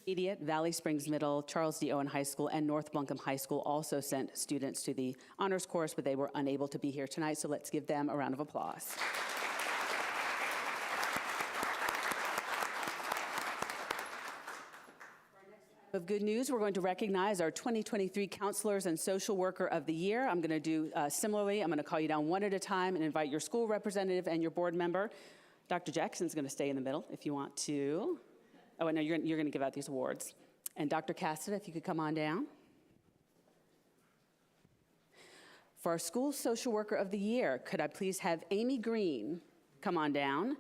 Intermediate, Valley Springs Middle, Charles D. Owen High School, and North Buncombe High School also sent students to the honors course, but they were unable to be here tonight, so let's give them a round of applause. Of good news, we're going to recognize our 2023 Counselors and Social Worker of the Year. I'm going to do similarly. I'm going to call you down one at a time and invite your school representative and your board member. Dr. Jackson's going to stay in the middle if you want to. Oh, and no, you're going to give out these awards. And Dr. Cassida, if you could come on down. For our School Social Worker of the Year, could I please have Amy Green come on down?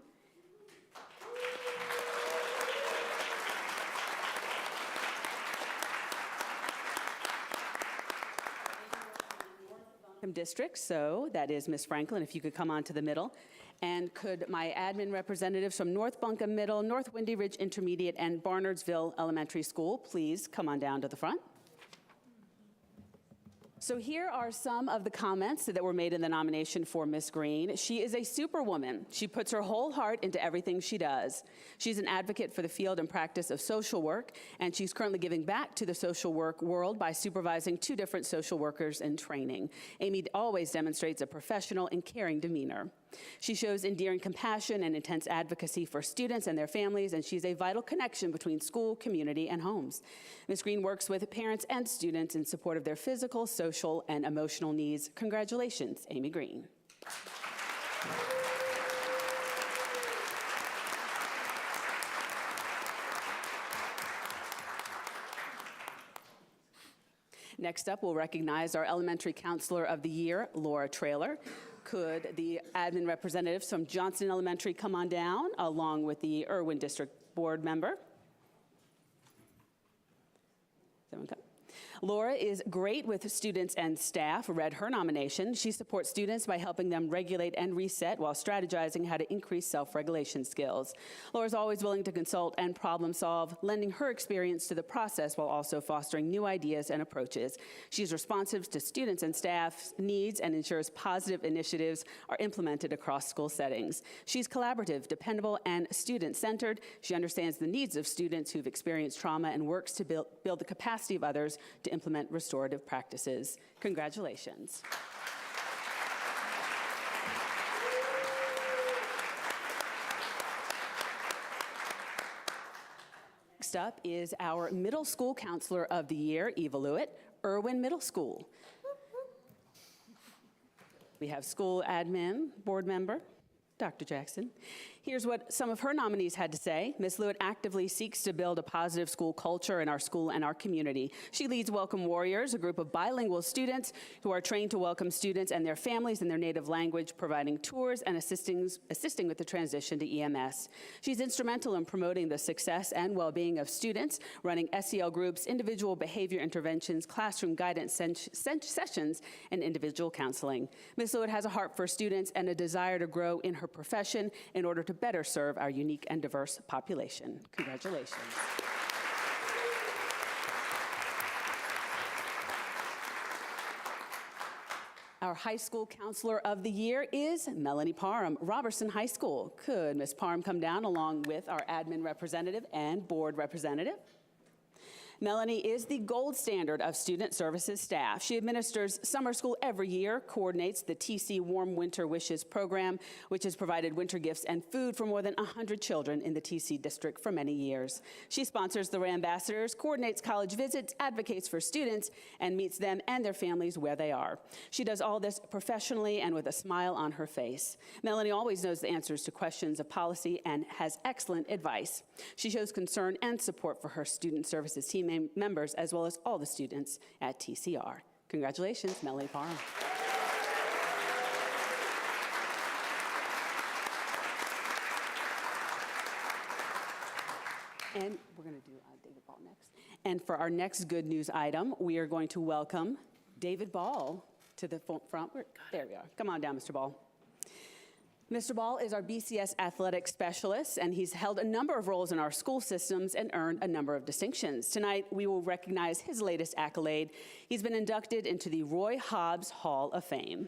District, so that is Ms. Franklin, if you could come on to the middle. And could my admin representatives from North Buncombe Middle, North Windy Ridge Intermediate, and Barnardsville Elementary School please come on down to the front. So here are some of the comments that were made in the nomination for Ms. Green. She is a superwoman. She puts her whole heart into everything she does. She's an advocate for the field and practice of social work, and she's currently giving back to the social work world by supervising 2 different social workers in training. Amy always demonstrates a professional and caring demeanor. She shows endearing compassion and intense advocacy for students and their families, and she's a vital connection between school, community, and homes. Ms. Green works with parents and students in support of their physical, social, and emotional needs. Congratulations, Amy Green. Next up, we'll recognize our Elementary Counselor of the Year, Laura Traylor. Could the admin representatives from Johnston Elementary come on down, along with the Irwin District Board member? Someone come. Laura is great with students and staff. Read her nomination. She supports students by helping them regulate and reset while strategizing how to increase self-regulation skills. Laura is always willing to consult and problem solve, lending her experience to the process while also fostering new ideas and approaches. She's responsive to students and staff's needs and ensures positive initiatives are implemented across school settings. She's collaborative, dependable, and student-centered. She understands the needs of students who've experienced trauma and works to build the capacity of others to implement restorative practices. Congratulations. Next up is our Middle School Counselor of the Year, Eva Lewitt, Irwin Middle School. We have school admin, board member, Dr. Jackson. Here's what some of her nominees had to say. Ms. Lewitt actively seeks to build a positive school culture in our school and our community. She leads Welcome Warriors, a group of bilingual students who are trained to welcome students and their families in their native language, providing tours and assisting with the transition to EMS. She's instrumental in promoting the success and well-being of students, running SEL groups, individual behavior interventions, classroom guidance sessions, and individual counseling. Ms. Lewitt has a heart for students and a desire to grow in her profession in order to better serve our unique and diverse population. Congratulations. Our High School Counselor of the Year is Melanie Parham, Robertson High School. Could Ms. Parham come down along with our admin representative and board representative? Melanie is the gold standard of student services staff. She administers summer school every year, coordinates the TC Warm Winter Wishes program, which has provided winter gifts and food for more than 100 children in the TC district for many years. She sponsors the ambassadors, coordinates college visits, advocates for students, and meets them and their families where they are. She does all this professionally and with a smile on her face. Melanie always knows the answers to questions of policy and has excellent advice. She shows concern and support for her student services team members, as well as all the students at TCR. Congratulations, Melanie Parham. And we're going to do David Ball next. And for our next good news item, we are going to welcome David Ball to the front. There we are. Come on down, Mr. Ball. Mr. Ball is our BCS athletic specialist, and he's held a number of roles in our school systems and earned a number of distinctions. Tonight, we will recognize his latest accolade. He's been inducted into the Roy Hobbs Hall of Fame.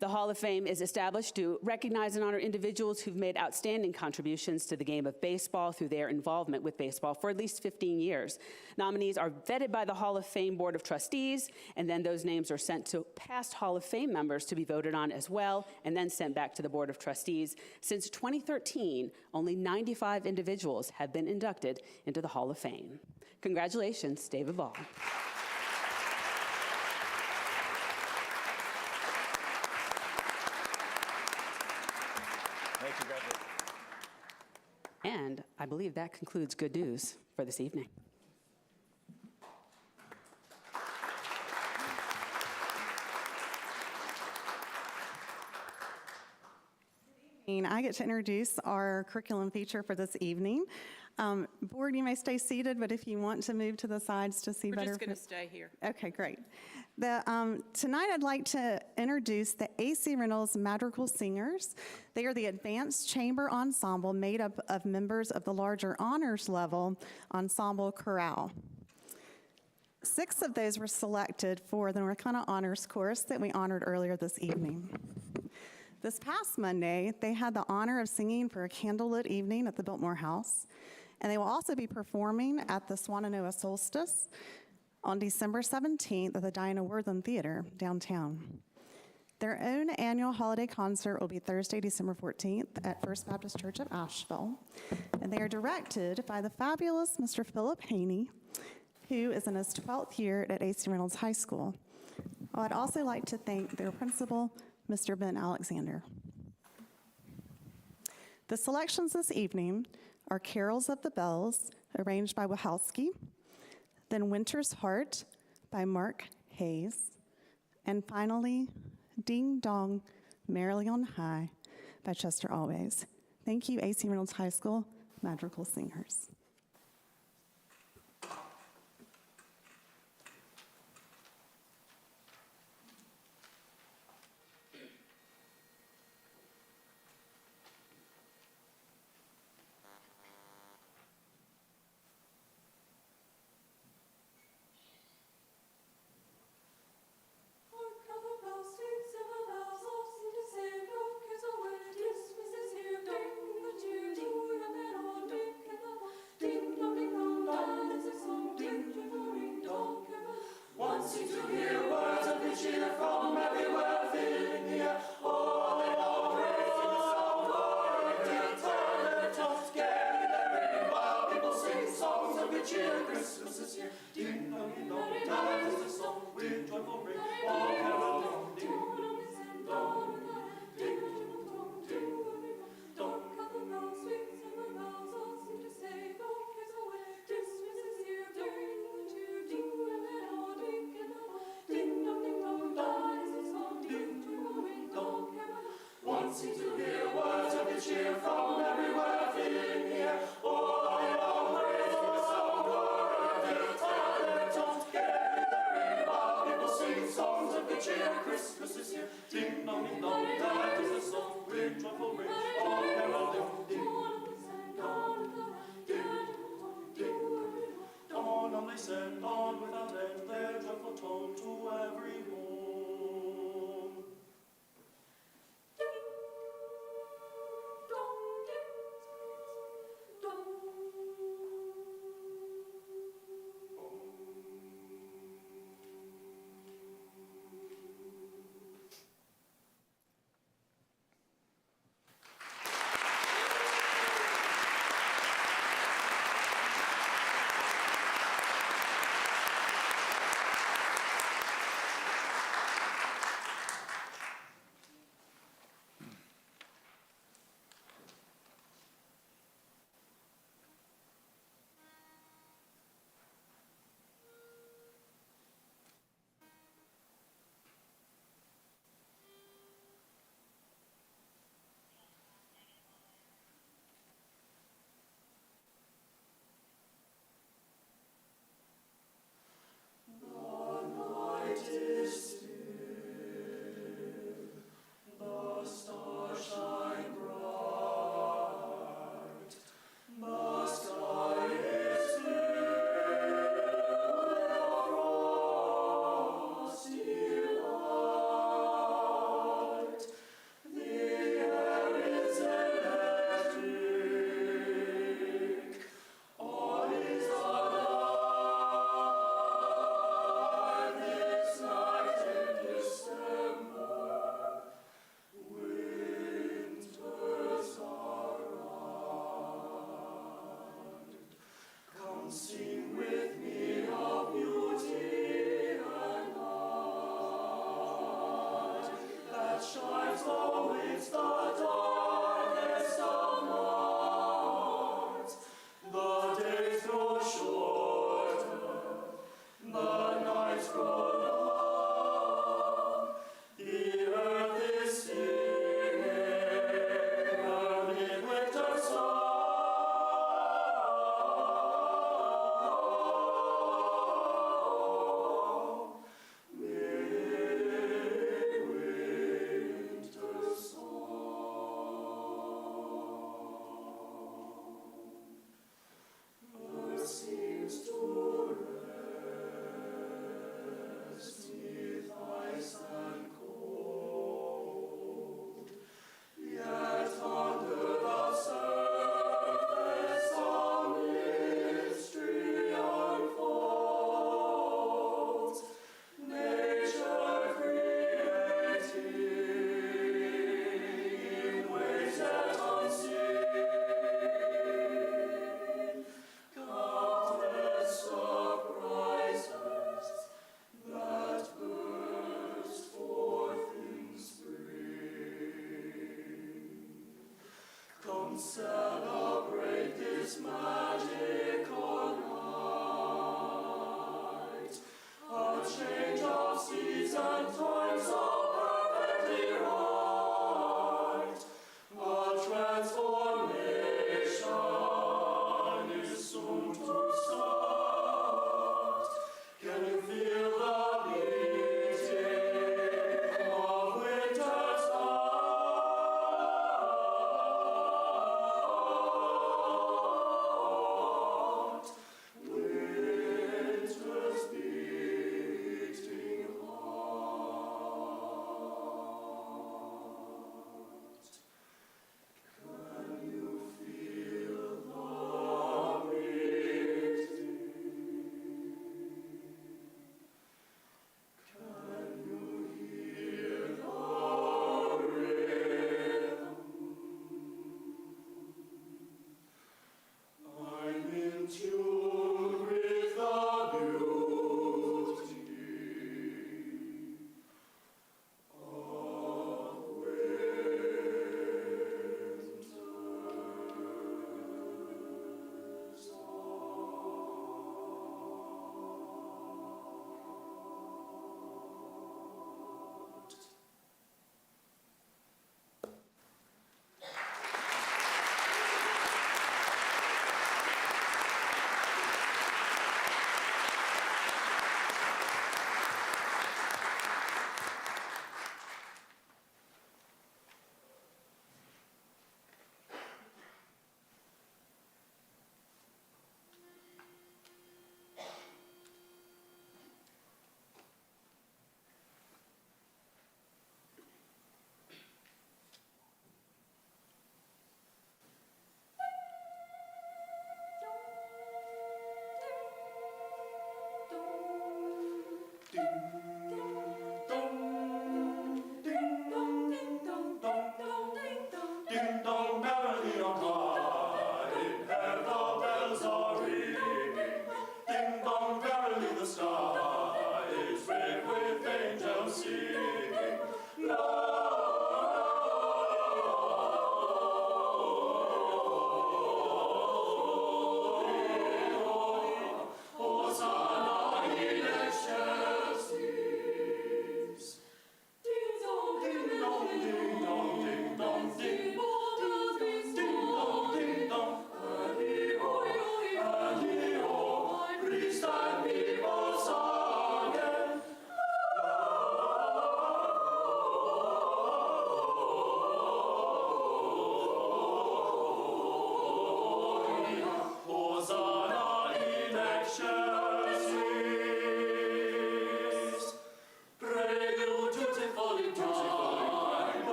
The Hall of Fame is established to recognize and honor individuals who've made outstanding contributions to the game of baseball through their involvement with baseball for at least 15 years. Nominees are vetted by the Hall of Fame Board of Trustees, and then those names are sent to past Hall of Fame members to be voted on as well, and then sent back to the Board of Trustees. Since 2013, only 95 individuals have been inducted into the Hall of Fame. Congratulations, David Ball. And I believe that concludes good news for this evening. I get to introduce our curriculum feature for this evening. Board, you may stay seated, but if you want to move to the sides to see better. We're just going to stay here. Okay, great. Tonight I'd like to introduce the A.C. Reynolds Madrigal Singers. They are the advanced chamber ensemble made up of members of the larger honors level ensemble chorale. 6 of those were selected for the North Carolina Honors Course that we honored earlier this evening. This past Monday, they had the honor of singing for a candlelit evening at the Biltmore House, and they will also be performing at the Swannanoa Solstice on December 17th at the Diana Wortham Theater downtown. Their own annual holiday concert will be Thursday, December 14th at First Baptist Church of Asheville, and they are directed by the fabulous Mr. Philip Haney, who is in his 12th year at A.C. Reynolds High School. I'd also like to thank their principal, Mr. Ben Alexander. The selections this evening are Carols of the Bells, arranged by Wachowski, then Winter's Heart by Mark Hayes, and finally, Ding Dong, Merrily on High by Chester Always. Thank you, A.C. Reynolds High School Madrigal Singers.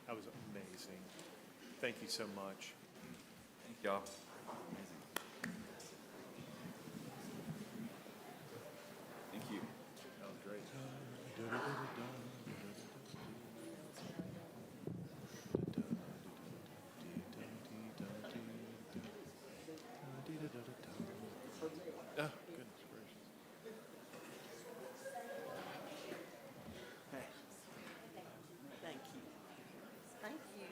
That was amazing. Thank you so much. Thank y'all. Thank you. That was great. Oh, goodness gracious. Thank you. Thank you.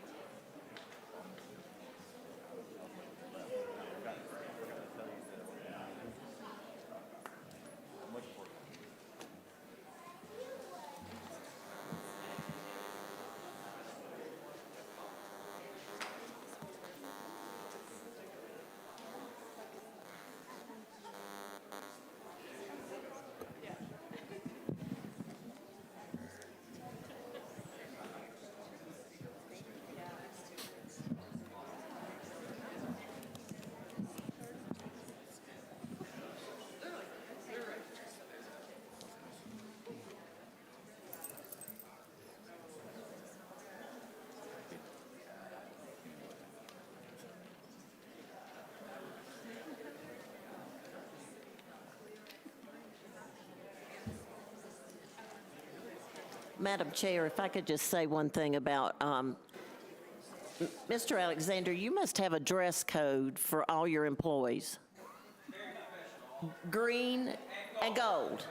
Madam Chair, if I could just say one thing about, Mr. Alexander, you must have a dress code for all your employees. Green and gold.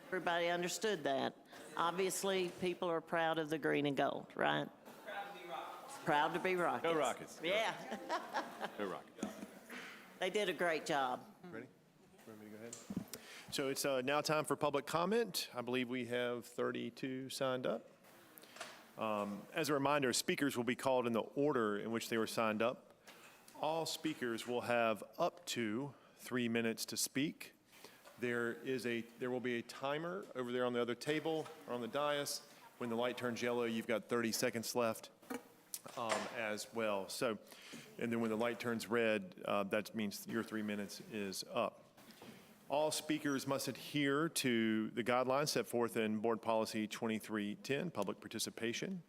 Everybody understood that. Obviously, people are proud of the green and gold, right? Proud to be Rockets. Go Rockets. Go Yeah, Go Rockets. they did a great job. Ready? Want me to go ahead? So it's now time for public comment. I believe we have 32 signed up. As a reminder, speakers will be called in the order in which they were signed up. All speakers will have up to 3 minutes to speak. There will be a timer over there on the other table or on the dais. When the light turns yellow, you've got 30 seconds left as well. So, and then when the light turns red, that means your 3 minutes is up. All speakers must adhere to the guidelines set forth in Board Policy 2310, public participation.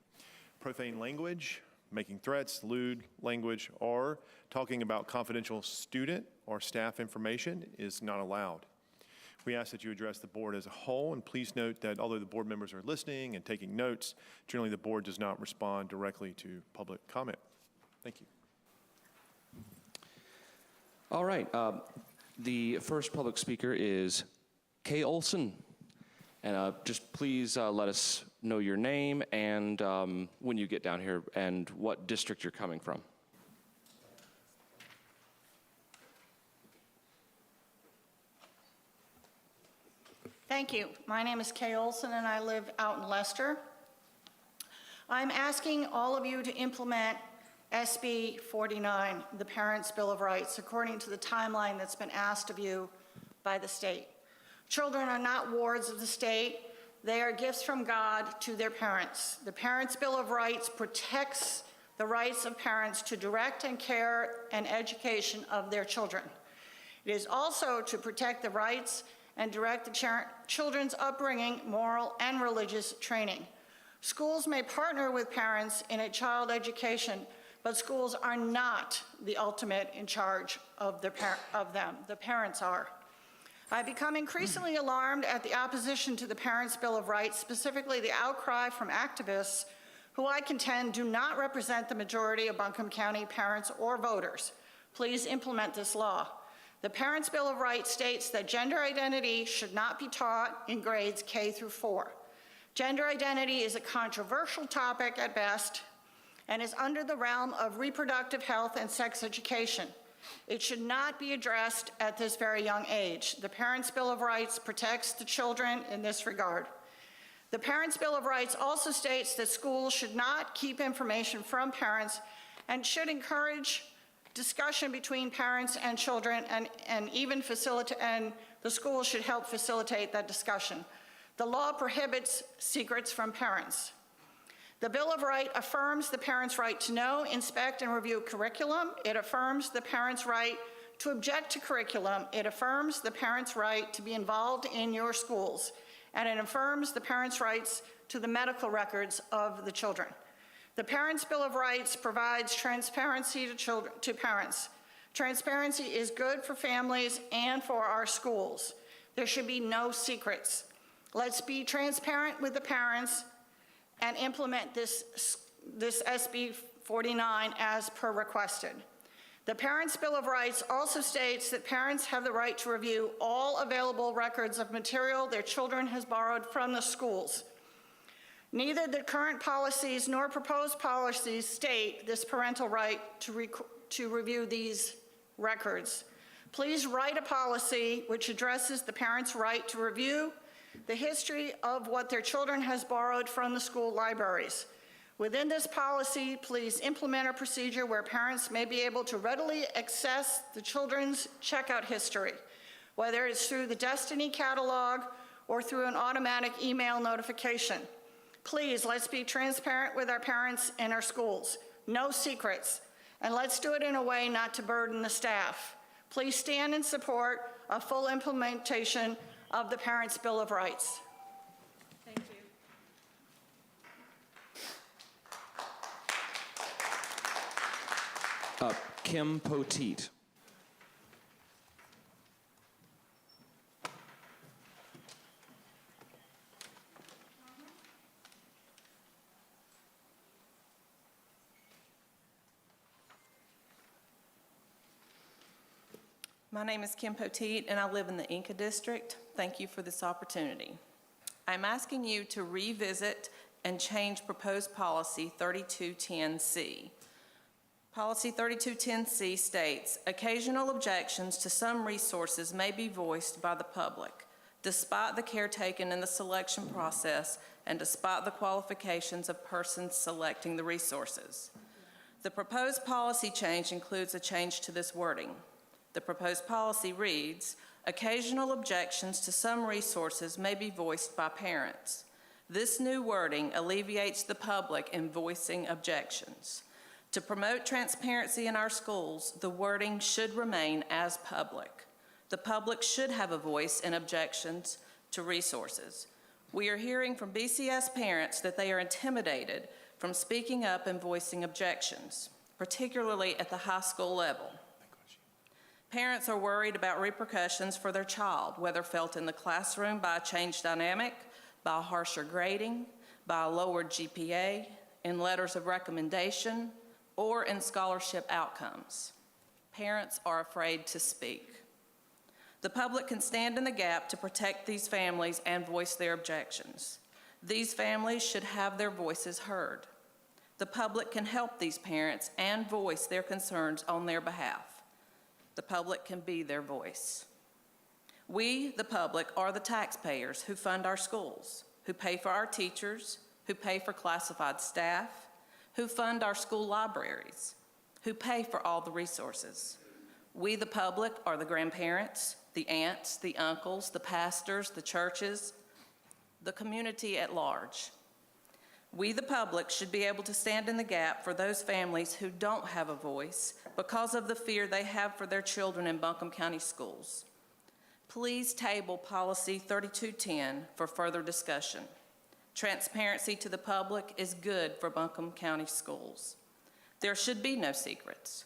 Profane language, making threats, lewd language, or talking about confidential student or staff information is not allowed. We ask that you address the board as a whole, and please note that although the board members are listening and taking notes, generally the board does not respond directly to public comment. Thank you. All right. The first public speaker is Kay Olson. And just please let us know your name and when you get down here and what district you're coming from. Thank you. My name is Kay Olson and I live out in Leicester. I'm asking all of you to implement SB 49, the Parents' Bill of Rights, according to the timeline that's been asked of you by the state. Children are not wards of the state. They are gifts from God to their parents. The Parents' Bill of Rights protects the rights of parents to direct and care and education of their children. It is also to protect the rights and direct the children's upbringing, moral and religious training. Schools may partner with parents in a child education, but schools are not the ultimate in charge of them. The parents are. I've become increasingly alarmed at the opposition to the Parents' Bill of Rights, specifically the outcry from activists who I contend do not represent the majority of Buncombe County parents or voters. Please implement this law. The Parents' Bill of Rights states that gender identity should not be taught in grades K through 4. Gender identity is a controversial topic at best and is under the realm of reproductive health and sex education. It should not be addressed at this very young age. The Parents' Bill of Rights protects the children in this regard. The Parents' Bill of Rights also states that schools should not keep information from parents and should encourage discussion between parents and children and even facilitate, and the school should help facilitate that discussion. The law prohibits secrets from parents. The Bill of Rights affirms the parent's right to know, inspect, and review curriculum. It affirms the parent's right to object to curriculum. It affirms the parent's right to be involved in your schools. And it affirms the parent's rights to the medical records of the children. The Parents' Bill of Rights provides transparency to parents. Transparency is good for families and for our schools. There should be no secrets. Let's be transparent with the parents and implement this SB 49 as per requested. The Parents' Bill of Rights also states that parents have the right to review all available records of material their children has borrowed from the schools. Neither the current policies nor proposed policies state this parental right to review these records. Please write a policy which addresses the parents' right to review the history of what their children has borrowed from the school libraries. Within this policy, please implement a procedure where parents may be able to readily access the children's checkout history, whether it's through the Destiny catalog or through an automatic email notification. Please, let's be transparent with our parents and our schools. No secrets. And let's do it in a way not to burden the staff. Please stand in support of full implementation of the Parents' Bill of Rights. Thank you. Kim Poteet. My name is Kim Poteet, and I live in the Inca District. Thank you for this opportunity. I'm asking you to revisit and change proposed policy 3210C. Policy 3210C states, occasional objections to some resources may be voiced by the public, despite the care taken in the selection process and despite the qualifications of persons selecting the resources. The proposed policy change includes a change to this wording. The proposed policy reads, occasional objections to some resources may be voiced by parents. This new wording alleviates the public in voicing objections. To promote transparency in our schools, the wording should remain as public. The public should have a voice in objections to resources. We are hearing from BCS parents that they are intimidated from speaking up and voicing objections, particularly at the high school level. Parents are worried about repercussions for their child, whether felt in the classroom by a changed dynamic, by a harsher grading, by a lowered GPA, in letters of recommendation, or in scholarship outcomes. Parents are afraid to speak. The public can stand in the gap to protect these families and voice their objections. These families should have their voices heard. The public can help these parents and voice their concerns on their behalf. The public can be their voice. We, the public, are the taxpayers who fund our schools, who pay for our teachers, who pay for classified staff, who fund our school libraries, who pay for all the resources. We, the public, are the grandparents, the aunts, the uncles, the pastors, the churches, the community at large. We, the public, should be able to stand in the gap for those families who don't have a voice because of the fear they have for their children in Buncombe County schools. Please table Policy 3210 for further discussion. Transparency to the public is good for Buncombe County schools. There should be no secrets.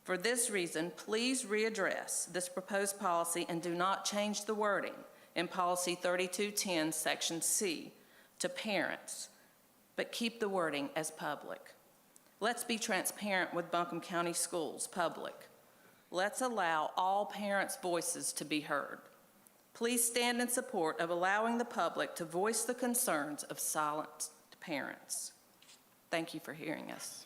For this reason, please readdress this proposed policy and do not change the wording in Policy 3210, Section C, to parents, but keep the wording as public. Let's be transparent with Buncombe County schools, public. Let's allow all parents' voices to be heard. Please stand in support of allowing the public to voice the concerns of silenced parents. Thank you for hearing us.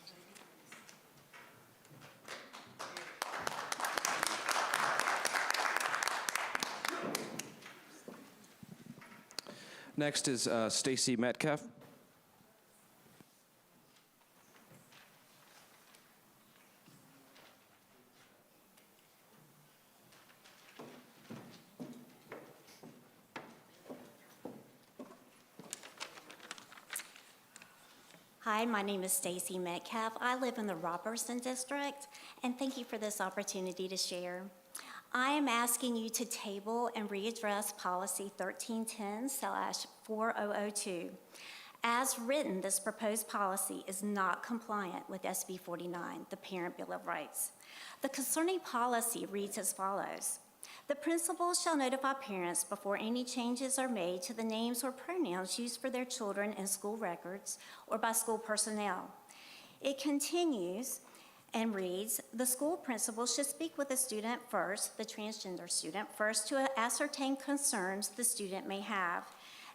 Next is Stacy Metcalf. Hi, my name is Stacy Metcalf. I live in the Robertson District, and thank you for this opportunity to share. I am asking you to table and readdress Policy 1310/4002. As written, this proposed policy is not compliant with SB 49, the Parent Bill of Rights. The concerning policy reads as follows. The principal shall notify parents before any changes are made to the names or pronouns used for their children in school records or by school personnel. It continues and reads, the school principal should speak with the student first, the transgender student first, to ascertain concerns the student may have.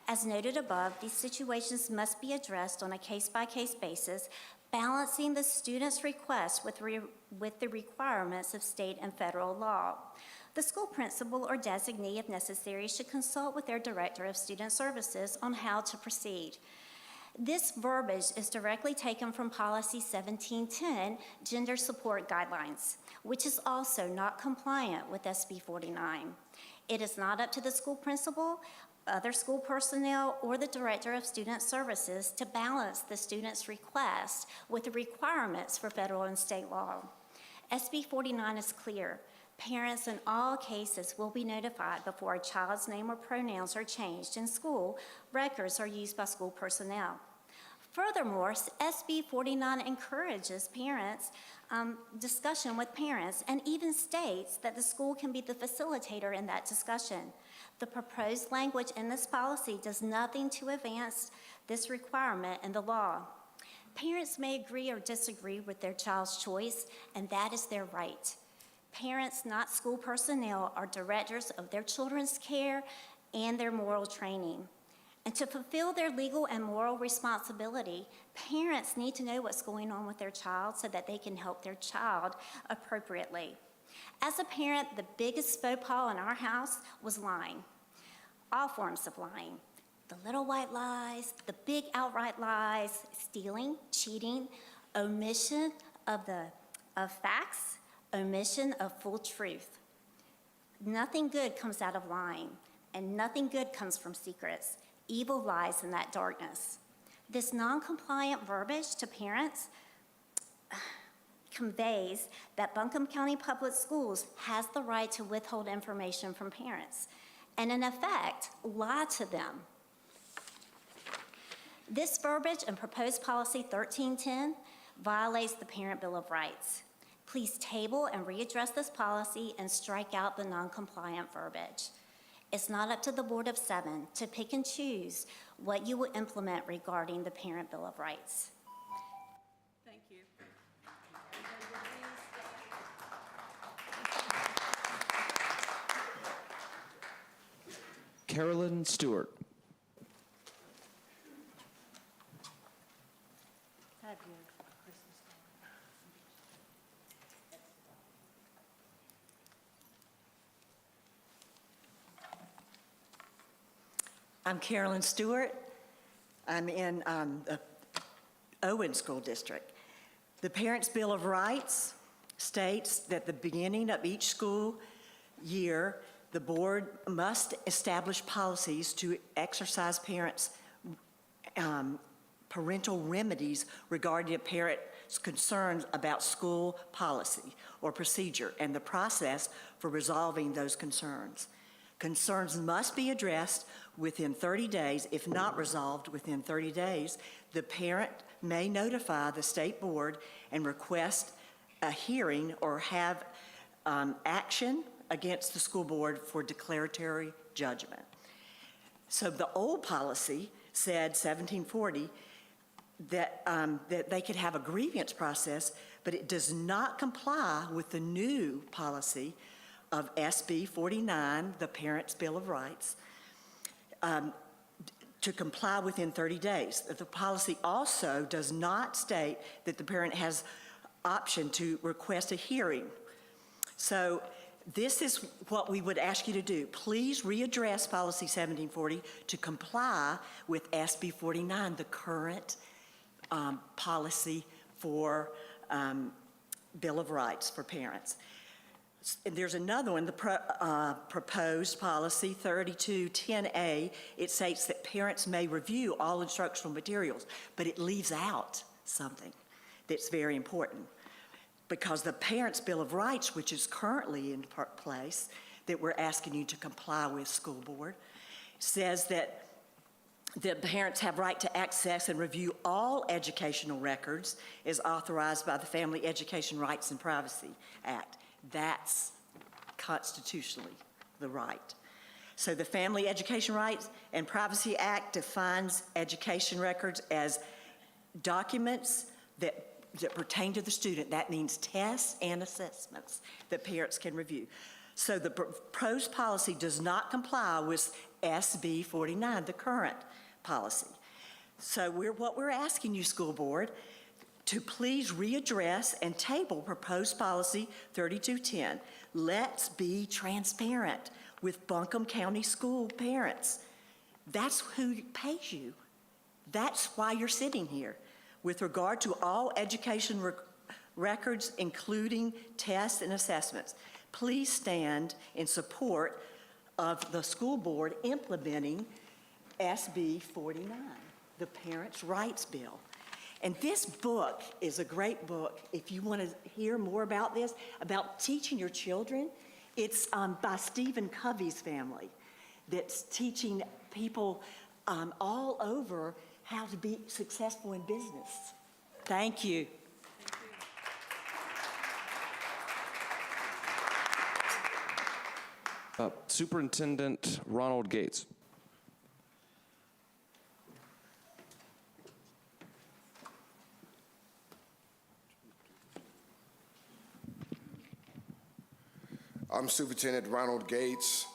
As noted above, these situations must be addressed on a case-by-case basis, balancing the student's request with the requirements of state and federal law. The school principal or designee, if necessary, should consult with their director of student services on how to proceed. This verbiage is directly taken from Policy 1710, Gender Support Guidelines, which is also not compliant with SB 49. It is not up to the school principal, other school personnel, or the director of student services to balance the student's request with the requirements for federal and state law. SB 49 is clear. Parents in all cases will be notified before a child's name or pronouns are changed in school records or used by school personnel. Furthermore, SB 49 encourages parents, discussion with parents, and even states that the school can be the facilitator in that discussion. The proposed language in this policy does nothing to advance this requirement in the law. Parents may agree or disagree with their child's choice, and that is their right. Parents, not school personnel, are directors of their children's care and their moral training. And to fulfill their legal and moral responsibility, parents need to know what's going on with their child so that they can help their child appropriately. As a parent, the biggest faux pas in our house was lying. All forms of lying. The little white lies, the big outright lies, stealing, cheating, omission of facts, omission of full truth. Nothing good comes out of lying, and nothing good comes from secrets. Evil lies in that darkness. This non-compliant verbiage to parents conveys that Buncombe County Public Schools has the right to withhold information from parents, and in effect, lie to them. This verbiage in proposed policy 1310 violates the Parent Bill of Rights. Please table and readdress this policy and strike out the non-compliant verbiage. It's not up to the Board of Seven to pick and choose what you will implement regarding the Parent Bill of Rights. Thank you. Carolyn Stewart. I'm Carolyn Stewart. I'm in the Owen School District. The Parents' Bill of Rights states that at the beginning of each school year, the board must establish policies to exercise parents' parental remedies regarding a parent's concerns about school policy or procedure and the process for resolving those concerns. Concerns must be addressed within 30 days. If not resolved within 30 days, the parent may notify the state board and request a hearing or have action against the school board for declaratory judgment. So the old policy said, 1740, that they could have a grievance process, but it does not comply with the new policy of SB 49, the Parents' Bill of Rights, to comply within 30 days. The policy also does not state that the parent has option to request a hearing. So this is what we would ask you to do. Please readdress Policy 1740 to comply with SB 49, the current policy for Bill of Rights for parents. And there's another one, the proposed policy 3210A. It states that parents may review all instructional materials, but it leaves out something that's very important. Because the Parents' Bill of Rights, which is currently in place, that we're asking you to comply with, school board, says that The parents have right to access and review all educational records as authorized by the Family Education Rights and Privacy Act. That's constitutionally the right. So the Family Education Rights and Privacy Act defines education records as documents that pertain to the student. That means tests and assessments that parents can review. So the proposed policy does not comply with SB 49, the current policy. So what we're asking you, school board, to please readdress and table proposed policy 3210. Let's be transparent with Buncombe County school parents. That's who pays you. That's why you're sitting here. With regard to all education records, including tests and assessments, please stand in support of the school board implementing SB 49, the Parents' Rights Bill. And this book is a great book. If you want to hear more about this, about teaching your children, it's by Stephen Covey's family that's teaching people all over how to be successful in business. Thank you. Superintendent Ronald Gates. I'm Superintendent Ronald Gates.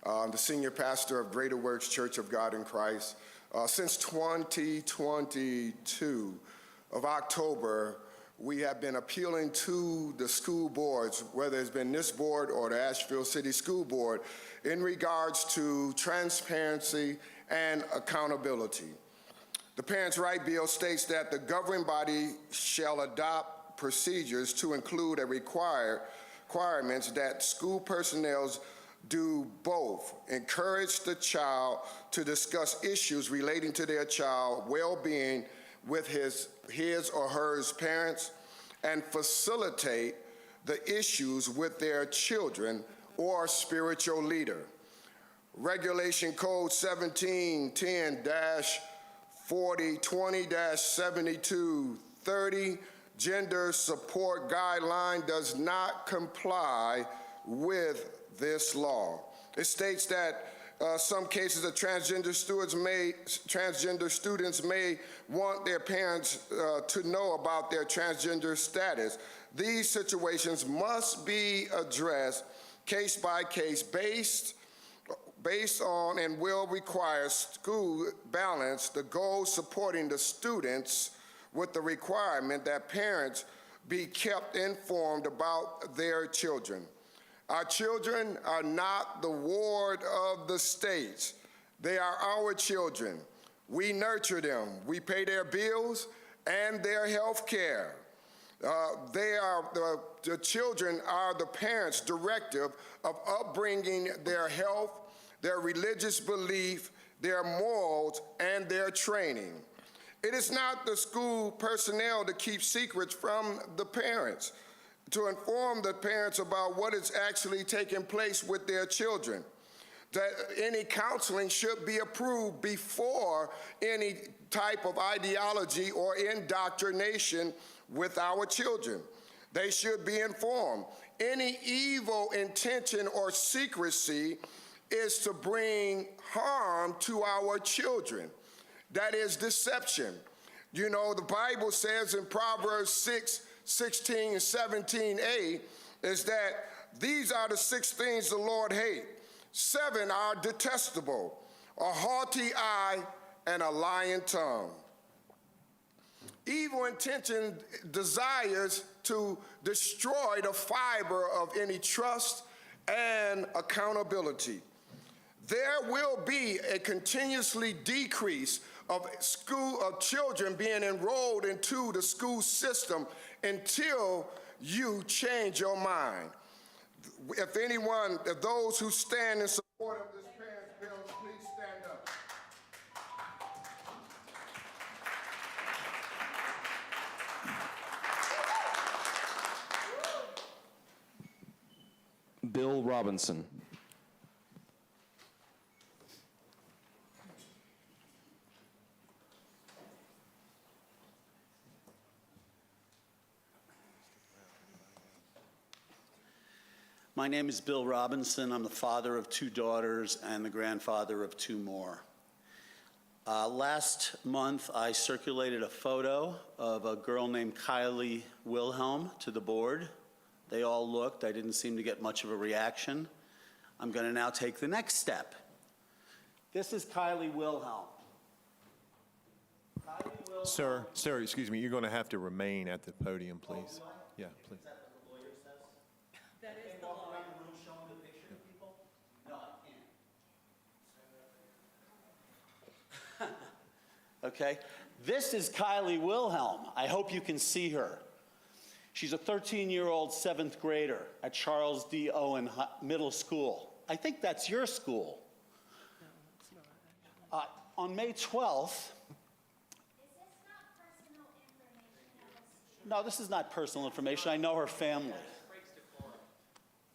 I'm the senior pastor of Greater Works Church of God in Christ. Since 2022 of October, we have been appealing to the school boards, whether it's been this board or the Asheville City School Board, in regards to transparency and accountability. The Parents' Right Bill states that the governing body shall adopt procedures to include requirements that school personnel do both encourage the child to discuss issues relating to their child well-being with his or her parents and facilitate the issues with their children or spiritual leader. Regulation Code 1710-4020-7230 Gender Support Guideline does not comply with this law. It states that some cases of transgender students may want their parents to know about their transgender status. These situations must be addressed case by case based on and will require school balance the goals supporting the students with the requirement that parents be kept informed about their children. Our children are not the ward of the states. They are our children. We nurture them. We pay their bills and their health care. The children are the parents' directive of upbringing their health, their religious belief, their morals, and their training. It is not the school personnel to keep secrets from the parents, to inform the parents about what is actually taking place with their children. That any counseling should be approved before any type of ideology or indoctrination with our children. They should be informed. Any evil intention or secrecy is to bring harm to our children. That is deception. You know, the Bible says in Proverbs 6:16 and 17a is that these are the 6 things the Lord hates. 7 are detestable: a haughty eye and a lying tongue. Evil intention desires to destroy the fiber of any trust and accountability. There will be a continuously decrease of children being enrolled into the school system until you change your mind. If those who stand in support of this parents' bill, please stand up. Bill Robinson. My name is Bill Robinson. I'm the father of 2 daughters and the grandfather of 2 more. Last month, I circulated a photo of a girl named Kylie Wilhelm to the board. They all looked. I didn't seem to get much of a reaction. I'm going to now take the next step. This is Kylie Wilhelm. Sir, excuse me, you're going to have to remain at the podium, please. Yeah, please. Okay, this is Kylie Wilhelm. I hope you can see her. She's a 13-year-old 7th grader at Charles D. Owen Middle School. I think that's your school. On May 12th, no, this is not personal information. I know her family.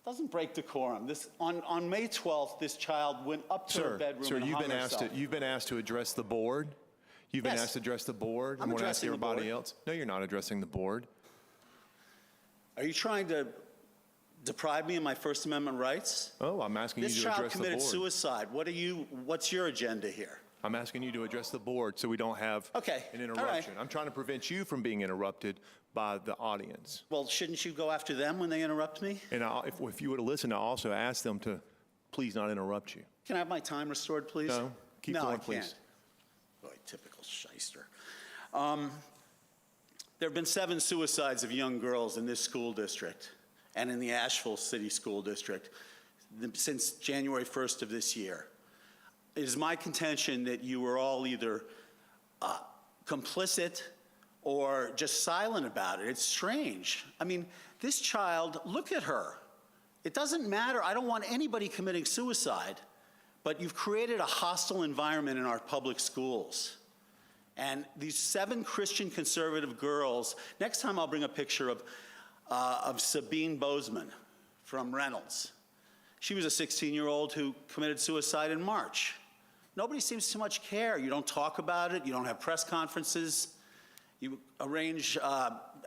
Doesn't break decorum. On May 12th, this child went up to her bedroom and hung herself. You've been asked to address the board. You've been asked to address the board. I'm and we're asking addressing the everybody board. else. No, you're not addressing the board. Are you trying to deprive me of my First Amendment rights? Oh, I'm asking you This to child address the committed board. suicide. What's your agenda here? I'm asking you to address the board so we don't have Okay, an all right. interruption. I'm trying to prevent you from being interrupted by the audience. Well, shouldn't you go after them when they interrupt me? And if you were to listen, I also ask them to please not interrupt you. Can I have my time restored, please? No, keep no, going, I please. Can't. Boy, typical shyster. There have been 7 suicides of young girls in this school district and in the Asheville City School District since January 1st of this year. It is my contention that you were all either complicit or just silent about it. It's strange. I mean, this child, look at her. It doesn't matter. I don't want anybody committing suicide, but you've created a hostile environment in our public schools. And these 7 Christian conservative girls, next time I'll bring a picture of Sabine Bozeman from Reynolds. She was a 16-year-old who committed suicide in March. Nobody seems to much care. You don't talk about it. You don't have press conferences. You arrange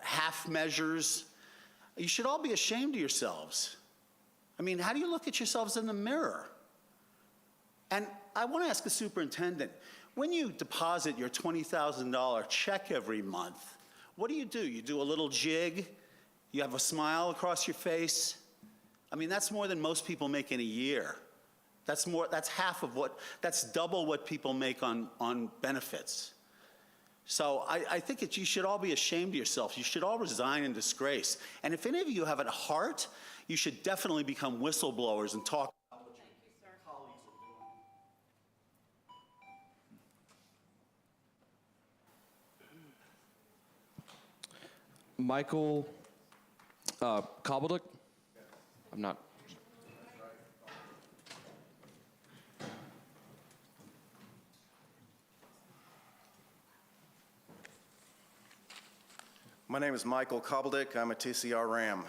half measures. You should all be ashamed of yourselves. I mean, how do you look at yourselves in the mirror? And I want to ask the superintendent, when you deposit your $20,000 check every month, what do? You do a little jig? You have a smile across your face? I mean, that's more than most people make in a year. That's double what people make on benefits. So I think you should all be ashamed of yourself. You should all resign in disgrace. And if any of you have a heart, you should definitely become whistleblowers and talk about what your colleagues are doing. Michael Kobelduk? I'm not. My name is Michael Kobelduk. I'm a TCR Ram.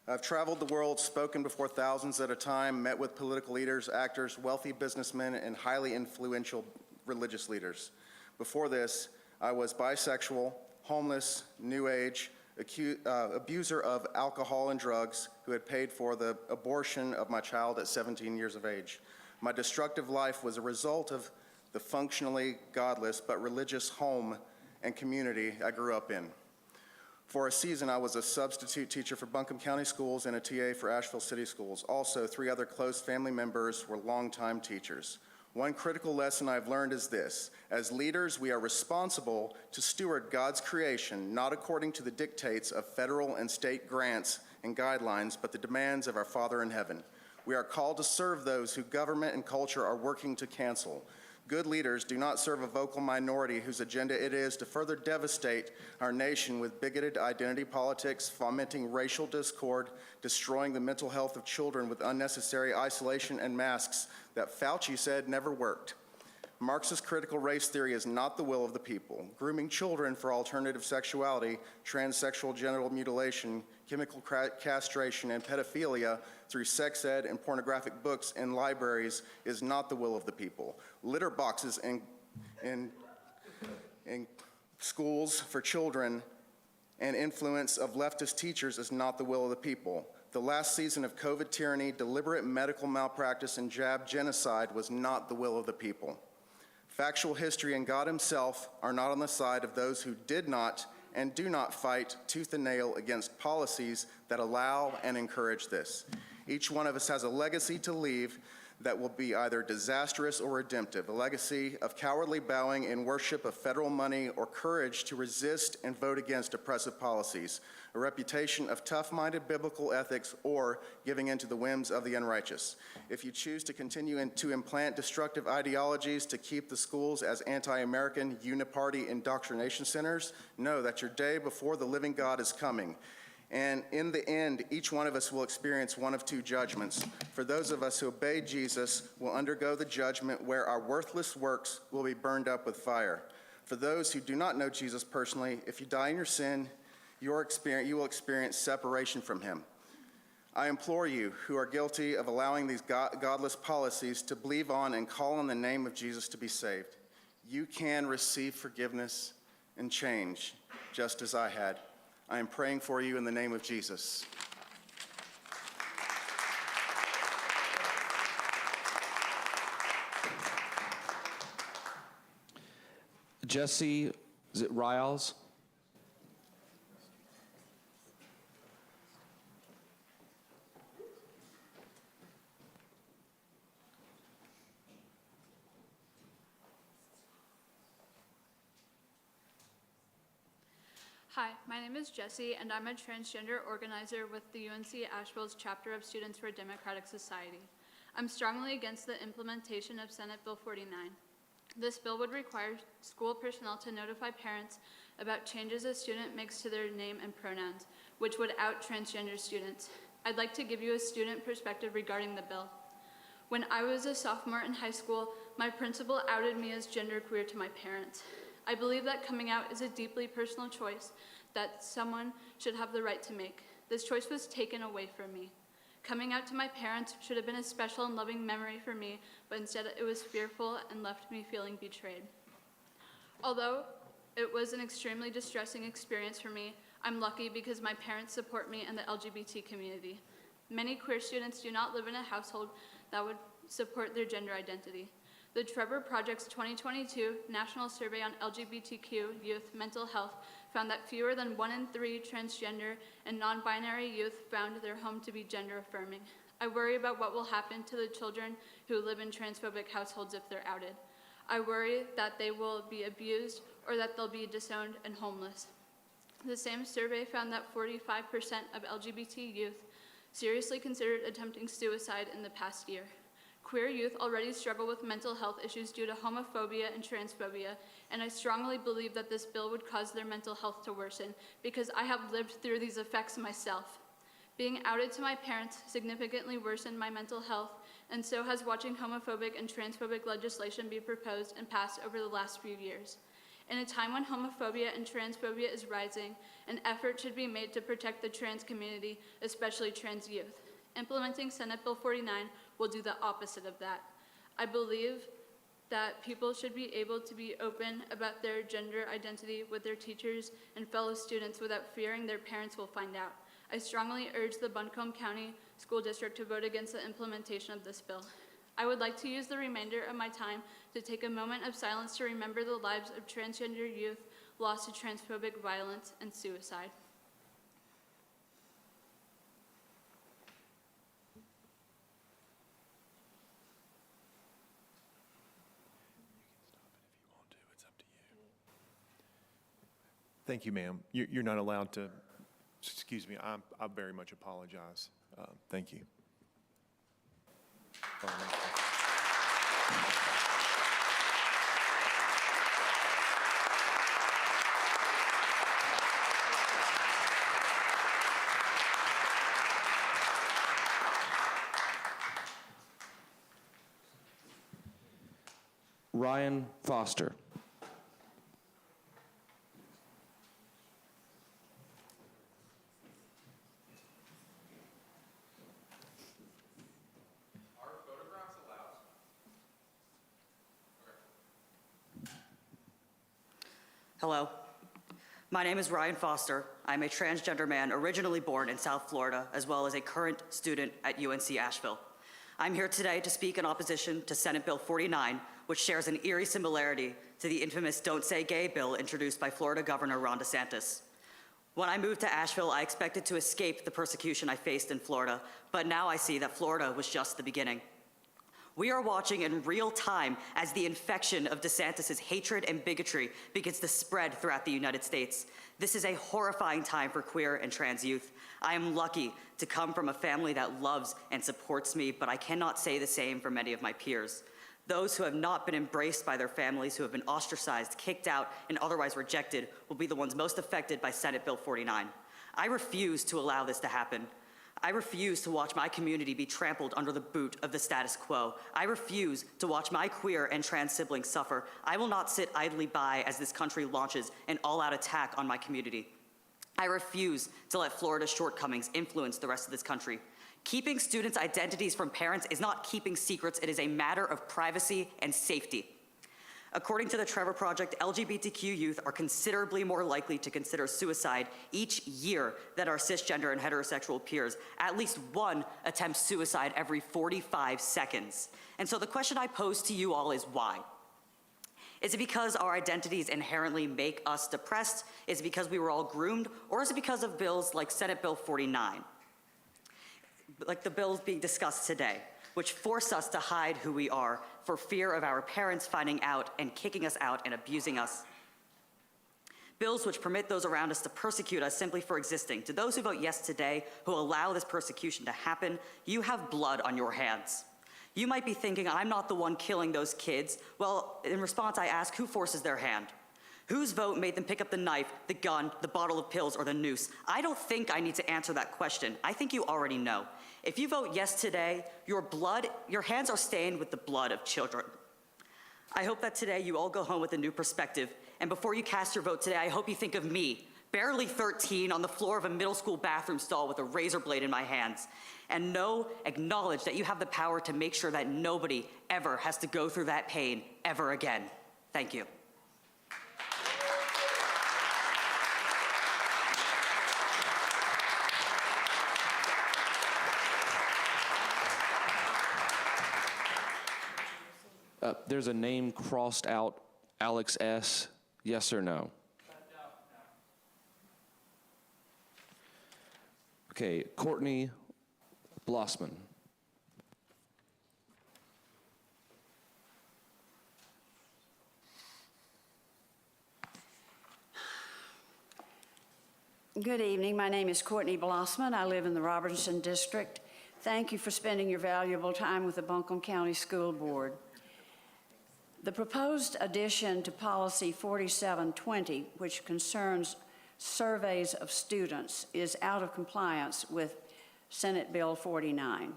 I've traveled the world, spoken before thousands at a time, met with political leaders, actors, wealthy businessmen, and highly influential religious leaders. Before this, I was bisexual, homeless, New Age, abuser of alcohol and drugs who had paid for the abortion of my child at 17 years of age. My destructive life was a result of the functionally godless but religious home and community I grew up in. For a season, I was a substitute teacher for Buncombe County Schools and a TA for Asheville City Schools. Also, 3 other close family members were longtime teachers. One critical lesson I've learned is this: as leaders, we are responsible to steward God's creation, not according to the dictates of federal and state grants and guidelines, but the demands of our Father in heaven. We are called to serve those who government and culture are working to cancel. Good leaders do not serve a vocal minority whose agenda it is to further devastate our nation with bigoted identity politics, fomenting racial discord, destroying the mental health of children with unnecessary isolation and masks that Fauci said never worked. Marxist critical race theory is not the will of the people. Grooming children for alternative sexuality, transsexual genital mutilation, chemical castration, and pedophilia through sex ed and pornographic books in libraries is not the will of the people. Litter boxes in schools for children and influence of leftist teachers is not the will of the people. The last season of COVID tyranny, deliberate medical malpractice, and jab genocide was not the will of the people. Factual history and God himself are not on the side of those who did not and do not fight tooth and nail against policies that allow and encourage this. Each one of us has a legacy to leave that will be either disastrous or redemptive, a legacy of cowardly bowing in worship of federal money or courage to resist and vote against oppressive policies, a reputation of tough-minded biblical ethics or giving in to the whims of the unrighteous. If you choose to continue to implant destructive ideologies to keep the schools as anti-American, uniparty indoctrination centers, know that your day before the living God is coming. And in the end, each one of us will experience one of two judgments. For those of us who obey Jesus, will undergo the judgment where our worthless works will be burned up with fire. For those who do not know Jesus personally, if you die in your sin, you will experience separation from him. I implore you who are guilty of allowing these godless policies to believe on and call on the name of Jesus to be saved. You can receive forgiveness and change, just as I had. I am praying for you in the name of Jesus. Jesse, is it Riles? Hi, my name is Jessie, and I'm a transgender organizer with the UNC Asheville's chapter of Students for a Democratic Society. I'm strongly against the implementation of Senate Bill 49. This bill would require school personnel to notify parents about changes a student makes to their name and pronouns, which would out transgender students. I'd like to give you a student perspective regarding the bill. When I was a sophomore in high school, my principal outed me as genderqueer to my parents. I believe that coming out is a deeply personal choice that someone should have the right to make. This choice was taken away from me. Coming out to my parents should have been a special and loving memory for me, but instead it was fearful and left me feeling betrayed. Although it was an extremely distressing experience for me, I'm lucky because my parents support me and the LGBT community. Many queer students do not live in a household that would support their gender identity. The Trevor Project's 2022 National Survey on LGBTQ youth mental health found that fewer than 1 in 3 transgender and non-binary youth found their home to be gender affirming. I worry about what will happen to the children who live in transphobic households if they're outed. I worry that they will be abused or that they'll be disowned and homeless. The same survey found that 45% of LGBT youth seriously considered attempting suicide in the past year. Queer youth already struggle with mental health issues due to homophobia and transphobia, and I strongly believe that this bill would cause their mental health to worsen because I have lived through these effects myself. Being outed to my parents significantly worsened my mental health, and so has watching homophobic and transphobic legislation be proposed and passed over the last few years. In a time when homophobia and transphobia is rising, an effort should be made to protect the trans community, especially trans youth. Implementing Senate Bill 49 will do the opposite of that. I believe that people should be able to be open about their gender identity with their teachers and fellow students without fearing their parents will find out. I strongly urge the Buncombe County School District to vote against the implementation of this bill. I would like to use the remainder of my time to take a moment of silence to remember the lives of transgender youth lost to transphobic violence and suicide. Thank you, ma'am. You're not allowed to, excuse me, I very much apologize. Thank you. Ryan Foster. Hello. My name is Ryan Foster. I'm a transgender man originally born in South Florida, as well as a current student at UNC Asheville. I'm here today to speak in opposition to Senate Bill 49, which shares an eerie similarity to the infamous Don't Say Gay bill introduced by Florida Governor Ron DeSantis. When I moved to Asheville, I expected to escape the persecution I faced in Florida, but now I see that Florida was just the beginning. We are watching in real time as the infection of DeSantis' hatred and bigotry begins to spread throughout the United States. This is a horrifying time for queer and trans youth. I am lucky to come from a family that loves and supports me, but I cannot say the same for many of my peers. Those who have not been embraced by their families, who have been ostracized, kicked out, and otherwise rejected will be the ones most affected by Senate Bill 49. I refuse to allow this to happen. I refuse to watch my community be trampled under the boot of the status quo. I refuse to watch my queer and trans siblings suffer. I will not sit idly by as this country launches an all-out attack on my community. I refuse to let Florida's shortcomings influence the rest of this country. Keeping students' identities from parents is not keeping secrets, it is a matter of privacy and safety. According to the Trevor Project, LGBTQ youth are considerably more likely to consider suicide each year than our cisgender and heterosexual peers. At least one attempts suicide every 45 seconds. And so the question I pose to you all is why? Is it because our identities inherently make us depressed? Is it because we were all groomed? Or is it because of bills like Senate Bill 49? Like the bills being discussed today, which force us to hide who we are for fear of our parents finding out and kicking us out and abusing us. Bills which permit those around us to persecute us simply for existing. To those who vote yes today, who allow this persecution to happen, you have blood on your hands. You might be thinking, I'm not the one killing those kids. Well, in response, I ask, who forces their hand? Whose vote made them pick up the knife, the gun, the bottle of pills, or the noose? I don't think I need to answer that question. I think you already know. If you vote yes today, your hands are stained with the blood of children. I hope that today you all go home with a new perspective. And before you cast your vote today, I hope you think of me, barely 13, on the floor of a middle school bathroom stall with a razor blade in my hands. And acknowledge that you have the power to make sure that nobody ever has to go through that pain ever again. Thank you. There's a name crossed out, Alex S. Yes or no? Okay, Courtney Blossman. Good evening. My name is Courtney Blossman. I live in the Robertson District. Thank you for spending your valuable time with the Buncombe County School Board. The proposed addition to Policy 4720, which concerns surveys of students, is out of compliance with Senate Bill 49.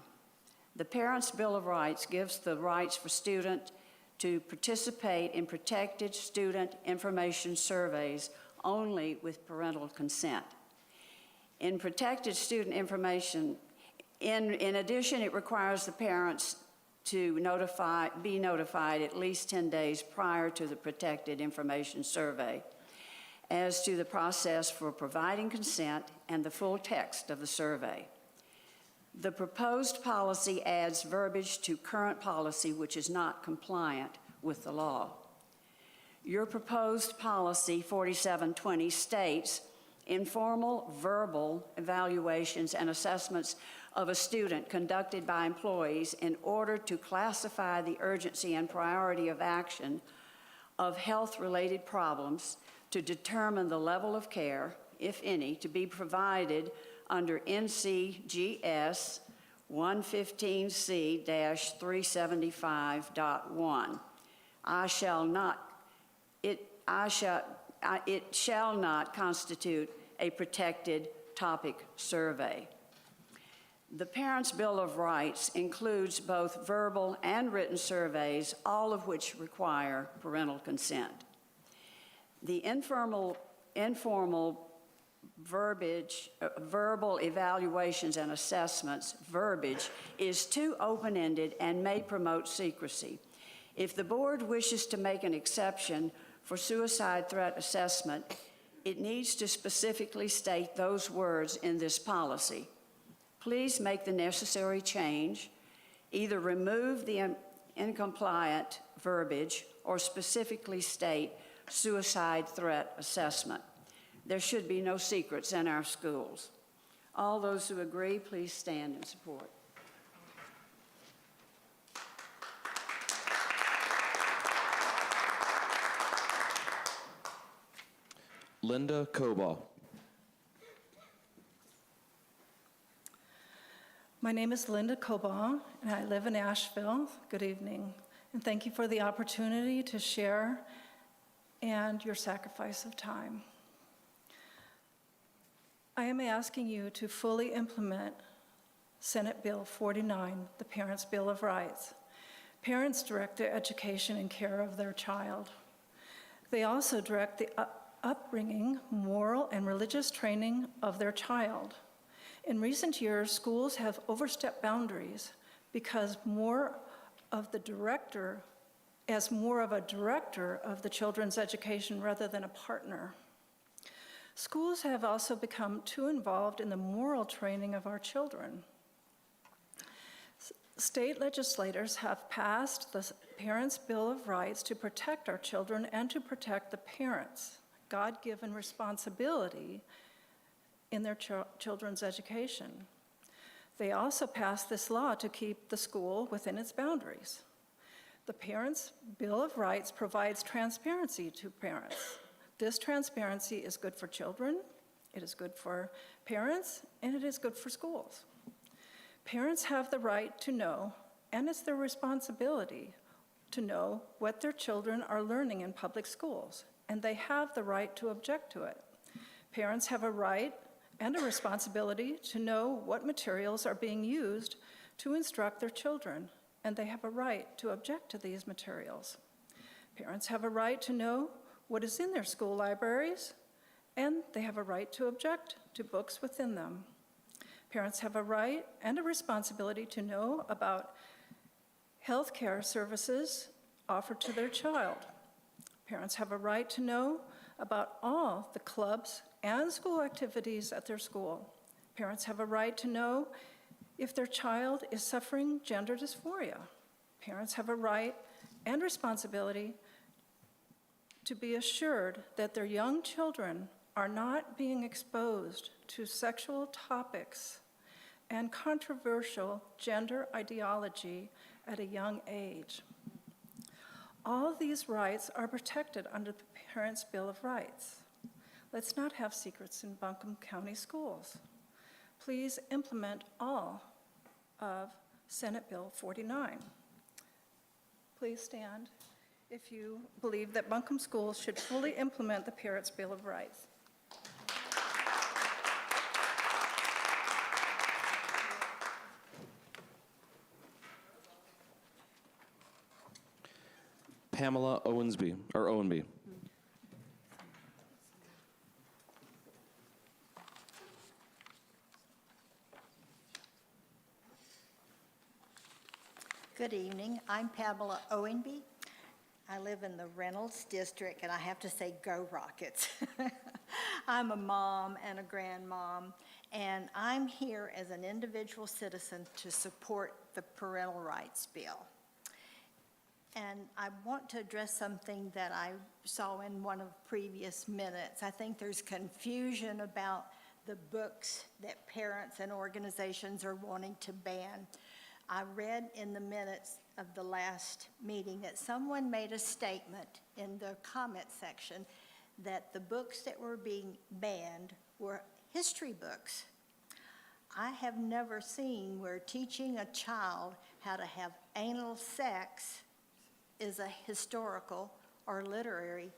The Parents' Bill of Rights gives the rights for students to participate in protected student information surveys only with parental consent. In protected student information, in addition, it requires the parents to be notified at least 10 days prior to the protected information survey as to the process for providing consent and the full text of the survey. The proposed policy adds verbiage to current policy which is not compliant with the law. Your proposed policy 4720 states informal verbal evaluations and assessments of a student conducted by employees in order to classify the urgency and priority of action of health-related problems to determine the level of care, if any, to be provided under NCGS 115C-375.1. It shall not constitute a protected topic survey. The Parents' Bill of Rights includes both verbal and written surveys, all of which require parental consent. The informal verbiage, verbal evaluations and assessments verbiage is too open-ended and may promote secrecy. If the board wishes to make an exception for suicide threat assessment, It needs to specifically state those words in this policy. Please make the necessary change. Either remove the incompliant verbiage or specifically state suicide threat assessment. There should be no secrets in our schools. All those who agree, please stand in support. Linda Coball. My name is Linda Coball, and I live in Asheville. Good evening, and thank you for the opportunity to share and your sacrifice of time. I am asking you to fully implement Senate Bill 49, the Parents' Bill of Rights. Parents direct the education and care of their child. They also direct the upbringing, moral, and religious training of their child. In recent years, schools have overstepped boundaries because as more of a director of the children's education rather than a partner. Schools have also become too involved in the moral training of our children. State legislators have passed the Parents' Bill of Rights to protect our children and to protect the parents' God-given responsibility in their children's education. They also passed this law to keep the school within its boundaries. The Parents' Bill of Rights provides transparency to parents. This transparency is good for children, it is good for parents, and it is good for schools. Parents have the right to know, and it's their responsibility to know what their children are learning in public schools, and they have the right to object to it. Parents have a right and a responsibility to know what materials are being used to instruct their children, and they have a right to object to these materials. Parents have a right to know what is in their school libraries, and they have a right to object to books within them. Parents have a right and a responsibility to know about health care services offered to their child. Parents have a right to know about all the clubs and school activities at their school. Parents have a right to know if their child is suffering gender dysphoria. Parents have a right and responsibility to be assured that their young children are not being exposed to sexual topics and controversial gender ideology at a young age. All of these rights are protected under the Parents' Bill of Rights. Let's not have secrets in Buncombe County schools. Please implement all of Senate Bill 49. Please stand if you believe that Buncombe schools should fully implement the Parents' Bill of Rights. Pamela Owenby. Good evening. I'm Pamela Owenby. I live in the Reynolds District, and I have to say, go Rockets. I'm a mom and a grandmom, and I'm here as an individual citizen to support the Parental Rights Bill. And I want to address something that I saw in one of the previous minutes. I think there's confusion about the books that parents and organizations are wanting to ban. I read in the minutes of the last meeting that someone made a statement in the comment section that the books that were being banned were history books. I have never seen where teaching a child how to have anal sex is a historical or literary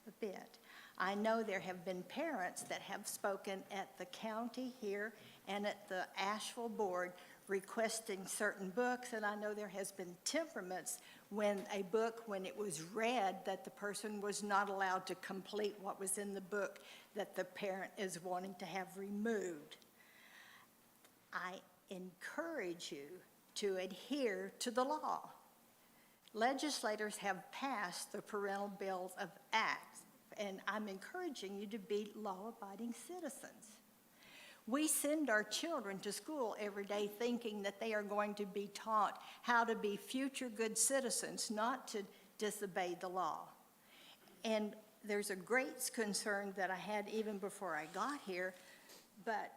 event. I know there have been parents that have spoken at the county here and at the Asheville board requesting certain books, and I know there has been temperaments when a book, when it was read, that the person was not allowed to complete what was in the book that the parent is wanting to have removed. I encourage you to adhere to the law. Legislators have passed the Parental Bills of and I'm encouraging you to be law-abiding citizens. We send our children to school every day thinking that they are going to be taught how to be future good citizens, not to disobey the law. And there's a great concern that I had even before I got here, but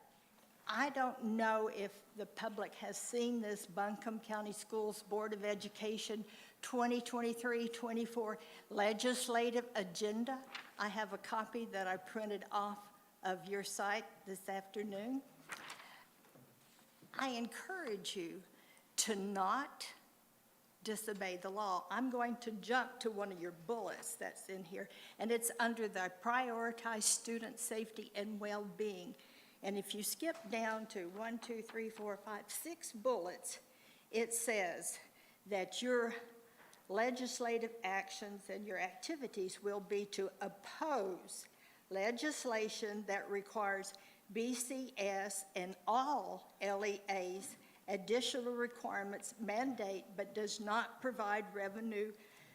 I don't know if the public has seen this Buncombe County Schools Board of Education 2023-24 legislative agenda. I have a copy that I printed off of your site this afternoon. I encourage you to not disobey the law. I'm going to jump to one of your bullets that's in here, and it's under the prioritize student safety and well-being. And if you skip down to 1, 2, 3, 4, 5, 6 bullets, it says that your legislative actions and your activities will be to oppose legislation that requires BCS and all LEAs additional requirements mandate but does not provide revenue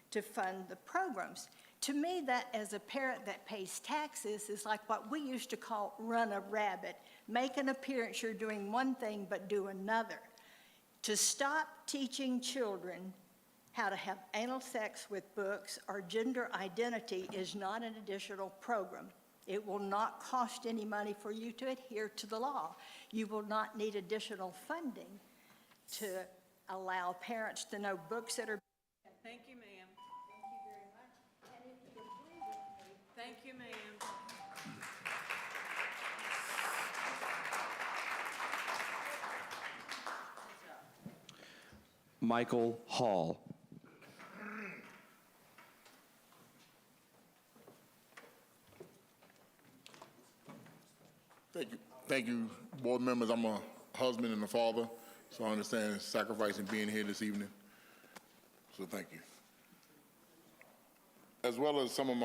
to fund the programs. To me, that as a parent that pays taxes is like what we used to call run a rabbit. Make an appearance you're doing one thing but do another. To stop teaching children how to have anal sex with books or gender identity is not an additional program. It will not cost any money for you to adhere to the law. You will not need additional funding to allow parents to know books that are. Thank you, ma'am. Thank you very much. And if you agree with me. Thank you, ma'am. Michael Hall. Thank you, board members. I'm a husband and a father, so I understand sacrificing being here this evening. So thank you. As well as some of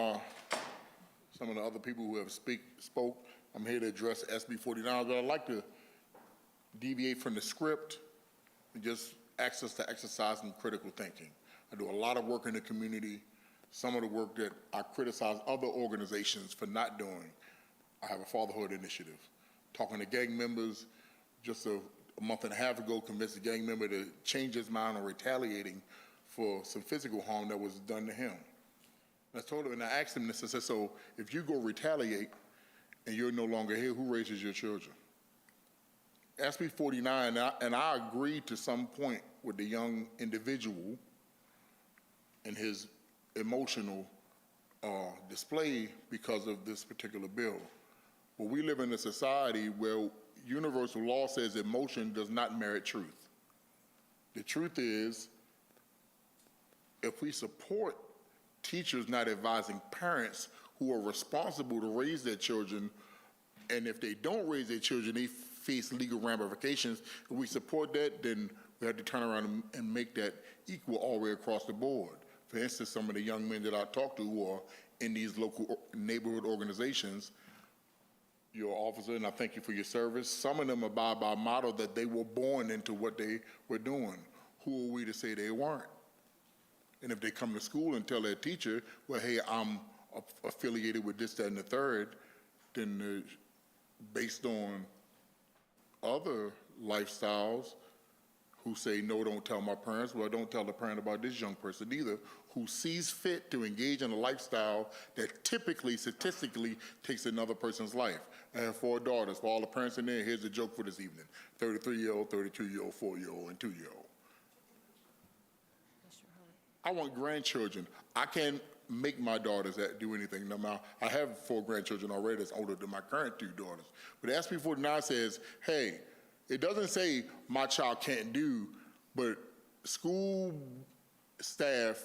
the other people who have spoke, I'm here to address SB 49, but I'd like to deviate from the script and just ask us to exercise some critical thinking. I do a lot of work in the community. Some of the work that I criticize other organizations for not doing. I have a fatherhood initiative. Talking to gang members, just a month and a half ago, convinced a gang member to change his mind on retaliating for some physical harm that was done to him. And I told him, and I asked him this, I said, so if you go retaliate and you're no longer here, who raises your children? SB 49, and I agreed to some point with the young individual and his emotional display because of this particular bill. But we live in a society where universal law says emotion does not merit truth. The truth is, if we support teachers not advising parents who are responsible to raise their children, and if they don't raise their children, they face legal ramifications. If we support that, then we have to turn around and make that equal all the way across the board. For instance, some of the young men that I talk to who are in these local neighborhood organizations, you're an officer, and I thank you for your service. Some of them abide by a model that they were born into what they were doing. Who are we to say they weren't? And if they come to school and tell their teacher, well, hey, I'm affiliated with this, that, and the third, then based on other lifestyles who say, no, don't tell my parents, well, don't tell the parent about this young person either, who sees fit to engage in a lifestyle that typically, statistically, takes another person's life. I have 4 daughters. For all the parents in there, here's the joke for this evening. 33-year-old, 32-year-old, 4-year-old, and 2-year-old. I want grandchildren. I can't make my daughters do anything. Now, I have 4 grandchildren already that's older than my current 2 daughters. But SB 49 says, hey, it doesn't say my child can't do, but school staff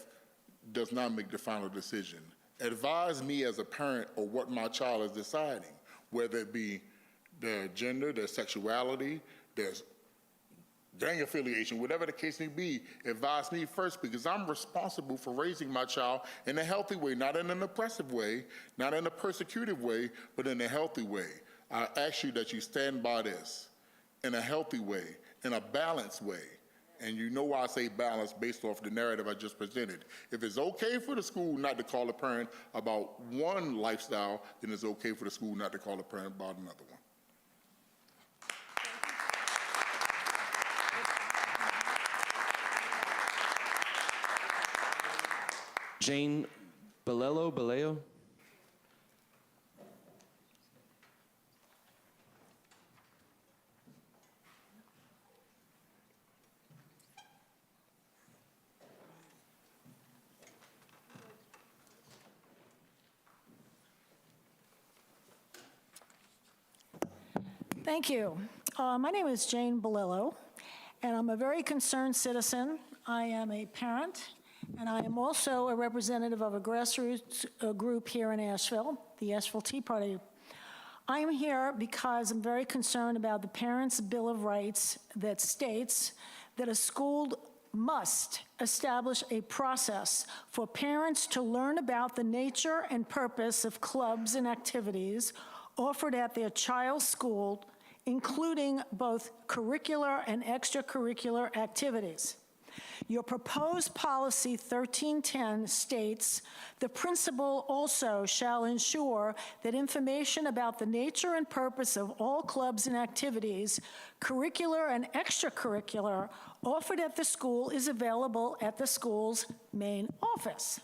does not make the final decision. Advise me as a parent of what my child is deciding, whether it be their gender, their sexuality, their gang affiliation, whatever the case may be. Advise me first, because I'm responsible for raising my child in a healthy way, not in an oppressive way, not in a persecutive way, but in a healthy way. I ask you that you stand by this in a healthy way, in a balanced way, And you know why I say balance based off the narrative I just presented. If it's okay for the school not to call a parent about one lifestyle, then it's okay for the school not to call a parent about another one. Jane Baleo? Thank you. My name is Jane Balillo, and I'm a very concerned citizen. I am a parent, and I am also a representative of a grassroots group here in Asheville, the Asheville Tea Party. I am here because I'm very concerned about the Parents' Bill of Rights that states that a school must establish a process for parents to learn about the nature and purpose of clubs and activities offered at their child's school, including both curricular and extracurricular activities. Your proposed policy 1310 states, the principal also shall ensure that information about the nature and purpose of all clubs and activities, curricular and extracurricular, offered at the school is available at the school's main office.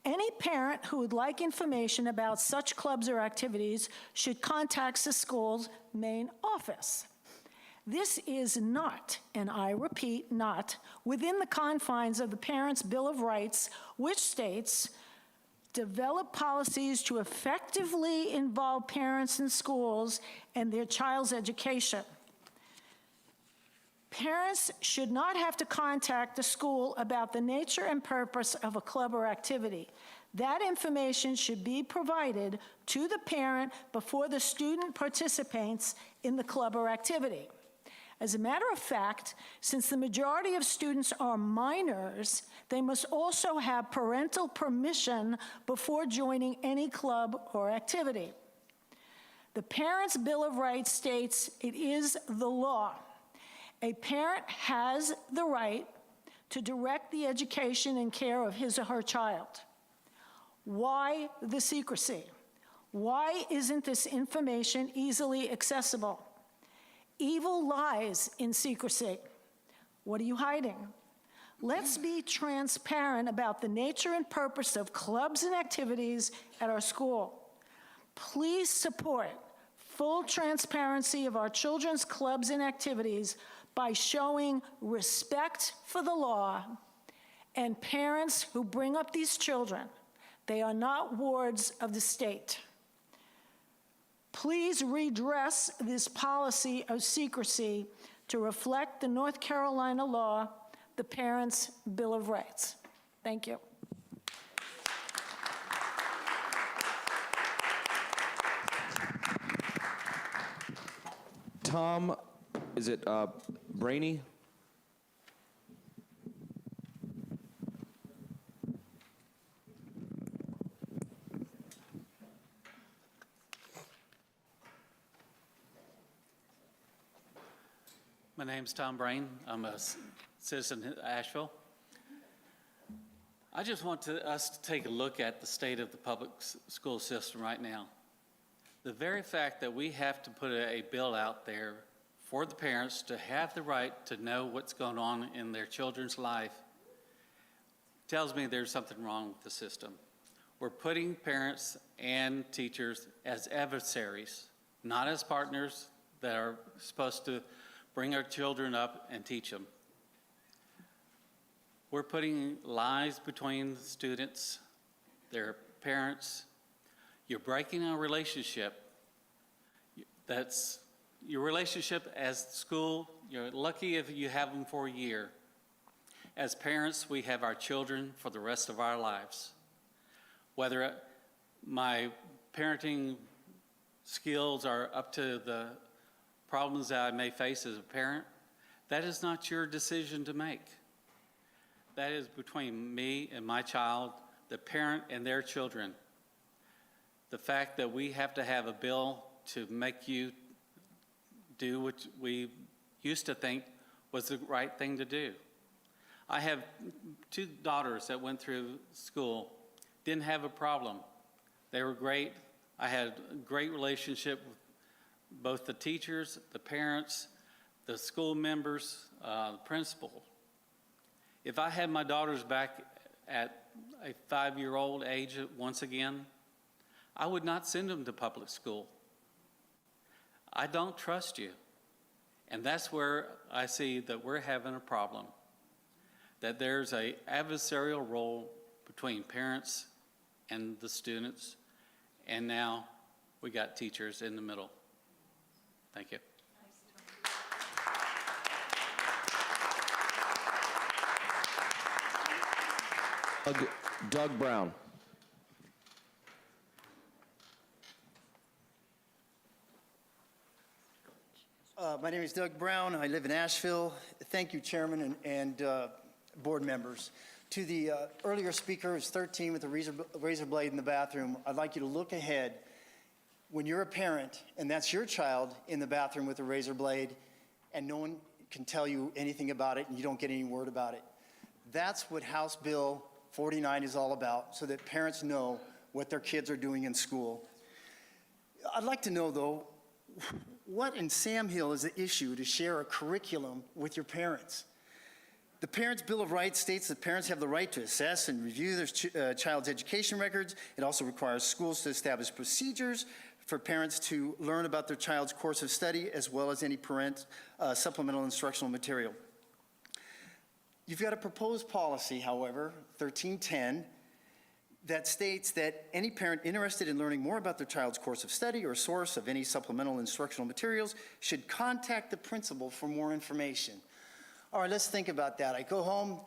Any parent who would like information about such clubs or activities should contact the school's main office. This is not, and I repeat, not, within the confines of the Parents' Bill of Rights, which states, develop policies to effectively involve parents in schools and their child's education. Parents should not have to contact the school about the nature and purpose of a club or activity. That information should be provided to the parent before the student participates in the club or activity. As a matter of fact, since the majority of students are minors, they must also have parental permission before joining any club or activity. The Parents' Bill of Rights states it is the law. A parent has the right to direct the education and care of his or her child. Why the secrecy? Why isn't this information easily accessible? Evil lies in secrecy. What are you hiding? Let's be transparent about the nature and purpose of clubs and activities at our school. Please support full transparency of our children's clubs and activities by showing respect for the law and parents who bring up these children. They are not wards of the state. Please redress this policy of secrecy to reflect the North Carolina law, the Parents' Bill of Rights. Thank you. Tom, is it Brainy? My name's Tom Brain. I'm a citizen in Asheville. I just want us to take a look at the state of the public school system right now. The very fact that we have to put a bill out there for the parents to have the right to know what's going on in their children's life tells me there's something wrong with the system. We're putting parents and teachers as adversaries, not as partners that are supposed to bring our children up and teach them. We're putting lies between students, their parents. You're breaking a relationship. That's your relationship as school. You're lucky if you have them for a year. As parents, we have our children for the rest of our lives. Whether my parenting skills are up to the problems that I may face as a parent, that is not your decision to make. That is between me and my child, the parent and their children. The fact that we have to have a bill to make you do what we used to think was the right thing to do. I have 2 daughters that went through school, didn't have a problem. They were great. I had a great relationship with both the teachers, the parents, the school members, the principal. If I had my daughters back at a 5-year-old age once again, I would not send them to public school. I don't trust you. And that's where I see that we're having a problem, that there's an adversarial role between parents and the students, and now we got teachers in the middle. Thank you. Doug Brown. My name is Doug Brown. I live in Asheville. Thank you, Chairman and board members. To the earlier speaker who's 13 with a razor blade in the bathroom, I'd like you to look ahead. When you're a parent and that's your child in the bathroom with a razor blade and no one can tell you anything about it and you don't get any word about it. That's what House Bill 49 is all about, so that parents know what their kids are doing in school. I'd like to know, though, what in Sam Hill is the issue to share a curriculum with your parents? The Parents' Bill of Rights states that parents have the right to assess and review their child's education records. It also requires schools to establish procedures for parents to learn about their child's course of study, as well as any supplemental instructional material. You've got a proposed policy, however, 1310, that states that any parent interested in learning more about their child's course of study or source of any supplemental instructional materials should contact the principal for more information. All right, let's think about that. I go home,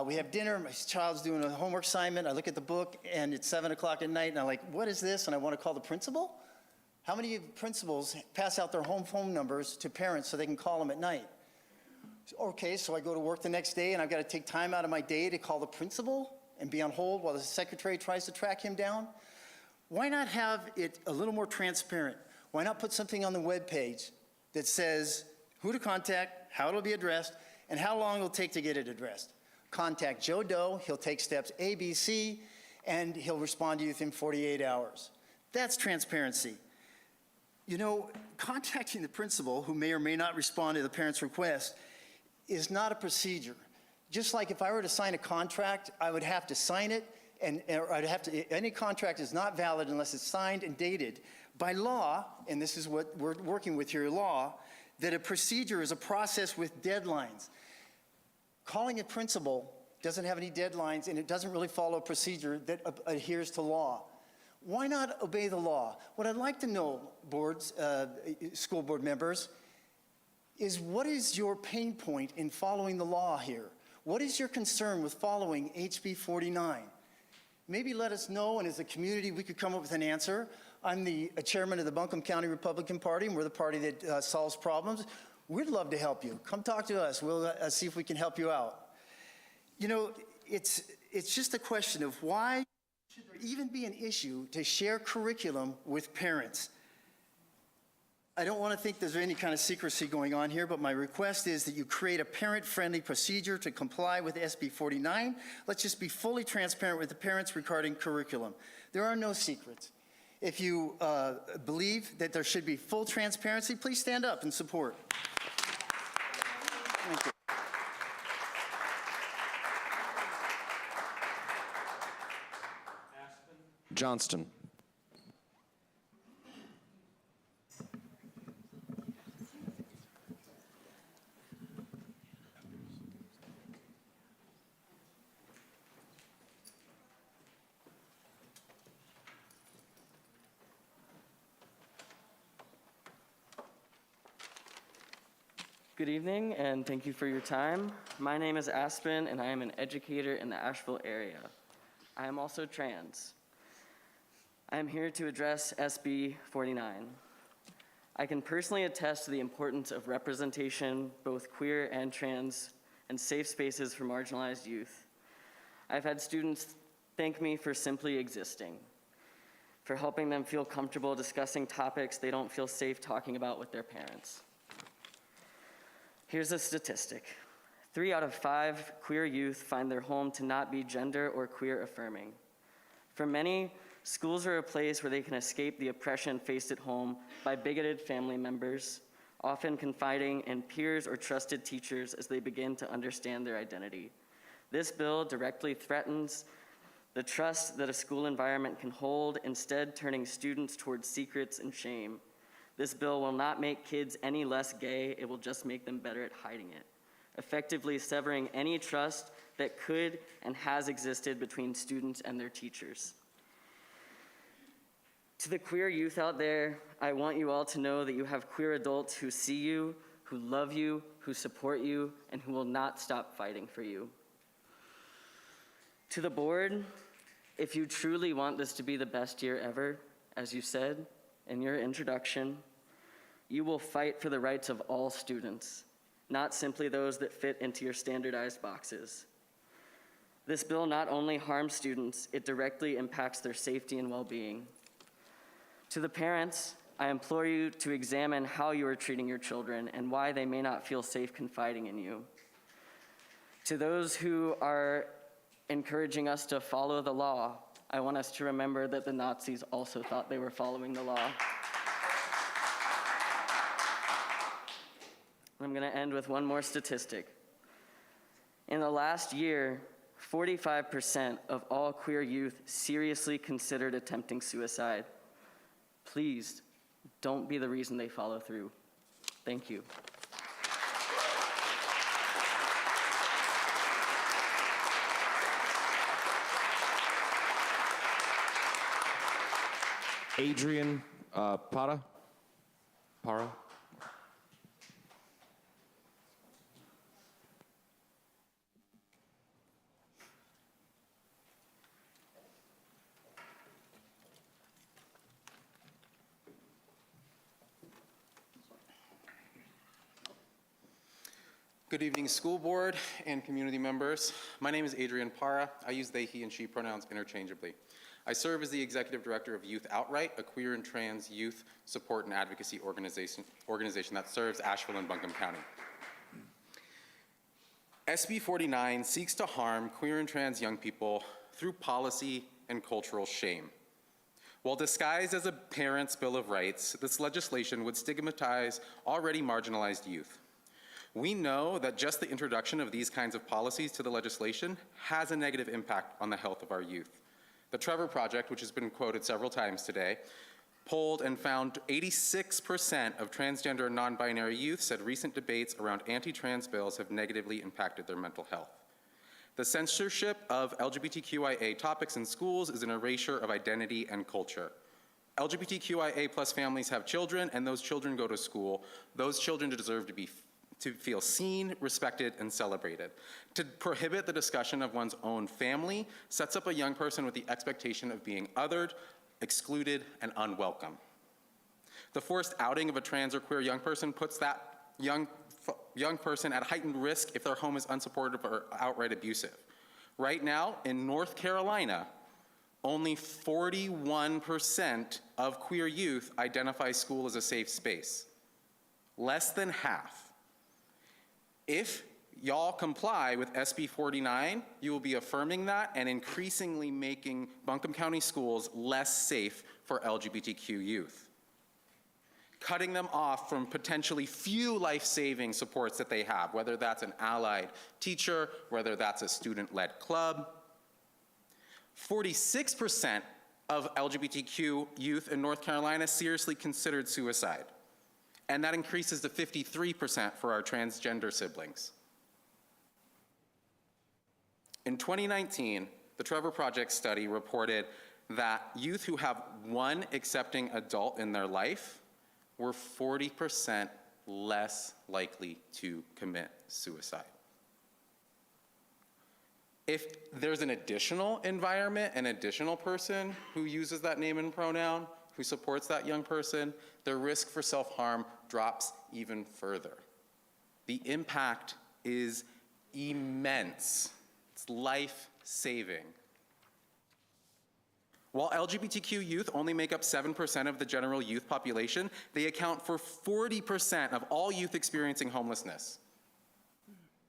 we have dinner, my child's doing a homework assignment, I look at the book, and it's 7 o'clock at night, and I'm like, what is this? And I want to call the principal? How many principals pass out their home phone numbers to parents so they can call them at night? Okay, so I go to work the next day, and I've got to take time out of my day to call the principal and be on hold while the secretary tries to track him down? Why not have it a little more transparent? Why not put something on the webpage that says who to contact, how it'll be addressed, and how long it'll take to get it addressed? Contact Joe Doe, he'll take steps A, B, C, and he'll respond to you within 48 hours. That's transparency. You know, contacting the principal, who may or may not respond to the parent's request, is not a procedure. Just like if I were to sign a contract, I would have to sign it, and any contract is not valid unless it's signed and dated. By law, and this is what we're working with here, law, that a procedure is a process with deadlines. Calling a principal doesn't have any deadlines, and it doesn't really follow a procedure that adheres to law. Why not obey the law? What I'd like to know, school board members, is what is your pain point in following the law here? What is your concern with following HB 49? Maybe let us know, and as a community, we could come up with an answer. I'm the chairman of the Buncombe County Republican Party, and we're the party that solves problems. We'd love to help you. Come talk to us. We'll see if we can help you out. You know, it's just a question of why should there even be an issue to share curriculum with parents? I don't want to think there's any kind of secrecy going on here, but my request is that you create a parent-friendly procedure to comply with SB 49. Let's just be fully transparent with the parents regarding curriculum. There are no secrets. If you believe that there should be full transparency, please stand up and support. Thank you. Johnston. Good evening, and thank you for your time. My name is Aspen, and I am an educator in the Asheville area. I am also trans. I am here to address SB 49. I can personally attest to the importance of representation, both queer and trans, and safe spaces for marginalized youth. I've had students thank me for simply existing, for helping them feel comfortable discussing topics they don't feel safe talking about with their parents. Here's a statistic. 3 out of 5 queer youth find their home to not be gender or queer affirming. For many, schools are a place where they can escape the oppression faced at home by bigoted family members, often confiding in peers or trusted teachers as they begin to understand their identity. This bill directly threatens the trust that a school environment can hold, instead turning students towards secrets and shame. This bill will not make kids any less gay, it will just make them better at hiding it, effectively severing any trust that could and has existed between students and their teachers. To the queer youth out there, I want you all to know that you have queer adults who see you, who love you, who support you, and who will not stop fighting for you. To the board, if you truly want this to be the best year ever, as you said in your introduction, you will fight for the rights of all students, not simply those that fit into your standardized boxes. This bill not only harms students, it directly impacts their safety and well-being. To the parents, I implore you to examine how you are treating your children and why they may not feel safe confiding in you. To those who are encouraging us to follow the law, I want us to remember that the Nazis also thought they were following the law. I'm going to end with one more statistic. In the last year, 45% of all queer youth seriously considered attempting suicide. Please, don't be the reason they follow through. Thank you. Adrian Para. Good evening, school board and community members. My name is Adrian Para. I use they, he, and she pronouns interchangeably. I serve as the executive director of Youth Outright, a queer and trans youth support and advocacy organization that serves Asheville and Buncombe County. SB 49 seeks to harm queer and trans young people through policy and cultural shame. While disguised as a parent's Bill of Rights, this legislation would stigmatize already marginalized youth. We know that just the introduction of these kinds of policies to the legislation has a negative impact on the health of our youth. The Trevor Project, which has been quoted several times today, polled and found 86% of transgender and non-binary youth said recent debates around anti-trans bills have negatively impacted their mental health. The censorship of LGBTQIA topics in schools is an erasure of identity and culture. LGBTQIA plus families have children, and those children go to school. Those children deserve to feel seen, respected, and celebrated. To prohibit the discussion of one's own family sets up a young person with the expectation of being othered, excluded, and unwelcome. The forced outing of a trans or queer young person puts that young person at heightened risk if their home is unsupportive or outright abusive. Right now, in North Carolina, only 41% of queer youth identify school as a safe space. Less than half. If y'all comply with SB 49, you will be affirming that and increasingly making Buncombe County schools less safe for LGBTQ youth. Cutting them off from potentially few life-saving supports that they have, whether that's an allied teacher, whether that's a student-led club. 46% of LGBTQ youth in North Carolina seriously considered suicide. And that increases to 53% for our transgender siblings. In 2019, the Trevor Project study reported that youth who have one accepting adult in their life were 40% less likely to commit suicide. If there's an additional environment, an additional person who uses that name and pronoun, who supports that young person, their risk for self-harm drops even further. The impact is immense. It's life-saving. While LGBTQ youth only make up 7% of the general youth population, they account for 40% of all youth experiencing homelessness.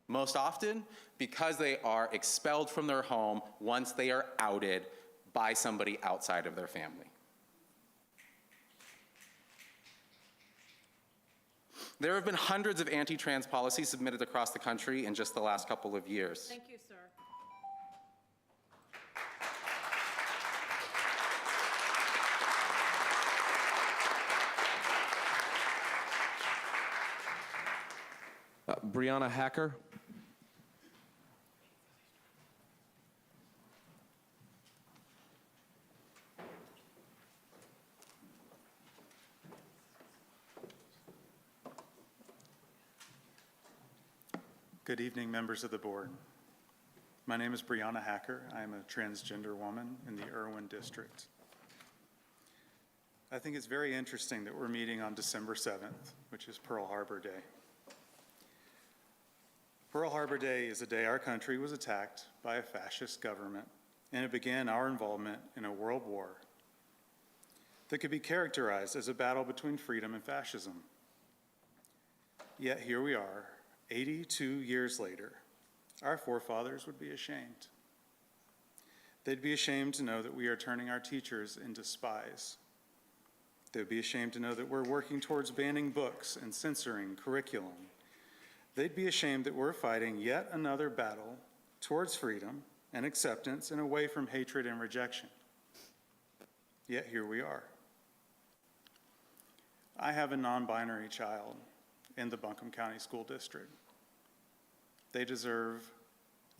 most often because they are expelled from their home once they are outed by somebody outside of their family. There have been hundreds of anti-trans policies submitted across the country in just the last couple of years. Thank you, sir. Brianna Hacker. Good evening, members of the board. My name is Brianna Hacker. I am a transgender woman in the Irwin district. I think it's very interesting that we're meeting on December 7th, which is Pearl Harbor Day. Pearl Harbor Day is the day our country was attacked by a fascist government, and it began our involvement in a world war that could be characterized as a battle between freedom and fascism. Yet here we are, 82 years later. Our forefathers would be ashamed. They'd be ashamed to know that we are turning our teachers into spies. They'd be ashamed to know that we're working towards banning books and censoring curriculum. They'd be ashamed that we're fighting yet another battle towards freedom and acceptance and away from hatred and rejection. Yet here we are. I have a non-binary child in the Buncombe County School District. They deserve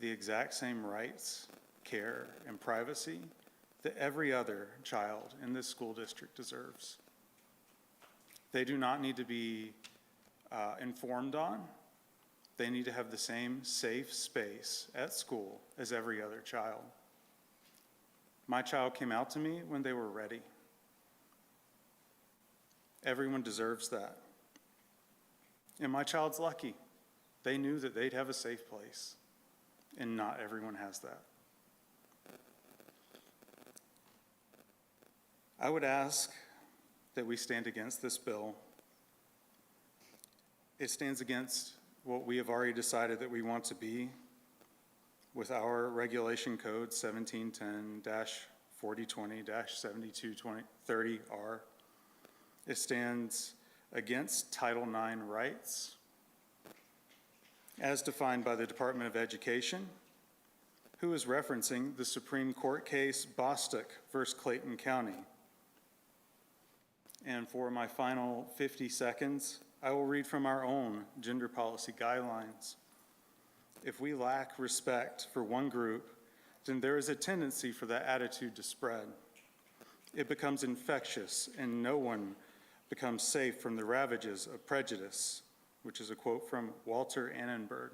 the exact same rights, care, and privacy that every other child in this school district deserves. They do not need to be informed on. They need to have the same safe space at school as every other child. My child came out to me when they were ready. Everyone deserves that. And my child's lucky. They knew that they'd have a safe place, and not everyone has that. I would ask that we stand against this bill. It stands against what we have already decided that we want to be with our regulation code 1710-4020-7230R. It stands against Title IX rights as defined by the Department of Education, who is referencing the Supreme Court case Bostock versus Clayton County. And for my final 50 seconds, I will read from our own gender policy guidelines. If we lack respect for one group, then there is a tendency for that attitude to spread. It becomes infectious, and no one becomes safe from the ravages of prejudice, which is a quote from Walter Annenberg.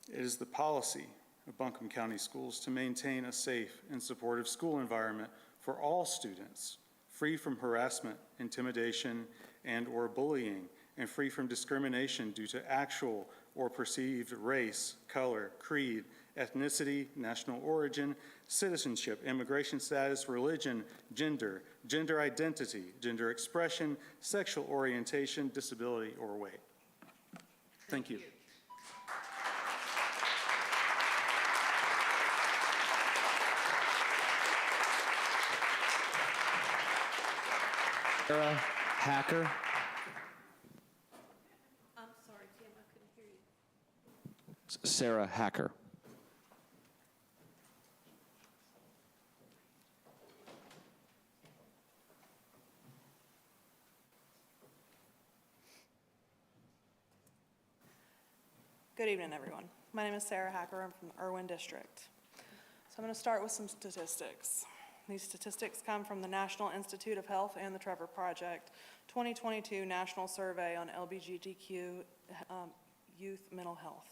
It is the policy of Buncombe County Schools to maintain a safe and supportive school environment for all students, free from harassment, intimidation, and/or bullying, and free from discrimination due to actual or perceived race, color, creed, ethnicity, national origin, citizenship, immigration status, religion, gender, gender identity, gender expression, sexual orientation, disability, or weight. Thank you. Sarah Hacker. I'm sorry, Tim, I couldn't hear you. Sarah Hacker. Good evening, everyone. My name is Sarah Hacker. I'm from the Irwin District. So I'm going to start with some statistics. These statistics come from the National Institute of Health and the Trevor Project 2022 National Survey on LGBTQ Youth Mental Health.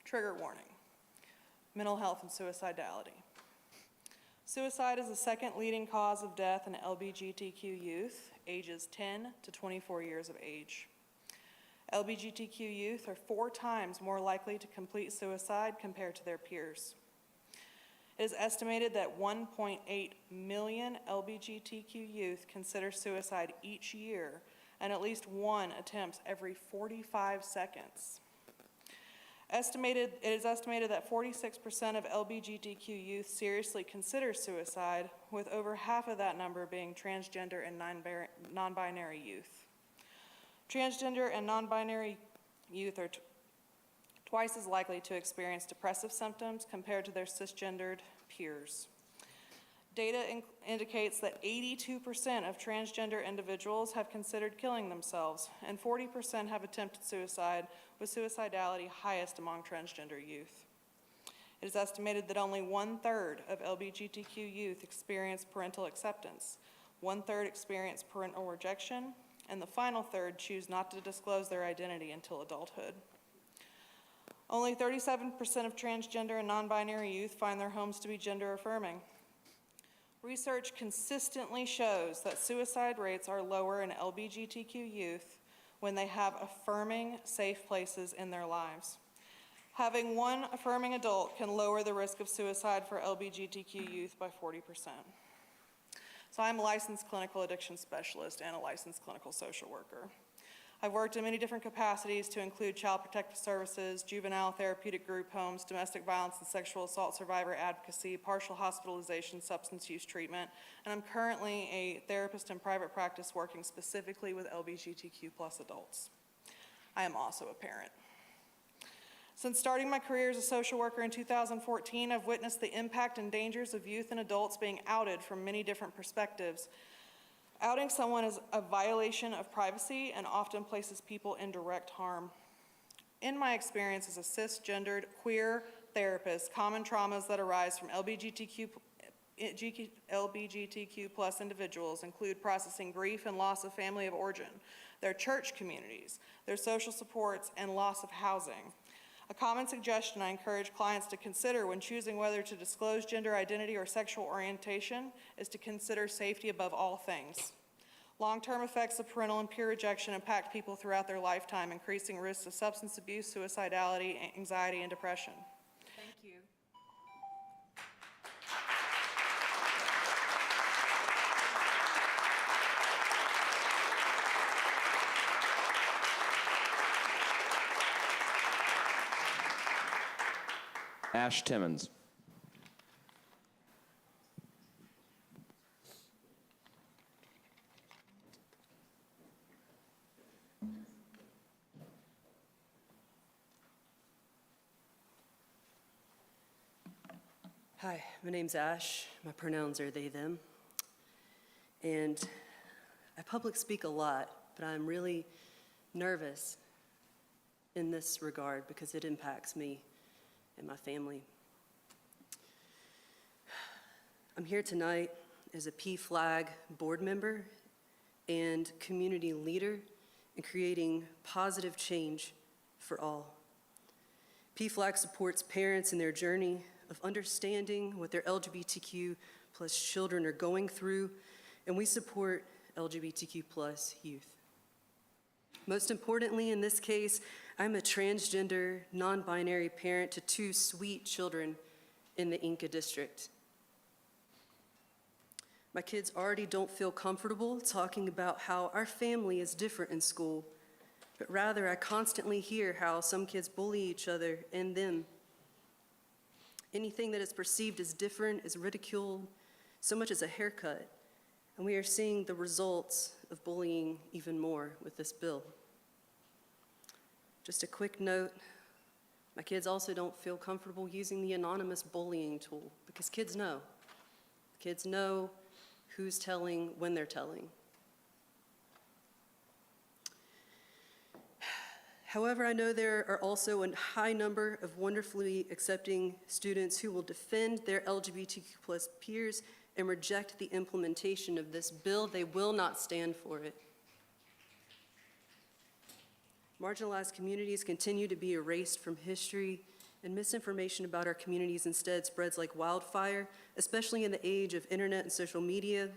Trigger warning: mental health and suicidality. Suicide is the second leading cause of death in LGBTQ youth, ages 10 to 24 years of age. LGBTQ youth are 4 times more likely to complete suicide compared to their peers. It is estimated that 1.8 million LGBTQ youth consider suicide each year, and at least one attempts every 45 seconds. It is estimated that 46% of LGBTQ youth seriously consider suicide, with over half of that number being transgender and non-binary youth. Transgender and non-binary youth are twice as likely to experience depressive symptoms compared to their cisgendered peers. Data indicates that 82% of transgender individuals have considered killing themselves, and 40% have attempted suicide, with suicidality highest among transgender youth. It is estimated that only 1/3 of LGBTQ youth experience parental acceptance, 1/3 experience parental rejection, and the final third choose not to disclose their identity until adulthood. Only 37% of transgender and non-binary youth find their homes to be gender affirming. Research consistently shows that suicide rates are lower in LGBTQ youth when they have affirming, safe places in their lives. Having one affirming adult can lower the risk of suicide for LGBTQ youth by 40%. So I'm a licensed clinical addiction specialist and a licensed clinical social worker. I've worked in many different capacities to include child protective services, juvenile therapeutic group homes, domestic violence and sexual assault survivor advocacy, partial hospitalization, substance use treatment, and I'm currently a therapist in private practice working specifically with LGBTQ+ adults. I am also a parent. Since starting my career as a social worker in 2014, I've witnessed the impact and dangers of youth and adults being outed from many different perspectives. Outing someone is a violation of privacy and often places people in direct harm. In my experience as a cisgendered, queer therapist, common traumas that arise from LGBTQ+ individuals include processing grief and loss of family of origin, their church communities, their social supports, and loss of housing. A common suggestion I encourage clients to consider when choosing whether to disclose gender identity or sexual orientation is to consider safety above all things. Long-term effects of parental and peer rejection impact people throughout their lifetime, increasing risks of substance abuse, suicidality, anxiety, and depression. Thank you. Ash Timmons. Hi, my name's Ash. My pronouns are they, them. And I public speak a lot, but I'm really nervous in this regard because it impacts me and my family. I'm here tonight as a PFLAG board member and community leader in creating positive change for all. PFLAG supports parents in their journey of understanding what their LGBTQ+ children are going through, and we support LGBTQ+ youth. Most importantly, in this case, I'm a transgender, non-binary parent to two sweet children in the Inca district. My kids already don't feel comfortable talking about how our family is different in school, but rather I constantly hear how some kids bully each other and them. Anything that is perceived as different is ridiculed, so much as a haircut, and we are seeing the results of bullying even more with this bill. Just a quick note, my kids also don't feel comfortable using the anonymous bullying tool because kids know. Kids know who's telling when they're telling. However, I know there are also a high number of wonderfully accepting students who will defend their LGBTQ+ peers and reject the implementation of this bill. They will not stand for it. Marginalized communities continue to be erased from history, and misinformation about our communities instead spreads like wildfire, especially in the age of internet and social media.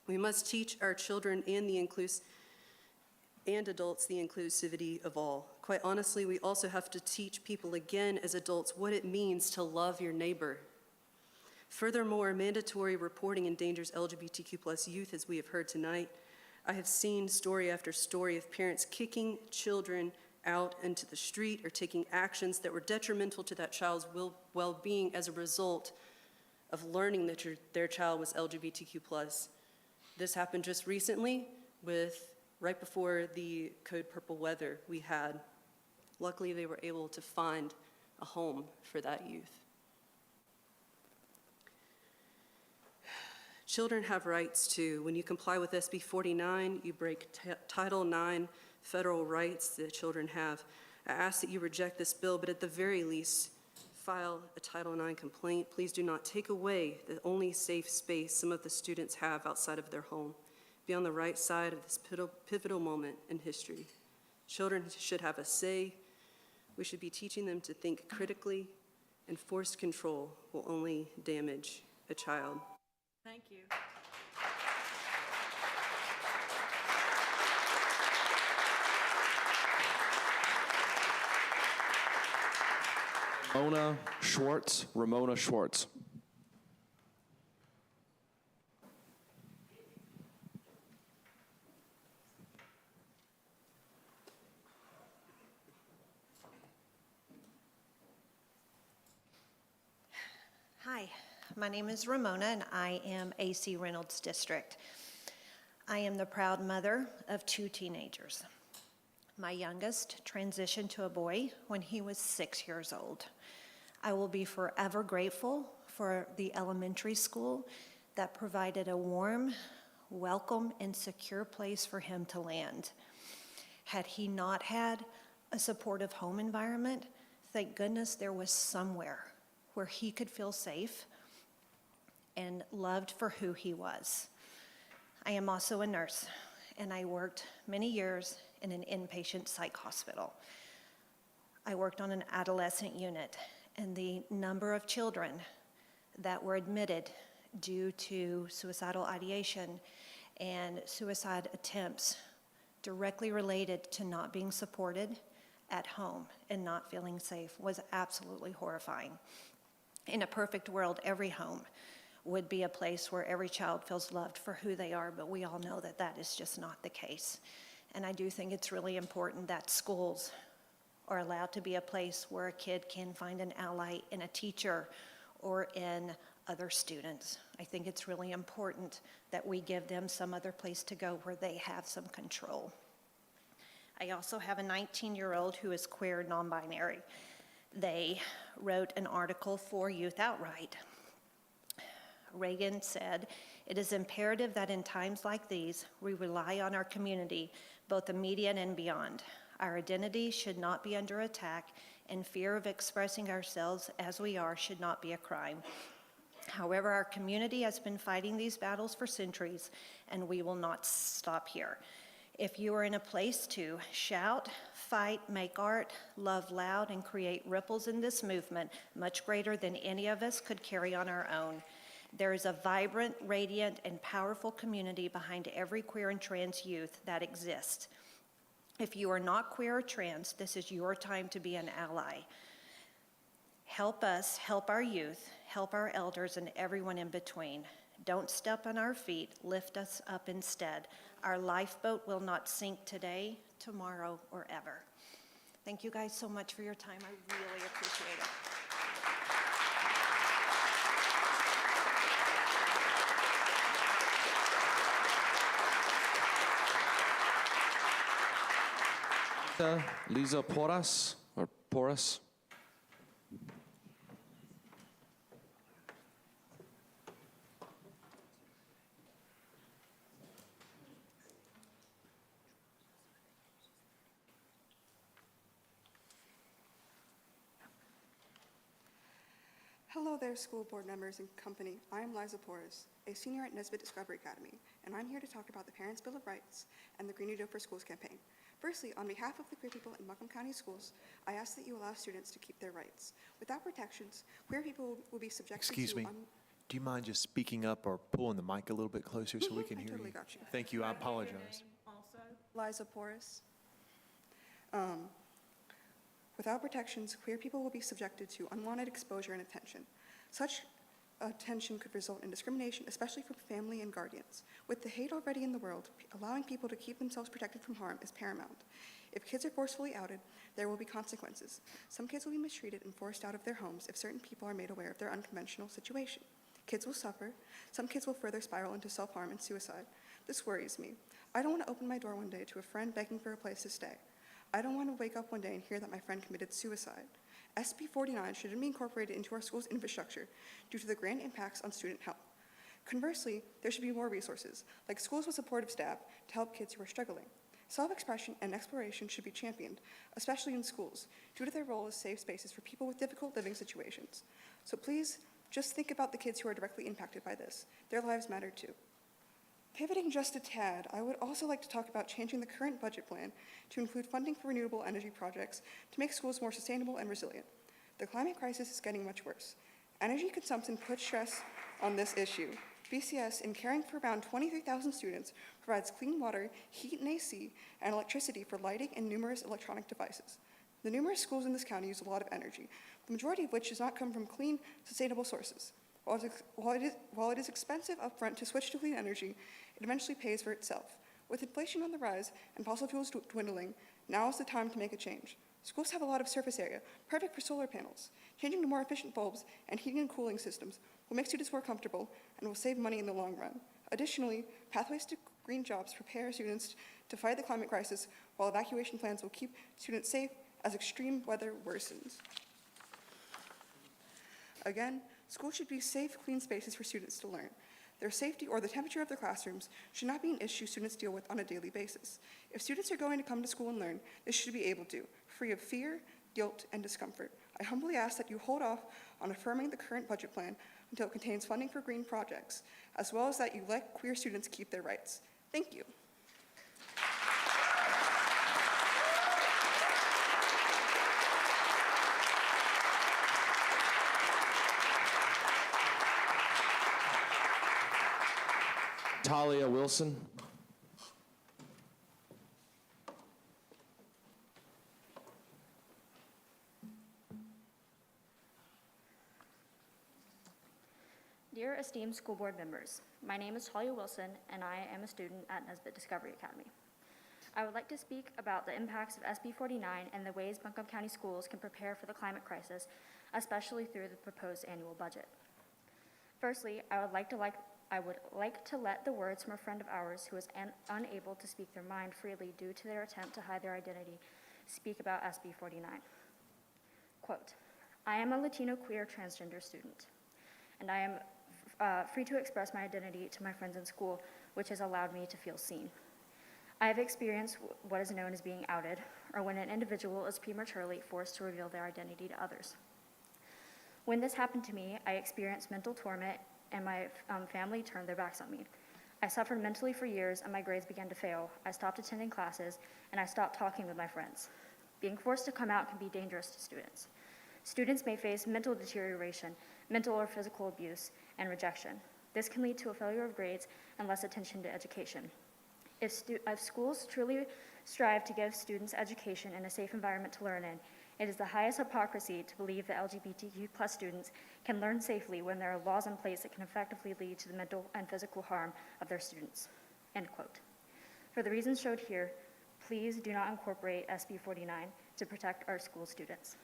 We must teach our children and adults the inclusivity of all. Quite honestly, we also have to teach people again as adults what it means to love your neighbor. Furthermore, mandatory reporting endangers LGBTQ+ youth, as we have heard tonight. I have seen story after story of parents kicking children out into the street or taking actions that were detrimental to that child's well-being as a result of learning that their child was LGBTQ+. This happened just recently right before the Code Purple weather we had. Luckily, they were able to find a home for that youth. Children have rights too. When you comply with SB 49, you break Title IX federal rights that children have. I ask that you reject this bill, but at the very least, file a Title IX complaint. Please do not take away the only safe space some of the students have outside of their home. Be on the right side of this pivotal moment in history. Children should have a say. We should be teaching them to think critically, and forced control will only damage a child. Thank you. Ramona Schwartz. Hi, my name is Ramona, and I am AC Reynolds District. I am the proud mother of 2 teenagers. My youngest transitioned to a boy when he was 6 years old. I will be forever grateful for the elementary school that provided a warm, welcome, and secure place for him to land. Had he not had a supportive home environment, thank goodness there was somewhere where he could feel safe and loved for who he was. I am also a nurse, and I worked many years in an inpatient psych hospital. I worked on an adolescent unit, and the number of children that were admitted due to suicidal ideation and suicide attempts directly related to not being supported at home and not feeling safe was absolutely horrifying. In a perfect world, every home would be a place where every child feels loved for who they are, but we all know that that is just not the case. And I do think it's really important that schools are allowed to be a place where a kid can find an ally in a teacher or in other students. I think it's really important that we give them some other place to go where they have some control. I also have a 19-year-old who is queer non-binary. They wrote an article for Youth Outright. Reagan said, "It is imperative that in times like these, we rely on our community, both immediate and beyond. Our identity should not be under attack, and fear of expressing ourselves as we are should not be a crime. However, our community has been fighting these battles for centuries, and we will not stop here. If you are in a place to shout, fight, make art, love loud, and create ripples in this movement much greater than any of us could carry on our own. There is a vibrant, radiant, and powerful community behind every queer and trans youth that exists. If you are not queer or trans, this is your time to be an ally. Help us, help our youth, help our elders, and everyone in between. Don't step on our feet, lift us up instead. Our lifeboat will not sink today, tomorrow, or ever." Thank you guys so much for your time. I really appreciate it. Lisa Porras, or Porras. Hello there, school board members and company. I am Liza Porras, a senior at Nesbitt Discovery Academy, and I'm here to talk about the Parents' Bill of Rights and the Green New Deal for Schools campaign. Firstly, on behalf of the queer people in Buncombe County Schools, I ask that you allow students to keep their rights. Without protections, queer people will be subjected to— Excuse me. Do you mind just speaking up or pulling the mic a little bit closer so we can hear totally you? got you. Thank you. I apologize. Liza Porras. Without protections, queer people will be subjected to unwanted exposure and attention. Such attention could result in discrimination, especially from family and guardians. With the hate already in the world, allowing people to keep themselves protected from harm is paramount. If kids are forcefully outed, there will be consequences. Some kids will be mistreated and forced out of their homes if certain people are made aware of their unconventional situation. Kids will suffer. Some kids will further spiral into self-harm and suicide. This worries me. I don't want to open my door one day to a friend begging for a place to stay. I don't want to wake up one day and hear that my friend committed suicide. SB 49 shouldn't be incorporated into our school's infrastructure due to the grand impacts on student health. Conversely, there should be more resources, like schools with supportive staff, to help kids who are struggling. Self-expression and exploration should be championed, especially in schools, due to their role as safe spaces for people with difficult living situations. So please, just think about the kids who are directly impacted by this. Their lives matter too. Pivoting just a tad, I would also like to talk about changing the current budget plan to include funding for renewable energy projects to make schools more sustainable and resilient. The climate crisis is getting much worse. Energy consumption puts stress on this issue. BCS, in caring for around 23,000 students, provides clean water, heat and AC, and electricity for lighting and numerous electronic devices. The numerous schools in this county use a lot of energy, the majority of which does not come from clean, sustainable sources. While it is expensive upfront to switch to clean energy, it eventually pays for itself. With inflation on the rise and fossil fuels dwindling, now is the time to make a change. Schools have a lot of surface area, perfect for solar panels. Changing to more efficient bulbs and heating and cooling systems will make students more comfortable and will save money in the long run. Additionally, pathways to green jobs prepare students to fight the climate crisis, while evacuation plans will keep students safe as extreme weather worsens. Again, schools should be safe, clean spaces for students to learn. Their safety or the temperature of their classrooms should not be an issue students deal with on a daily basis. If students are going to come to school and learn, they should be able to, free of fear, guilt, and discomfort. I humbly ask that you hold off on affirming the current budget plan until it contains funding for green projects, as well as that you let queer students keep their rights. Thank you. Talia Wilson. Dear esteemed school board members, my name is Talia Wilson, and I am a student at Nesbitt Discovery Academy. I would like to speak about the impacts of SB 49 and the ways Buncombe County schools can prepare for the climate crisis, especially through the proposed annual budget. Firstly, I would like to let the words from a friend of ours who is unable to speak their mind freely due to their attempt to hide their identity speak about SB 49. Quote, I am a Latino queer transgender student, and I am free to express my identity to my friends in school, which has allowed me to feel seen. I have experienced what is known as being outed, or when an individual is prematurely forced to reveal their identity to others. When this happened to me, I experienced mental torment, and my family turned their backs on me. I suffered mentally for years, and my grades began to fail. I stopped attending classes, and I stopped talking with my friends. Being forced to come out can be dangerous to students. Students may face mental deterioration, mental or physical abuse, and rejection. This can lead to a failure of grades and less attention to education. If schools truly strive to give students education and a safe environment to learn in, it is the highest hypocrisy to believe that LGBTQ+ students can learn safely when there are laws in place that can effectively lead to the mental and physical harm of their students. End quote. For the reasons showed here, please do not incorporate SB 49 to protect our school students.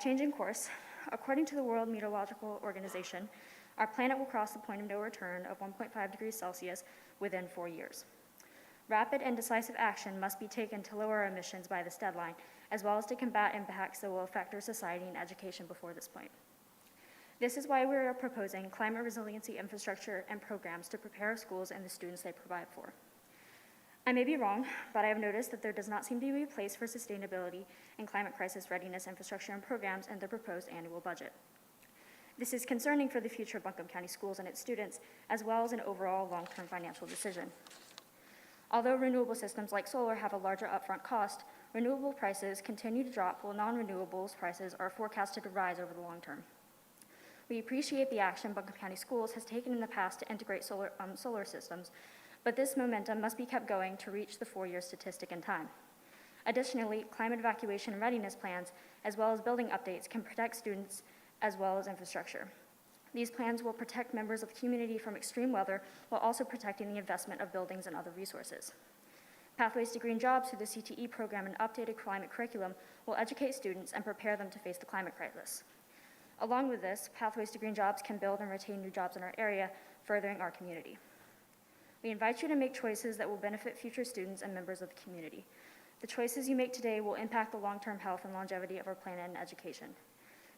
Changing course. According to the World Meteorological Organization, our planet will cross the point of no return of 1.5 degrees Celsius within 4 years. Rapid and decisive action must be taken to lower our emissions by this deadline, as well as to combat impacts that will affect our society and education before this point. This is why we are proposing climate resiliency infrastructure and programs to prepare our schools and the students they provide for. I may be wrong, but I have noticed that there does not seem to be a place for sustainability and climate crisis readiness infrastructure and programs in the proposed annual budget. This is concerning for the future of Buncombe County schools and its students, as well as an overall long-term financial decision. Although renewable systems like solar have a larger upfront cost, renewable prices continue to drop while non-renewables prices are forecasted to rise over the long term. We appreciate the action Buncombe County Schools has taken in the past to integrate solar systems, but this momentum must be kept going to reach the 4-year statistic in time. Additionally, climate evacuation and readiness plans, as well as building updates, can protect students as well as infrastructure. These plans will protect members of the community from extreme weather while also protecting the investment of buildings and other resources. Pathways to Green Jobs through the CTE program and updated climate curriculum will educate students and prepare them to face the climate crisis. Along with this, Pathways to Green Jobs can build and retain new jobs in our area, furthering our community. We invite you to make choices that will benefit future students and members of the community. The choices you make today will impact the long-term health and longevity of our planet and education.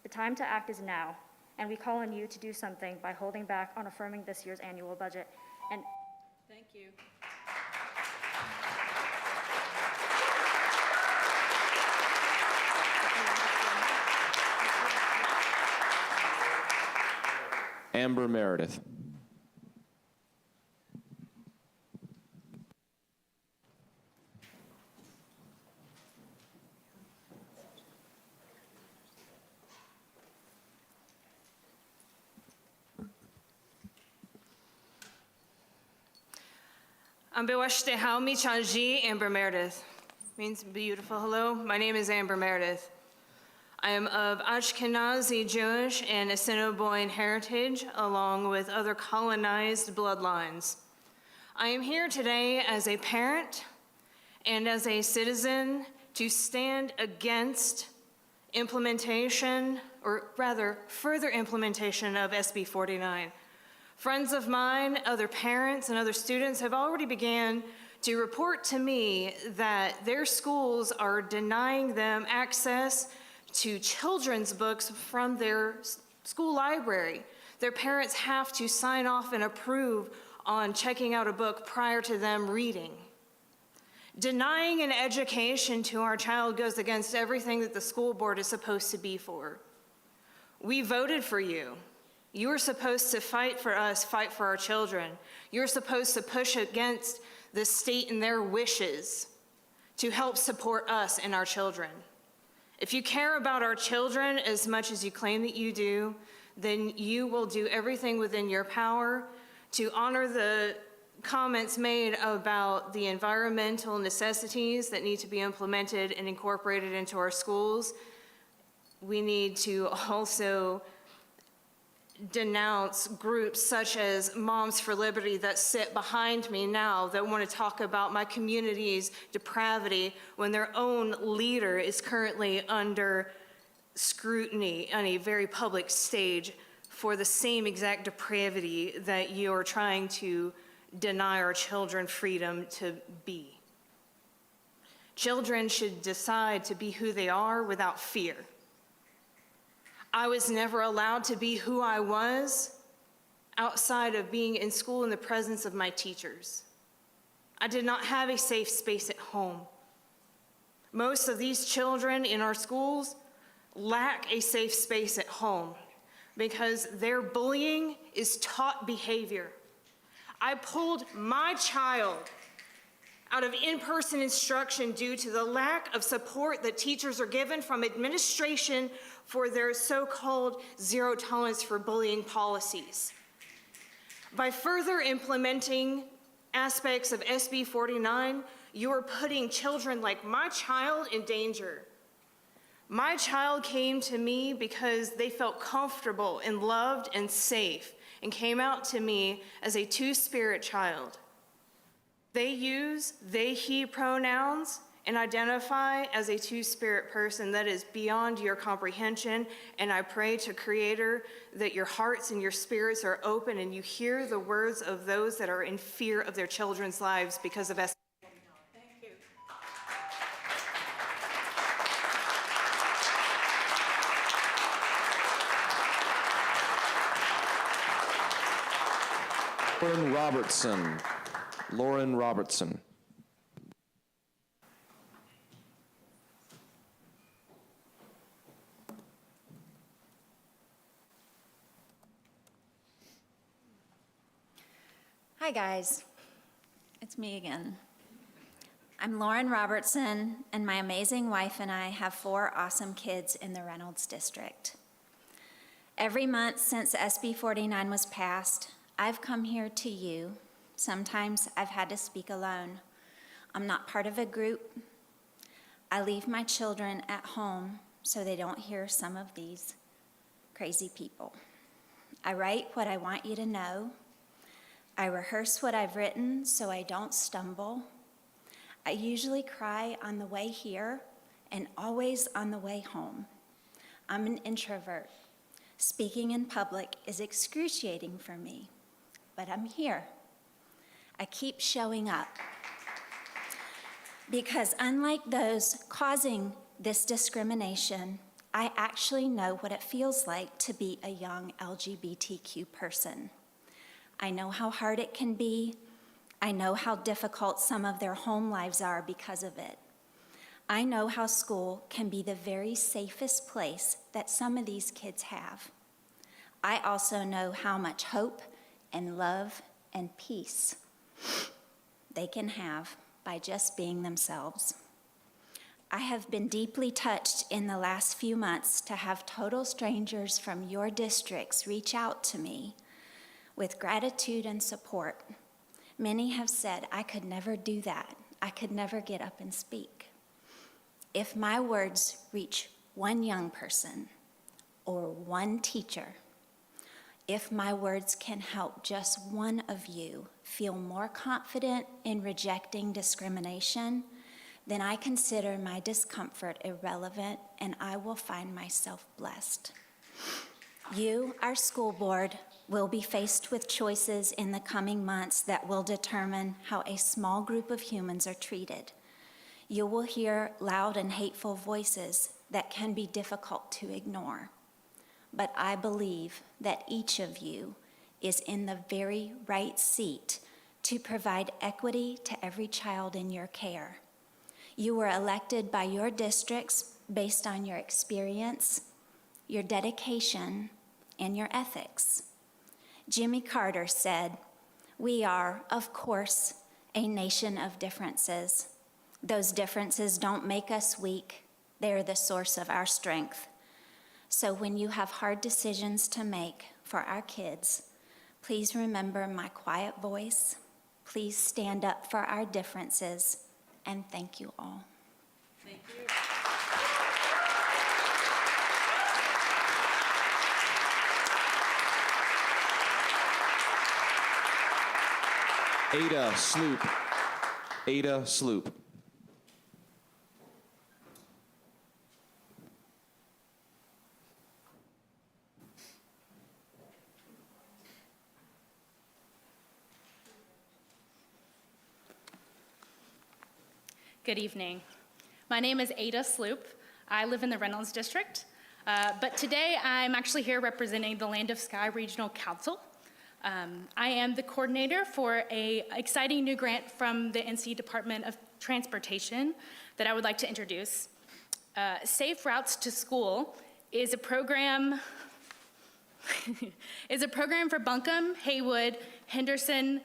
The time to act is now, and we call on you to do something by holding back on affirming this year's annual budget. And Thank you. Amber Meredith. Ambewashte Haumi Chanji, Amber Meredith. Means beautiful. Hello, my name is Amber Meredith. I am of Ashkenazi Jewish and Assiniboine heritage, along with other colonized bloodlines. I am here today as a parent and as a citizen to stand against implementation, or rather, further implementation of SB 49. Friends of mine, other parents, and other students have already began to report to me that their schools are denying them access to children's books from their school library. Their parents have to sign off and approve on checking out a book prior to them reading. Denying an education to our child goes against everything that the school board is supposed to be for. We voted for you. You are supposed to fight for us, fight for our children. You're supposed to push against the state and their wishes to help support us and our children. If you care about our children as much as you claim that you do, then you will do everything within your power to honor the comments made about the environmental necessities that need to be implemented and incorporated into our schools. We need to also denounce groups such as Moms for Liberty that sit behind me now that want to talk about my community's depravity when their own leader is currently under scrutiny on a very public stage for the same exact depravity that you are trying to deny our children freedom to be. Children should decide to be who they are without fear. I was never allowed to be who I was outside of being in school in the presence of my teachers. I did not have a safe space at home. Most of these children in our schools lack a safe space at home because their bullying is taught behavior. I pulled my child out of in-person instruction due to the lack of support that teachers are given from administration for their so-called zero tolerance for bullying policies. By further implementing aspects of SB 49, you are putting children like my child in danger. My child came to me because they felt comfortable and loved and safe and came out to me as a two-spirit child. They use they, he pronouns and identify as a two-spirit person that is beyond your comprehension. And I pray to Creator that your hearts and your spirits are open and you hear the words of those that are in fear of their children's lives because of us. Thank you. Lauren Robertson. Lauren Robertson. Hi guys, it's me again. I'm Lauren Robertson, and my amazing wife and I have 4 awesome kids in the Reynolds District. Every month since SB 49 was passed, I've come here to you. Sometimes I've had to speak alone. I'm not part of a group. I leave my children at home so they don't hear some of these crazy people. I write what I want you to know. I rehearse what I've written so I don't stumble. I usually cry on the way here and always on the way home. I'm an introvert. Speaking in public is excruciating for me, but I'm here. I keep showing up because unlike those causing this discrimination, I actually know what it feels like to be a young LGBTQ person. I know how hard it can be. I know how difficult some of their home lives are because of it. I know how school can be the very safest place that some of these kids have. I also know how much hope and love and peace they can have by just being themselves. I have been deeply touched in the last few months to have total strangers from your districts reach out to me with gratitude and support. Many have said, I could never do that. I could never get up and speak. If my words reach one young person or one teacher, if my words can help just one of you feel more confident in rejecting discrimination, then I consider my discomfort irrelevant and I will find myself blessed. You, our school board, will be faced with choices in the coming months that will determine how a small group of humans are treated. You will hear loud and hateful voices that can be difficult to ignore. But I believe that each of you is in the very right seat to provide equity to every child in your care. You were elected by your districts based on your experience, your dedication, and your ethics. Jimmy Carter said, "We are, of course, a nation of differences. Those differences don't make us weak. They're the source of our strength." So when you have hard decisions to make for our kids, please remember my quiet voice. Please stand up for our differences, and thank you all. Thank you. Ada Sloop. Ada Sloop. Good evening. My name is Ada Sloop. I live in the Reynolds District, but today I'm actually here representing the Land of Sky Regional Council. I am the coordinator for an exciting new grant from the NC Department of Transportation that I would like to introduce. Safe Routes to School is a program for Buncombe, Haywood, Henderson,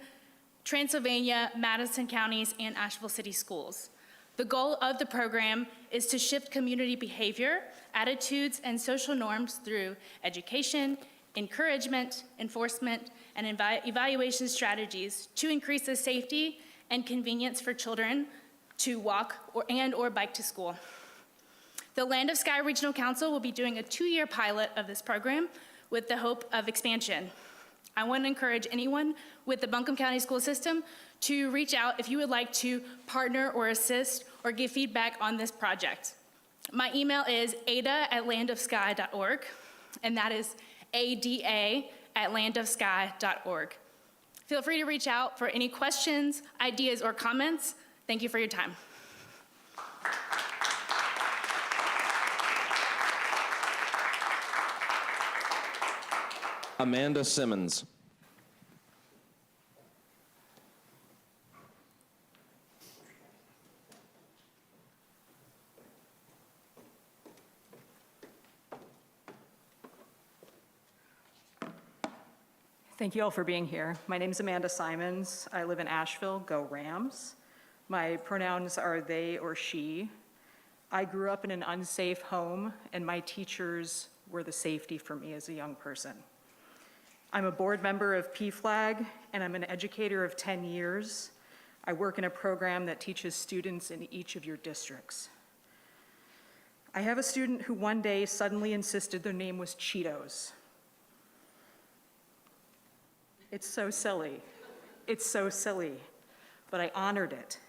Transylvania, Madison counties, and Asheville City schools. The goal of the program is to shift community behavior, attitudes, and social norms through education, encouragement, enforcement, and evaluation strategies to increase the safety and convenience for children to walk or bike to school. The Land of Sky Regional Council will be doing a 2-year pilot of this program with the hope of expansion. I want to encourage anyone with the Buncombe County School System to reach out if you would like to partner or assist or give feedback on this project. My email is ada@landofsky.org, and that is ada@landofsky.org. Feel free to reach out for any questions, ideas, or comments. Thank you for your time. Amanda Simmons. Thank you all for being here. My name is Amanda Simons. I live in Asheville. Go Rams. My pronouns are they or she. I grew up in an unsafe home, and my teachers were the safety for me as a young person. I'm a board member of PFLAG, and I'm an educator of 10 years. I work in a program that teaches students in each of your districts. I have a student who one day suddenly insisted their name was Cheetos. It's so silly. It's so silly, but I honored it.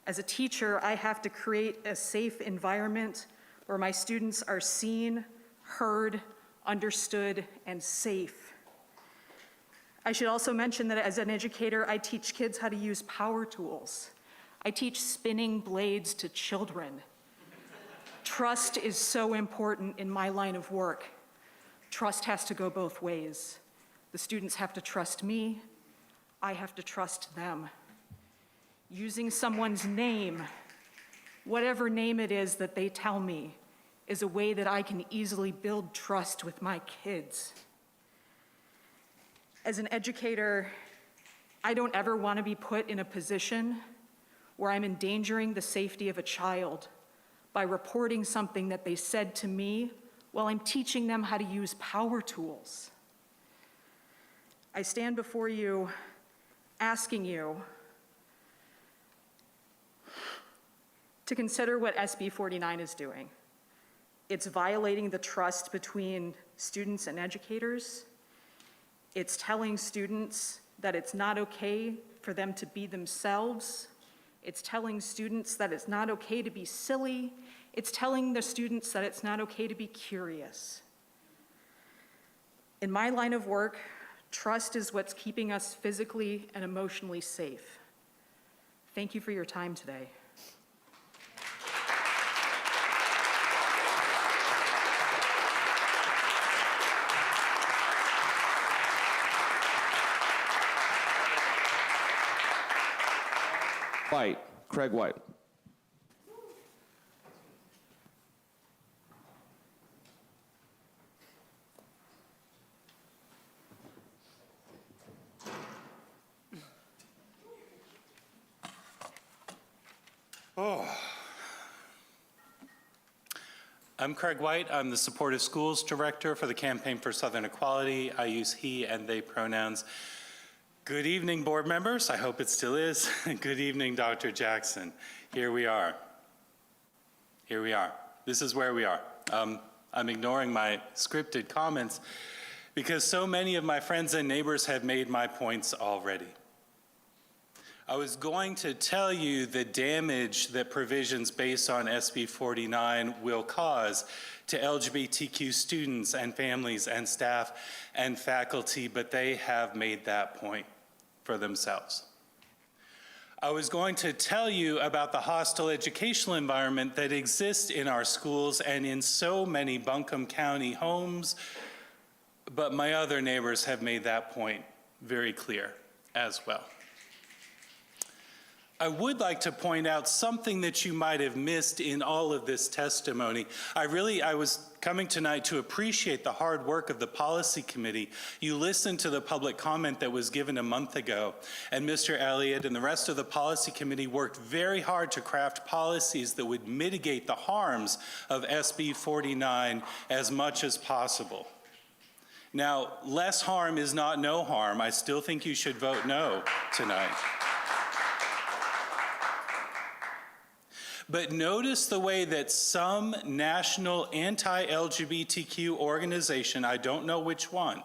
As a teacher, I have to create a safe environment where my students are seen, heard, understood, and safe. I should also mention that as an educator, I teach kids how to use power tools. I teach spinning blades to children. Trust is so important in my line of work. Trust has to go both ways. The students have to trust me. I have to trust them. Using someone's name, whatever name it is that they tell me, is a way that I can easily build trust with my kids. As an educator, I don't ever want to be put in a position where I'm endangering the safety of a child by reporting something that they said to me while I'm teaching them how to use power tools. I stand before you asking you to consider what SB 49 is doing. It's violating the trust between students and educators. It's telling students that it's not okay for them to be themselves. It's telling students that it's not okay to be silly. It's telling the students that it's not okay to be curious. In my line of work, trust is what's keeping us physically and emotionally safe. Thank you for your time today. White, Craig White. I'm Craig White. I'm the Supportive Schools Director for the Campaign for Southern Equality. I use he and they pronouns. Good evening, board members. I hope it still is. Good evening, Dr. Jackson. Here we are. Here we are. This is where we are. I'm ignoring my scripted comments because so many of my friends and neighbors have made my points already. I was going to tell you the damage that provisions based on SB 49 will cause to LGBTQ students and families and staff and faculty, but they have made that point for themselves. I was going to tell you about the hostile educational environment that exists in our schools and in so many Buncombe County homes, but my other neighbors have made that point very clear as well. I would like to point out something that you might have missed in all of this testimony. I was coming tonight to appreciate the hard work of the policy committee. You listened to the public comment that was given a month ago, and Mr. Elliott and the rest of the policy committee worked very hard to craft policies that would mitigate the harms of SB 49 as much as possible. Now, less harm is not no harm. I still think you should vote no tonight. But notice the way that some national anti-LGBTQ organization, I don't know which one,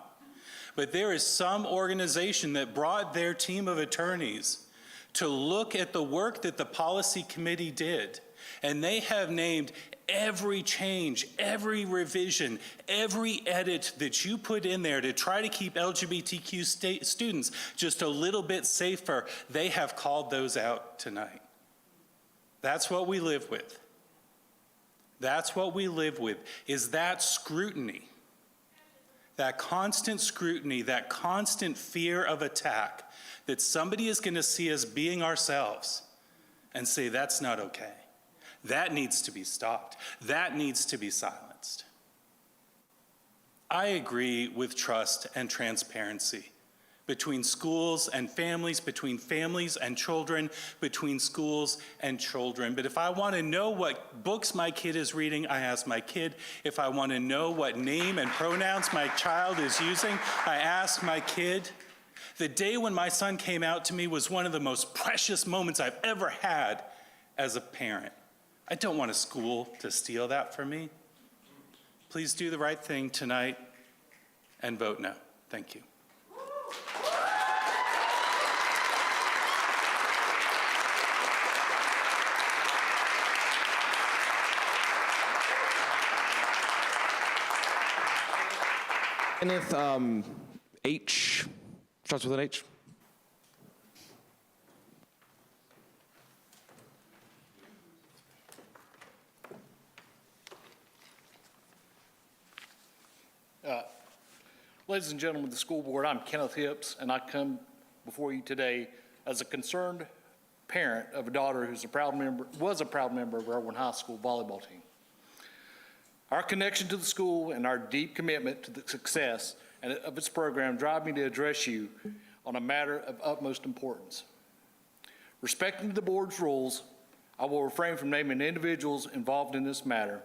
but there is some organization that brought their team of attorneys to look at the work that the policy committee did. And they have named every change, every revision, every edit that you put in there to try to keep LGBTQ students just a little bit safer. They have called those out tonight. That's what we live with. That's what we live with, is that scrutiny, that constant scrutiny, that constant fear of attack, that somebody is going to see us being ourselves and say, that's not okay. That needs to be stopped. That needs to be silenced. I agree with trust and transparency between schools and families, between families and children, between schools and children. But if I want to know what books my kid is reading, I ask my kid. If I want to know what name and pronouns my child is using, I ask my kid. The day when my son came out to me was one of the most precious moments I've ever had as a parent. I don't want a school to steal that from me. Please do the right thing tonight and vote no. Thank you. Kenneth H. Starts with an H. Ladies and gentlemen of the school board, I'm Kenneth Hips, and I come before you today as a concerned parent of a daughter who's was a proud member of Irwin High School volleyball team. Our connection to the school and our deep commitment to the success of its program drive me to address you on a matter of utmost importance. Respecting the board's rules, I will refrain from naming individuals involved in this matter,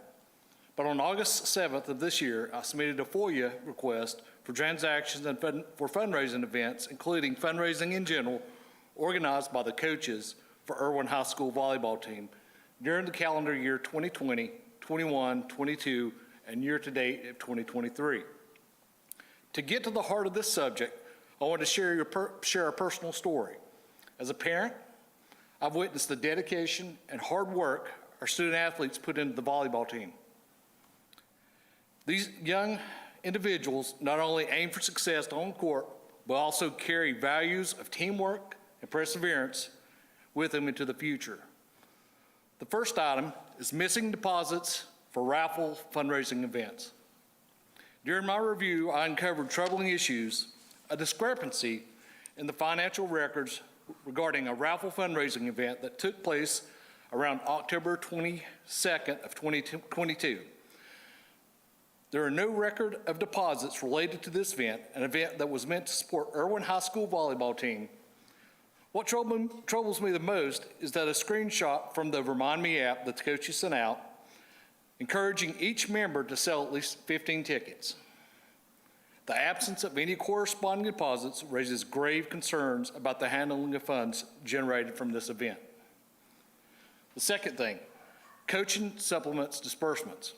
but on August 7th of this year, I submitted a FOIA request for transactions and for fundraising events, including fundraising in general, organized by the coaches for Irwin High School volleyball team during the calendar year 2020, 21, 22, and year-to-date of 2023. To get to the heart of this subject, I want to share a personal story. As a parent, I've witnessed the dedication and hard work our student athletes put into the volleyball team. These young individuals not only aim for success on court, but also carry values of teamwork and perseverance with them into the future. The first item is missing deposits for raffle fundraising events. During my review, I uncovered troubling issues, a discrepancy in the financial records regarding a raffle fundraising event that took place around October 22nd of 2022. There are no record of deposits related to this event, an event that was meant to support Irwin High School volleyball team. What troubles me the most is that a screenshot from the Remind Me app that the coaches sent out, encouraging each member to sell at least 15 tickets. The absence of any corresponding deposits raises grave concerns about the handling of funds generated from this event. The second thing, coaching supplements disbursements.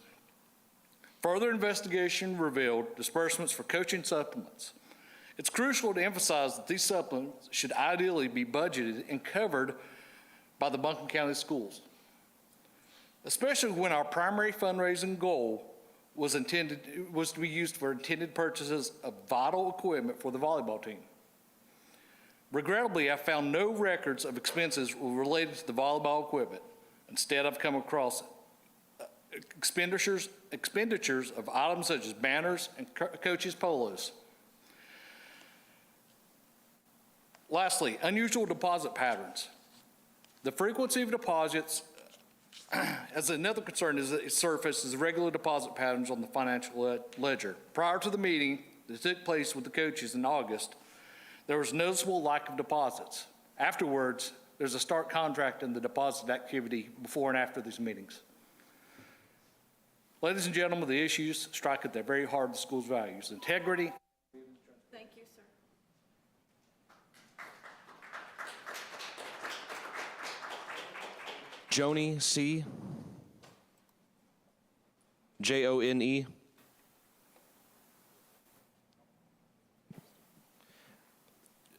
Further investigation revealed disbursements for coaching supplements. It's crucial to emphasize that these supplements should ideally be budgeted and covered by the Buncombe County Schools, especially when our primary fundraising goal was to be used for intended purchases of vital equipment for the volleyball team. Regrettably, I found no records of expenses related to the volleyball equipment. Instead, I've come across expenditures of items such as banners and coaches' polos. Lastly, unusual deposit patterns. The frequency of deposits, as another concern, is that it surfaces regular deposit patterns on the financial ledger. Prior to the meeting that took place with the coaches in August, there was noticeable lack of deposits. Afterwards, there's a stark contrast in the deposit activity before and after these meetings. Ladies and gentlemen, the issues strike at the very heart of the school's values: integrity. Thank you, sir. Joni C. Jone.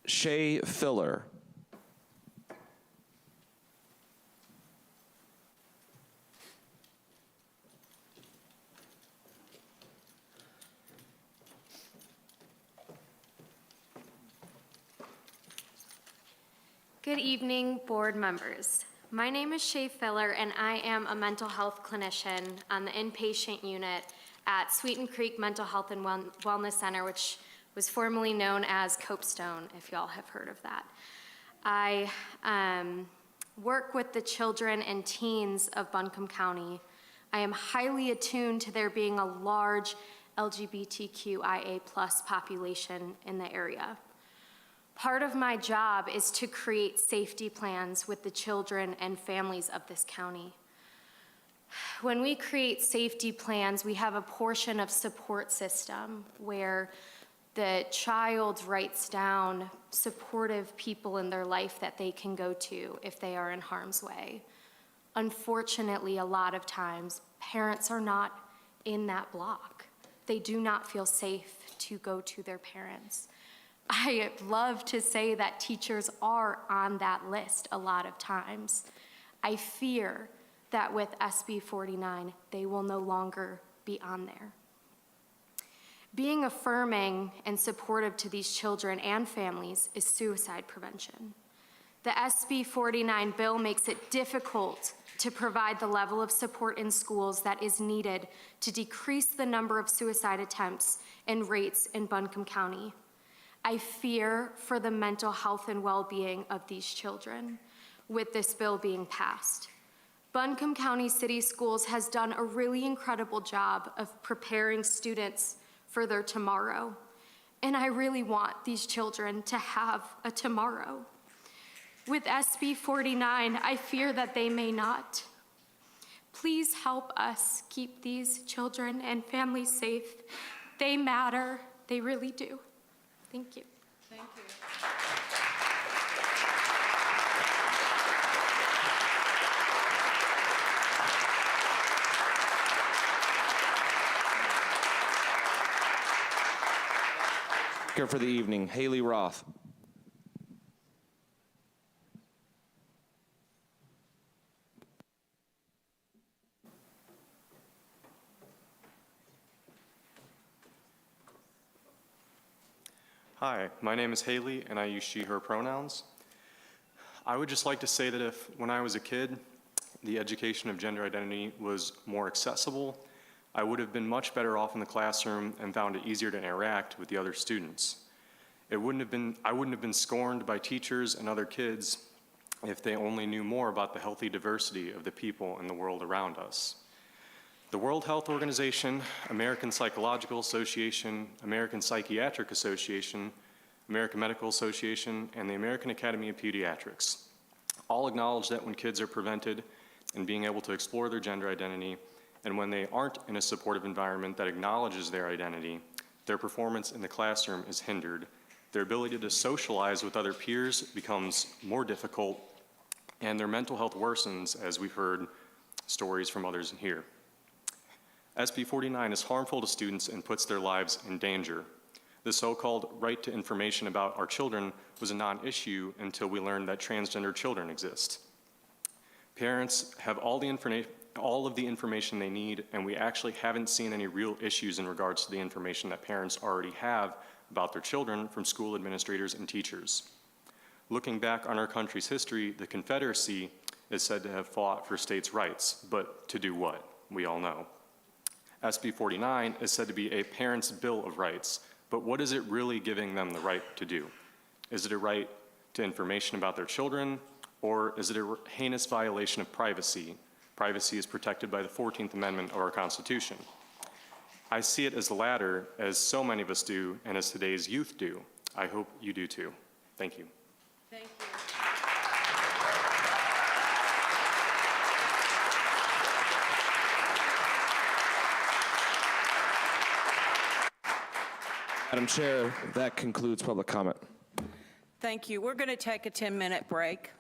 Shay Filler. Good evening, board members. My name is Shay Filler, and I am a mental health clinician on the inpatient unit at Sweeten Creek Mental Health and Wellness Center, which was formerly known as Copestone, if y'all have heard of that. I work with the children and teens of Buncombe County. I am highly attuned to there being a large LGBTQIA+ population in the area. Part of my job is to create safety plans with the children and families of this county. When we create safety plans, we have a portion of support system where the child writes down supportive people in their life that they can go to if they are in harm's way. Unfortunately, a lot of times, parents are not in that block. They do not feel safe to go to their parents. I love to say that teachers are on that list a lot of times. I fear that with SB 49, they will no longer be on there. Being affirming and supportive to these children and families is suicide prevention. The SB 49 bill makes it difficult to provide the level of support in schools that is needed to decrease the number of suicide attempts and rates in Buncombe County. I fear for the mental health and well-being of these children with this bill being passed. Buncombe County City Schools has done a really incredible job of preparing students for their tomorrow, and I really want these children to have a tomorrow. With SB 49, I fear that they may not. Please help us keep these children and families safe. They matter, they really do. Thank you. Thank you. Speaker for the evening, Haley Roth. Hi, my name is Haley, and I use she, her pronouns. I would just like to say that if, when I was a kid, the education of gender identity was more accessible, I would have been much better off in the classroom and found it easier to interact with the other students. I wouldn't have been scorned by teachers and other kids if they only knew more about the healthy diversity of the people in the world around us. The World Health Organization, American Psychological Association, American Psychiatric Association, American Medical Association, and the American Academy of Pediatrics all acknowledge that when kids are prevented in being able to explore their gender identity, and when they aren't in a supportive environment that acknowledges their identity, their performance in the classroom is hindered, their ability to socialize with other peers becomes more difficult, and their mental health worsens, as we've heard stories from others in here. SB 49 is harmful to students and puts their lives in danger. The so-called right to information about our children was a non-issue until we learned that transgender children exist. Parents have all of the information they need, and we actually haven't seen any real issues in regards to the information that parents already have about their children from school administrators and teachers. Looking back on our country's history, the Confederacy is said to have fought for states' rights, but to do what? We all know. SB 49 is said to be a parent's bill of rights, but what is it really giving them the right to do? Is it a right to information about their children, or is it a heinous violation of privacy? Privacy is protected by the 14th Amendment of our Constitution. I see it as the latter, as so many of us do, and as today's youth do. I hope you do too. Thank you. Thank you. Madam Chair, that concludes public comment. Thank you. We're going to take a 10-minute break.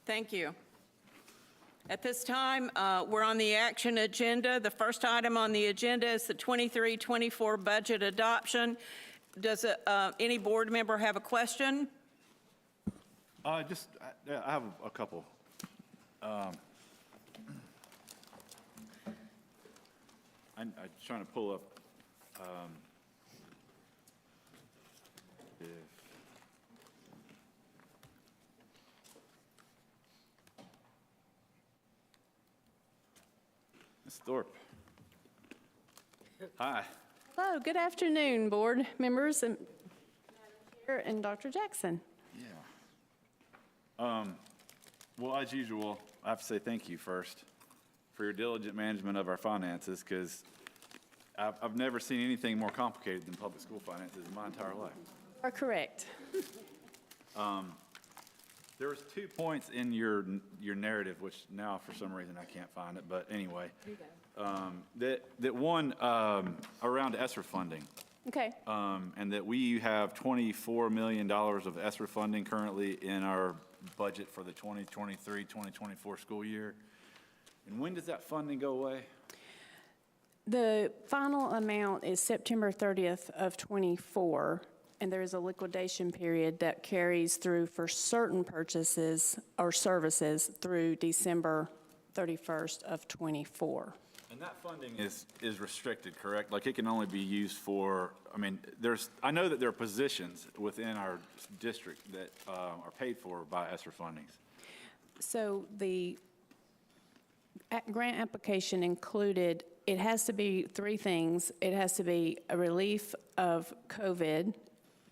Thank you. At this time, we're on the action agenda. The first item on the agenda is the 23-24 budget adoption. Does any board member have a question? I have a couple. I'm trying to pull up. Ms. Thorpe. Hi. Hello, good afternoon, board members and Chair and Dr. Jackson. Yeah. Well, as usual, I have to say thank you first for your diligent management of our finances, because I've never seen anything more complicated than public school finances in my entire life. You are correct. There was 2 points in your narrative, which now for some reason I can't find it, but anyway. That one around ESSER funding. Okay. And that we have $24 million of ESSER funding currently in our budget for the 2023-2024 school year. And when does that funding go away? The final amount is September 30th of '24, and there is a liquidation period that carries through for certain purchases or services through December 31st of '24. And that funding is restricted, correct? Like, it can only be used for, I mean, I know that there are positions within our district that are paid for by ESSER fundings. So the grant application included, it has to be 3 things. It has to be a relief of COVID,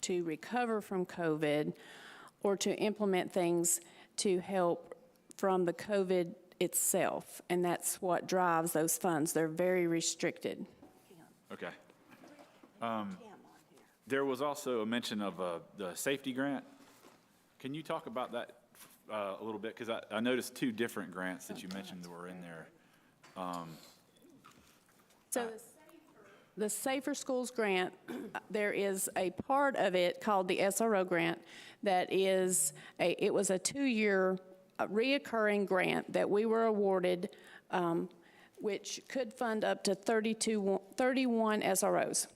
to recover from COVID, or to implement things to help from the COVID itself, and that's what drives those funds. They're very restricted. Okay. There was also a mention of the safety grant. Can you talk about that a little bit? Because I noticed 2 different grants that you mentioned that were in there. So the Safer Schools grant, there is a part of it called the SRO grant that is, it was a 2-year reoccurring grant that we were awarded, which could fund up to 31 SROs,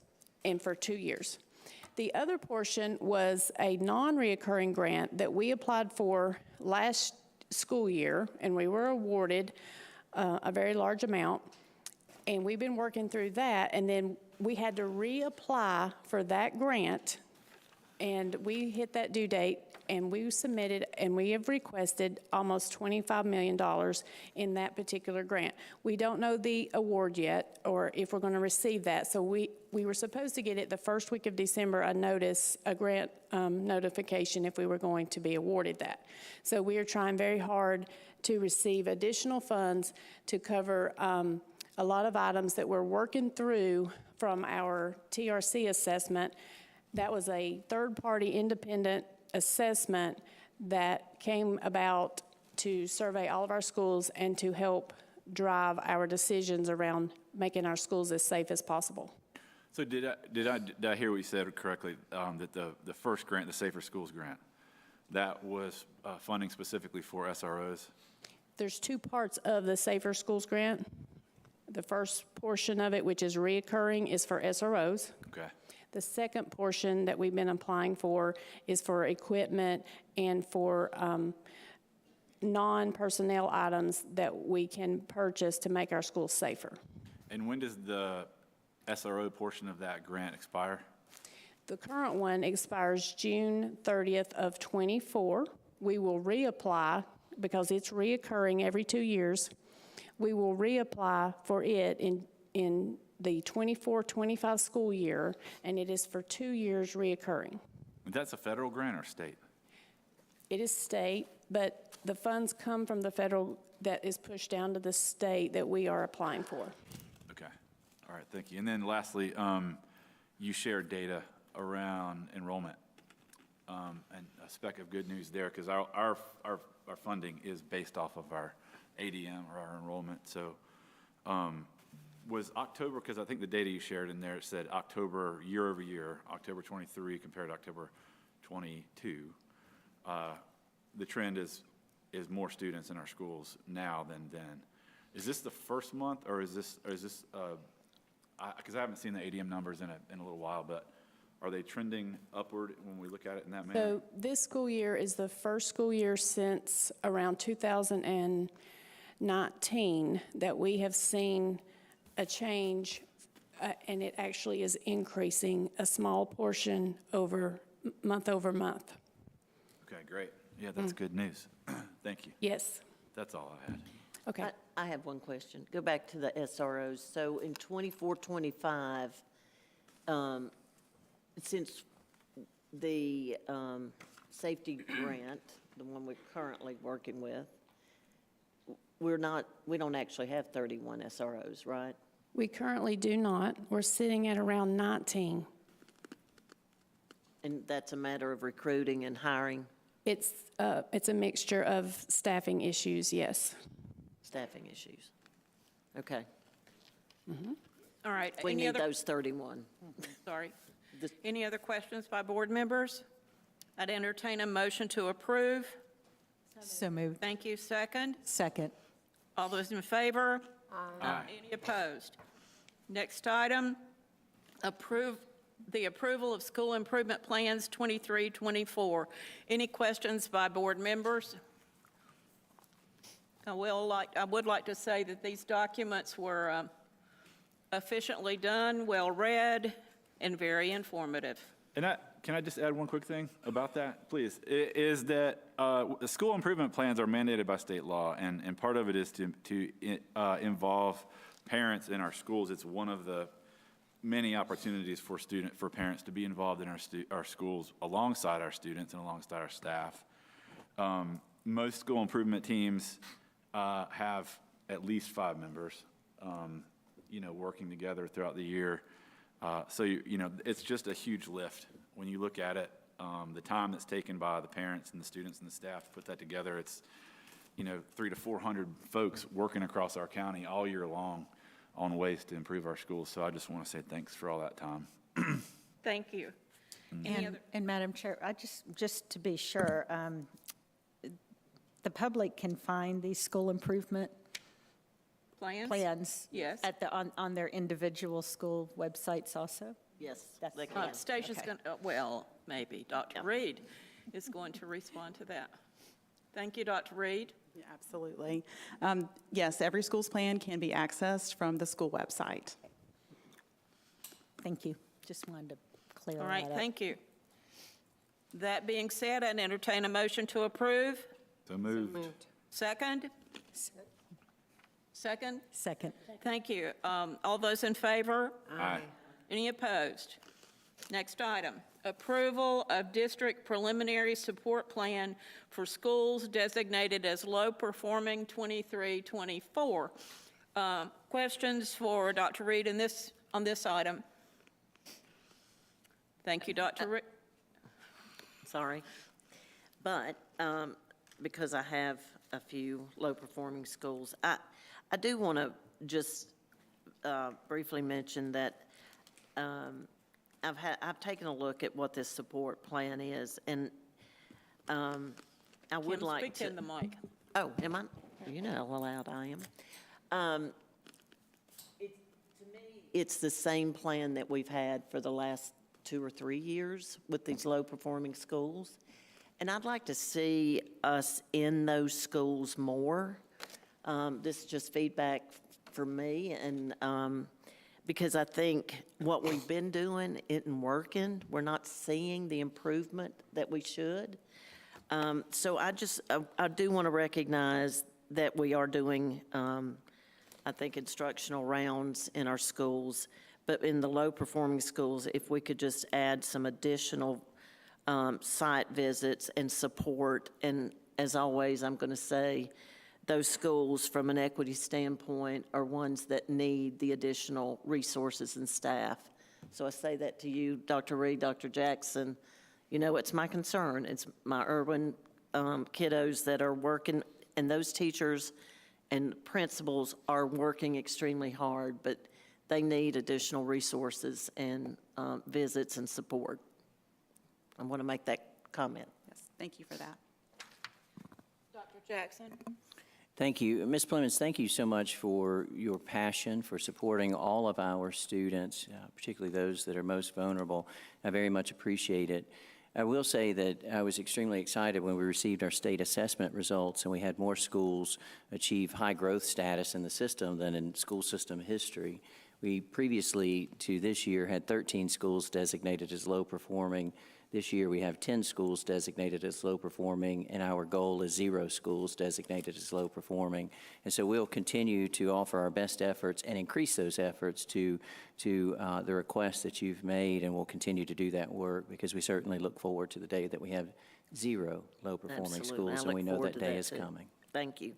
and for 2 years. The other portion was a non-reoccurring grant that we applied for last school year, and we were awarded a very large amount, and we've been working through that, and then we had to reapply for that grant, and we hit that due date, and we submitted, and we have requested almost $25 million in that particular grant. We don't know the award yet, or if we're going to receive that, so we were supposed to get it the first week of December, a grant notification if we were going to be awarded that. So we are trying very hard to receive additional funds to cover a lot of items that we're working through from our TRC assessment. That was a third-party independent assessment that came about to survey all of our schools and to help drive our decisions around making our schools as safe as possible. So did I hear what you said correctly, that the first grant, the Safer Schools grant, that was funding specifically for SROs? There's 2 parts of the Safer Schools grant. The first portion of it, which is reoccurring, is for SROs. Okay. The second portion that we've been applying for is for equipment and for non-personnel items that we can purchase to make our schools safer. And when does the SRO portion of that grant expire? The current one expires June 30th of '24. We will reapply because it's reoccurring every 2 years. We will reapply for it in the 24-25 school year, and it is for 2 years reoccurring. That's a federal grant or state? It is state, but the funds come from the federal that is pushed down to the state that we are applying for. Okay. All right, thank you. And then lastly, you shared data around enrollment, and a speck of good news there, because our funding is based off of our ADM, or our enrollment. So was October, because I think the data you shared in there, it said October year over year, October 23 compared to October 22. The trend is is more students in our schools now than then. Is this the first month, or is this, because I haven't seen the ADM numbers in a little while, but are they trending upward when we look at it in that manner? So this school year is the first school year since around 2019 that we have seen a change, and it actually is increasing a small portion over month. Okay, great. Yeah, that's good news. Thank you. Yes. That's all I had. Okay. I have one question. Go back to the SROs. So in 24-25, since the safety grant, the one we're currently working with, we don't actually have 31 SROs, right? We currently do not. We're sitting at around 19. And that's a matter of recruiting and hiring? It's a mixture of staffing issues, yes. Staffing issues. Okay. All right. We any need other- those 31. Sorry. Any other questions by board members? I'd entertain a motion to approve. So moved. Thank you. Second? Second. All those in favor? Aye. Any opposed? Next item, the approval of school improvement plans 23-24. Any questions by board members? I would like to say that these documents were efficiently done, well-read, and very informative. And can I just add one quick thing about that, please? Is that the school improvement plans are mandated by state law, and part of it is to involve parents in our schools. It's one of the many opportunities for parents to be involved in our schools alongside our students and alongside our staff. Most school improvement teams have at least 5 members, working together throughout the year. So, it's just a huge lift when you look at it. The time that's taken by the parents and the students and the staff to put that together, it's, 300 to 400 folks working across our county all year long on ways to improve our schools. So I just want to say thanks for all that time. Thank you. Any other? And Madam Chair, just to be sure, the public can find these school improvement plans Yes. on their individual school websites also? Yes, That's- they can. Stacey's Okay. going to, well, maybe. Dr. Reed is going to respond to that. Thank you, Dr. Reed. Yeah, absolutely. Yes, every school's plan can be accessed from the school website. Thank you. Just wanted to clear that All up. right, thank you. That being said, I'd entertain a motion to approve. So moved. Second? Second? Second. Thank you. All those in favor? Aye. Any opposed? Next item, approval of district preliminary support plan for schools designated as low-performing 23-24. Questions for Dr. Reed on this item? Thank you, Dr. Reed. Sorry. But because I have a few low-performing schools, I do want to just briefly mention that I've taken a look at what this support plan is, and I would Kim, like speak to. in the mic. Oh, am I? You know how loud I am. To me, it's the same plan that we've had for the last 2 or 3 years with these low-performing schools. And I'd like to see us in those schools more. This is just feedback for me, and because I think what we've been doing isn't working. We're not seeing the improvement that we should. So I do want to recognize that we are doing, I think, instructional rounds in our schools. But in the low-performing schools, if we could just add some additional site visits and support. And as always, I'm going to say, those schools, from an equity standpoint, are ones that need the additional resources and staff. So I say that to you, Dr. Reed, Dr. Jackson. It's my concern. It's my Irwin kiddos that are working, and those teachers and principals are working extremely hard, but they need additional resources and visits and support. I want to make that comment. Yes, thank you for that. Dr. Jackson. Thank you. Ms. Clemens, thank you so much for your passion for supporting all of our students, particularly those that are most vulnerable. I very much appreciate it. I will say that I was extremely excited when we received our state assessment results and we had more schools achieve high growth status in the system than in school system history. We previously to this year had 13 schools designated as low performing. This year we have 10 schools designated as low performing, and our goal is 0 schools designated as low performing. And so we'll continue to offer our best efforts and increase those efforts to the requests that you've made, and we'll continue to do that work because we certainly look forward to the day that we have 0 low performing Absolutely. schools, I and we look know forward that to day that is too. coming. Thank you.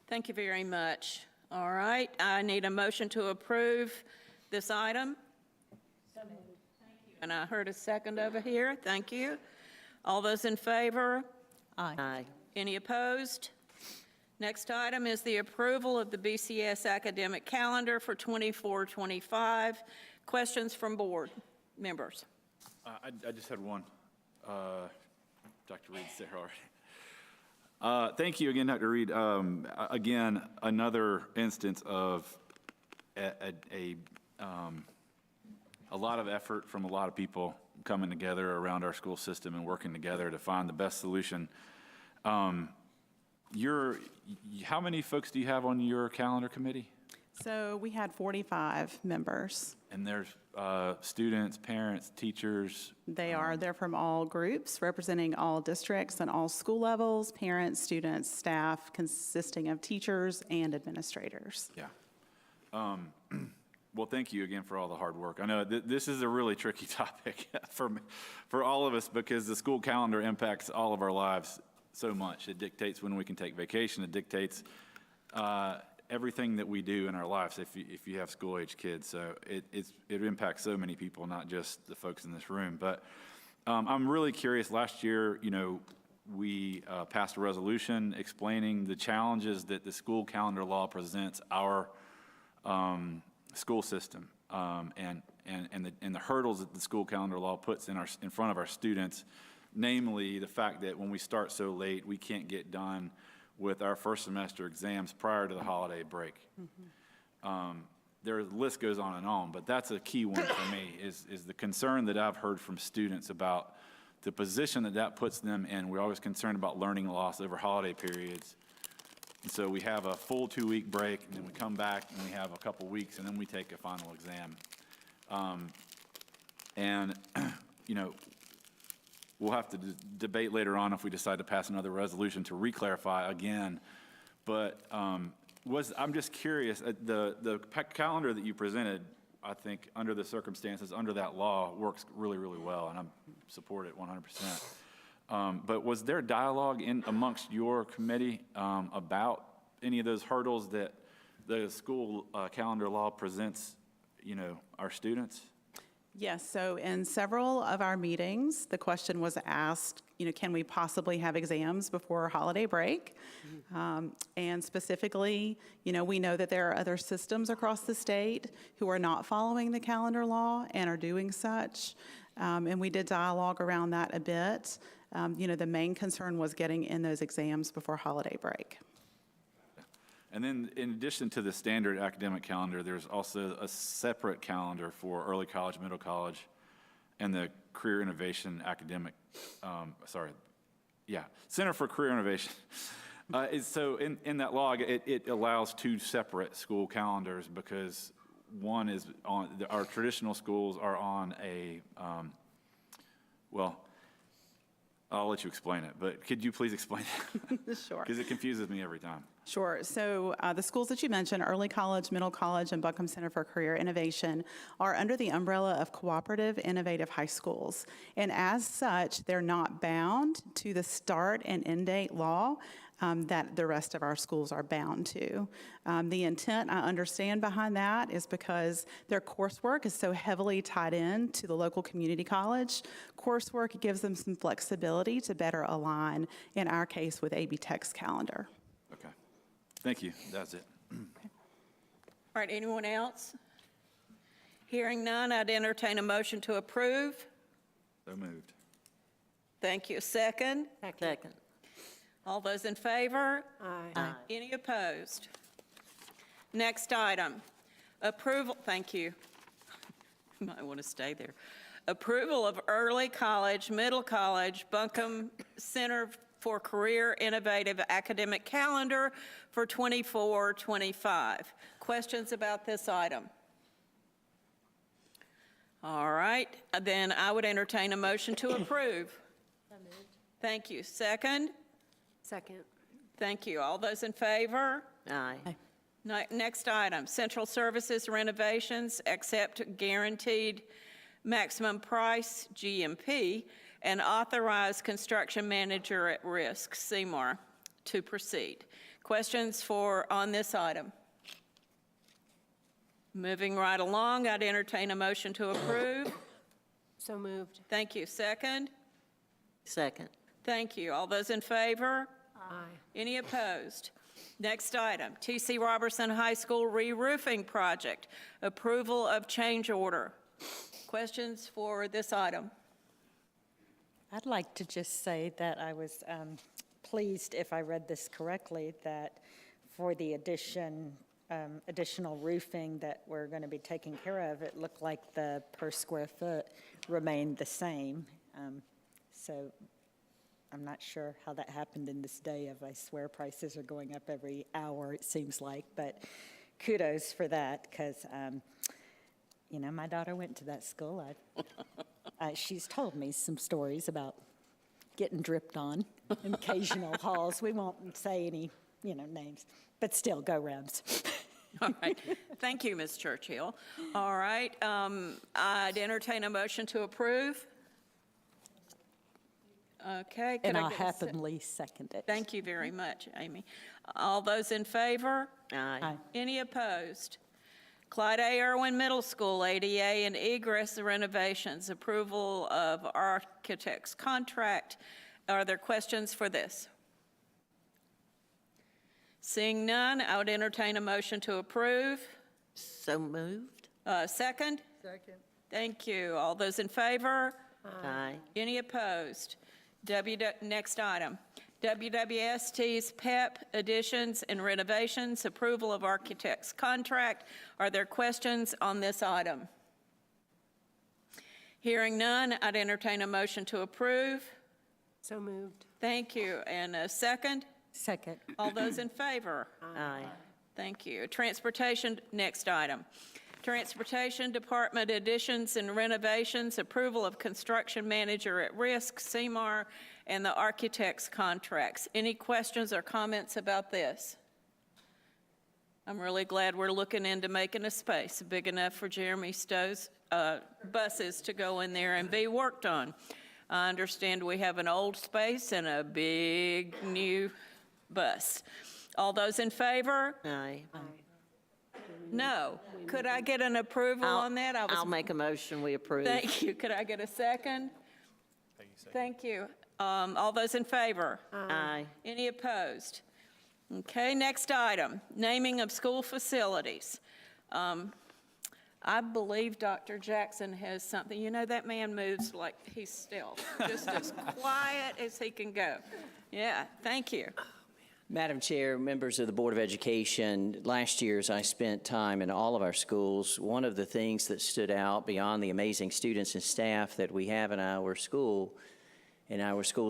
Thank you very much. All right, I need a motion to approve this item. And I heard a second over here. Thank you. All those in favor? Aye. Any opposed? Next item is the approval of the BCS academic calendar for 24-25. Questions from board members? I just had one. Dr. Reed's there already. Thank you again, Dr. Reed. Again, another instance of a lot of effort from a lot of people coming together around our school system and working together to find the best solution. How many folks do you have on your calendar committee? So we had 45 members. And there's students, parents, teachers? They're from all groups, representing all districts and all school levels, parents, students, staff, consisting of teachers and administrators. Yeah. Well, thank you again for all the hard work. I know this is a really tricky topic for all of us because the school calendar impacts all of our lives so much. It dictates when we can take vacation. It dictates everything that we do in our lives if you have school-age kids. So it impacts so many people, not just the folks in this room. But I'm really curious. Last year, we passed a resolution explaining the challenges that the school calendar law presents our school system and the hurdles that the school calendar law puts in front of our students, namely the fact that when we start so late, we can't get done with our first semester exams prior to the holiday break. The list goes on, but that's a key one for me is the concern that I've heard from students about the position that puts them in. We're always concerned about learning loss over holiday periods. And so we have a full 2-week break, and then we come back, and we have a couple weeks, and then we take a final exam. We'll have to debate later on if we decide to pass another resolution to re-clarify again. But I'm just curious, the calendar that you presented, I think, under the circumstances, under that law, works really, really well, and I support it 100%. But was there dialogue amongst your committee about any of those hurdles that the school calendar law presents, our students? Yes, so in several of our meetings, the question was asked, can we possibly have exams before holiday break? And specifically, we know that there are other systems across the state who are not following the calendar law and are doing such. And we did dialogue around that a bit. The main concern was getting in those exams before holiday break. And then in addition to the standard academic calendar, there's also a separate calendar for early college, middle college, and the Career Innovation Center for Career Innovation. So in that law, it allows 2 separate school calendars because one is on, our traditional schools are on a, I'll let you explain it, but could you please explain it? Sure. Because it confuses me every time. Sure. So the schools that you mentioned, Early College, Middle College, and Buncombe Center for Career Innovation, are under the umbrella of cooperative innovative high schools. And as such, they're not bound to the start and end date law that the rest of our schools are bound to. The intent, I understand, behind that is because their coursework is so heavily tied in to the local community college. Coursework gives them some flexibility to better align, in our case, with AB Tech's calendar. Okay. Thank you. That's it. All right, anyone else? Hearing none, I'd entertain a motion to approve. So moved. Thank you. Second? Second. All those in favor? Aye. Any opposed? Next item, approval, thank you. You might want to stay there. Approval of early college, middle college, Buncombe Center for Career Innovative Academic Calendar for 24-25. Questions about this item? All right, then I would entertain a motion to approve. Thank you. Second? Second. Thank you. All those in favor? Aye. Next item, central services renovations, accept guaranteed maximum price, GMP, and authorize construction manager at risk, Seymour, to proceed. Questions on this item? Moving right along, I'd entertain a motion to approve. So moved. Thank you. Second? Second. Thank you. All those in favor? Aye. Any opposed? Next item, T.C. Robertson High School re-roofing project, approval of change order. Questions for this item? I'd like to just say that I was pleased, if I read this correctly, that for the additional roofing that we're going to be taking care of, it looked like the per square foot remained the same. So I'm not sure how that happened in this day of, I swear, prices are going up every hour, it seems like, but kudos for that, because, you know, my daughter went to that school. She's told me some stories about getting dripped on in occasional halls. We won't say any, names, but still, go Rams. All right. Thank you, Ms. Churchill. All right. I'd entertain a motion to approve. Okay. And I'll happily second it. Thank you very much, Amy. All those in favor? Aye. Any opposed? Clyde A. Irwin Middle School ADA and egress renovations, approval of architect's contract. Are there questions for this? Seeing none, I would entertain a motion to approve. So moved. Second? Second. Thank you. All those in favor? Aye. Any opposed? Next item, WWST's PEP additions and renovations, approval of architect's contract. Are there questions on this item? Hearing none, I'd entertain a motion to approve. So moved. Thank you. And a second? Second. All those in favor? Aye. Thank you. Transportation, next item. Transportation Department additions and renovations, approval of construction manager at risk, CMAR, and the architect's contracts. Any questions or comments about this? I'm really glad we're looking into making a space big enough for Jeremy Stowe's buses to go in there and be worked on. I understand we have an old space and a big new bus. All those in favor? Aye. No. Could I get an approval on that? I'll make a motion, we approve. Thank you. Could I get a second? Thank you. All those in favor? Aye. Any opposed? Okay, next item, naming of school facilities. I believe Dr. Jackson has something. You know, that man moves like he's stealth, just as quiet as he can go. Yeah, thank you. Madam Chair, members of the Board of Education, last year as I spent time in all of our schools, one of the things that stood out beyond the amazing students and staff that we have in our school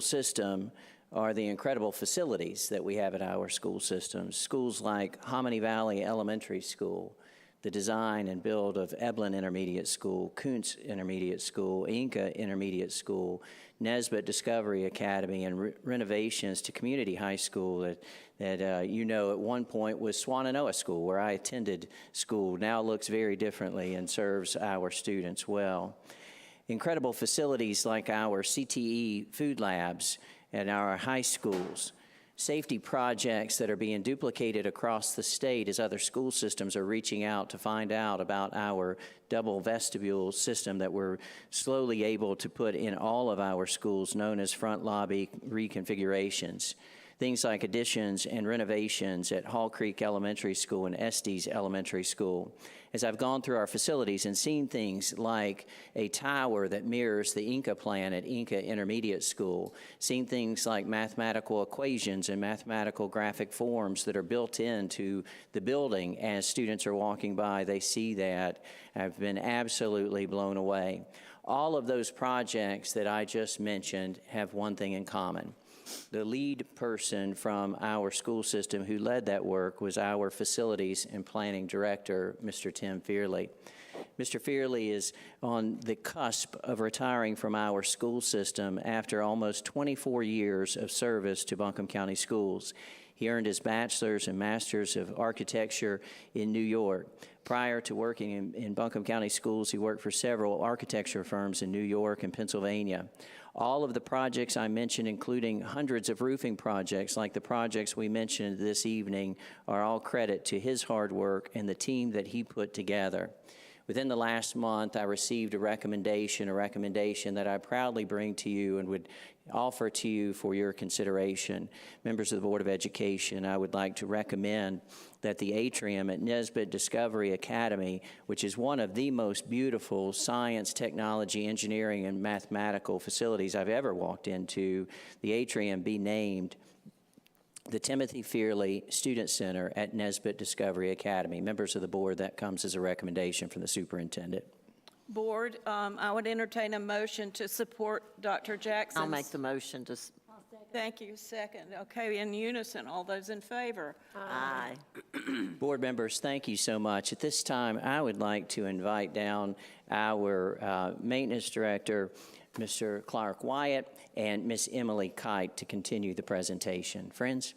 system, are the incredible facilities that we have at our school systems. Schools like Hominy Valley Elementary School, the design and build of Eblin Intermediate School, Kuntz Intermediate School, Inca Intermediate School, Nesbitt Discovery Academy, and renovations to Community High School that at one point was Swannanoa School, where I attended school, now looks very differently and serves our students well. Incredible facilities like our CTE food labs and our high schools, safety projects that are being duplicated across the state as other school systems are reaching out to find out about our double vestibule system that we're slowly able to put in all of our schools, known as front lobby reconfigurations. Things like additions and renovations at Hall Creek Elementary School and Estes Elementary School. As I've gone through our facilities and seen things like a tower that mirrors the Inca plan at Inca Intermediate School, seen things like mathematical equations and mathematical graphic forms that are built into the building as students are walking by, they see that. I've been absolutely blown away. All of those projects that I just mentioned have one thing in common. The lead person from our school system who led that work was our facilities and planning director, Mr. Tim Fearley. Mr. Fearley is on the cusp of retiring from our school system after almost 24 years of service to Buncombe County Schools. He earned his bachelor's and master's of architecture in New York. Prior to working in Buncombe County Schools, he worked for several architecture firms in New York and Pennsylvania. All of the projects I mentioned, including hundreds of roofing projects like the projects we mentioned this evening, are all credit to his hard work and the team that he put together. Within the last month, I received a recommendation that I proudly bring to you and would offer to you for your consideration. Members of the Board of Education, I would like to recommend that the atrium at Nesbitt Discovery Academy, which is one of the most beautiful science, technology, engineering, and mathematical facilities I've ever walked into, the atrium be named the Timothy Fearley Student Center at Nesbitt Discovery Academy. Members of the board, that comes as a recommendation from the superintendent. Board, I would entertain a motion to support Dr. Jackson's. I'll make the motion to. Thank you. Second. Okay, in unison, all those in favor? Aye. Board members, thank you so much. At this time, I would like to invite down our maintenance director, Mr. Clark Wyatt, and Miss Emily Kite to continue the presentation. Friends?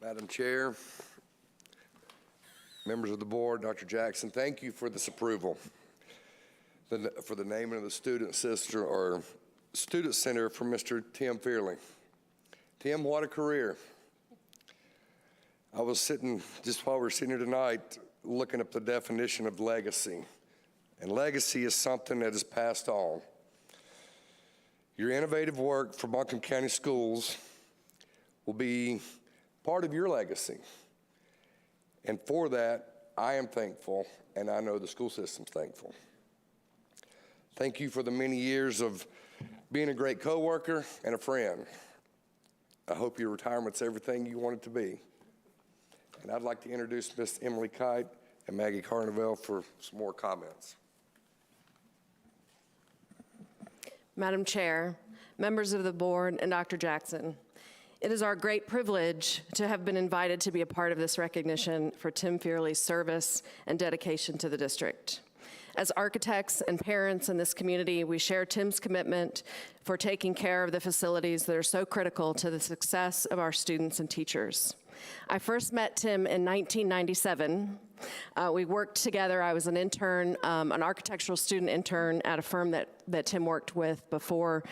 Madam Chair, members of the board, Dr. Jackson, thank you for this approval for the naming of the student center for Mr. Tim Fearley. Tim, what a career. I was sitting, just while we were sitting here tonight, looking up the definition of legacy. And legacy is something that is passed on. Your innovative work for Buncombe County Schools will be part of your legacy. And for that, I am thankful, and I know the school system's thankful. Thank you for the many years of being a great coworker and a friend. I hope your retirement's everything you want it to be. And I'd like to introduce Miss Emily Kite and Maggie Carnevale for some more comments. Madam Chair, members of the board, and Dr. Jackson, it is our great privilege to have been invited to be a part of this recognition for Tim Fearley's service and dedication to the district. As architects and parents in this community, we share Tim's commitment for taking care of the facilities that are so critical to the success of our students and teachers. I first met Tim in 1997. We worked together. I was an intern, an architectural student intern at a firm that Tim worked with before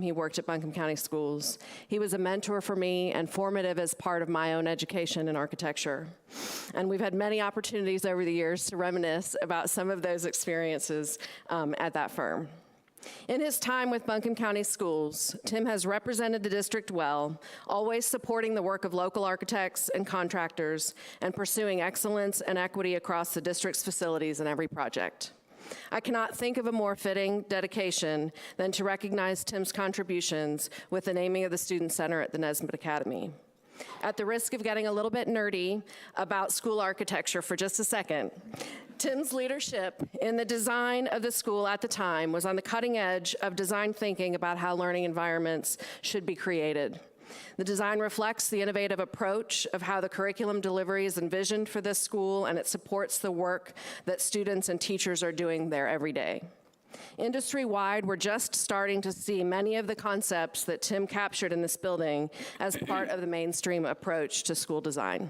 he worked at Buncombe County Schools. He was a mentor for me and formative as part of my own education in architecture. And we've had many opportunities over the years to reminisce about some of those experiences at that firm. In his time with Buncombe County Schools, Tim has represented the district well, always supporting the work of local architects and contractors and pursuing excellence and equity across the district's facilities in every project. I cannot think of a more fitting dedication than to recognize Tim's contributions with the naming of the Student Center at the Nesbitt Academy. At the risk of getting a little bit nerdy about school architecture for just a second, Tim's leadership in the design of the school at the time was on the cutting edge of design thinking about how learning environments should be created. The design reflects the innovative approach of how the curriculum delivery is envisioned for this school, and it supports the work that students and teachers are doing there every day. Industry-wide, we're just starting to see many of the concepts that Tim captured in this building as part of the mainstream approach to school design.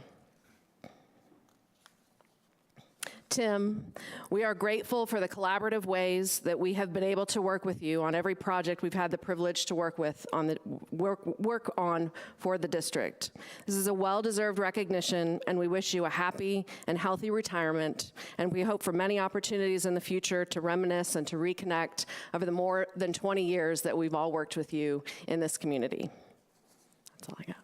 Tim, we are grateful for the collaborative ways that we have been able to work with you on every project we've had the privilege to work on for the district. This is a well-deserved recognition, and we wish you a happy and healthy retirement, and we hope for many opportunities in the future to reminisce and to reconnect over the more than 20 years that we've all worked with you in this community. That's all I got.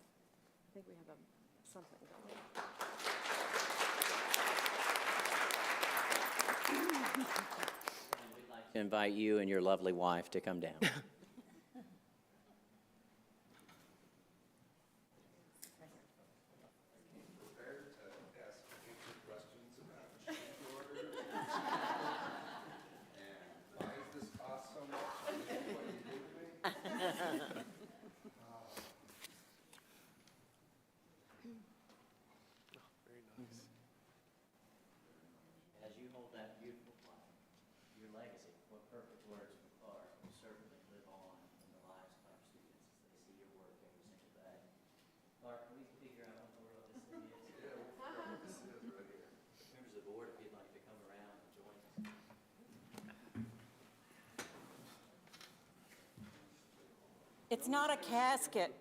Invite you and your lovely wife to come down. As you hold that beautiful plaque, your legacy, what perfect words from Clark, will certainly live on in the lives of our students as they see your work every single day. Clark, can we figure out what in the world this thing is? Yeah, we'll figure out what this is right here. Members of the board, if you'd like to come around and join us. It's not a casket.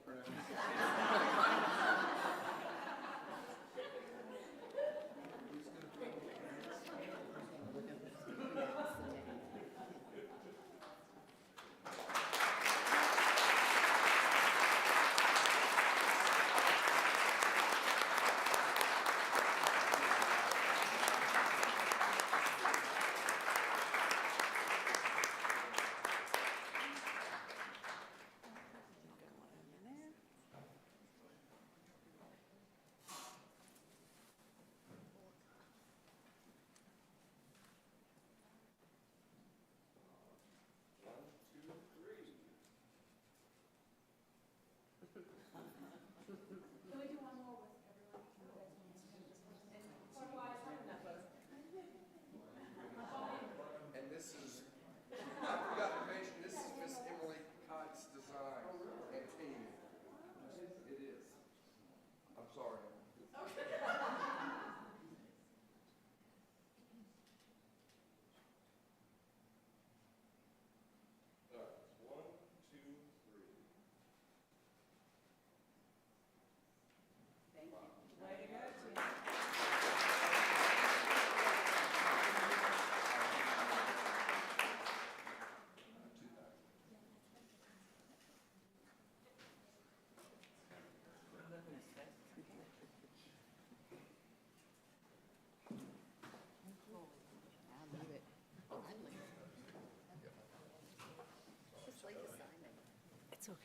It's okay.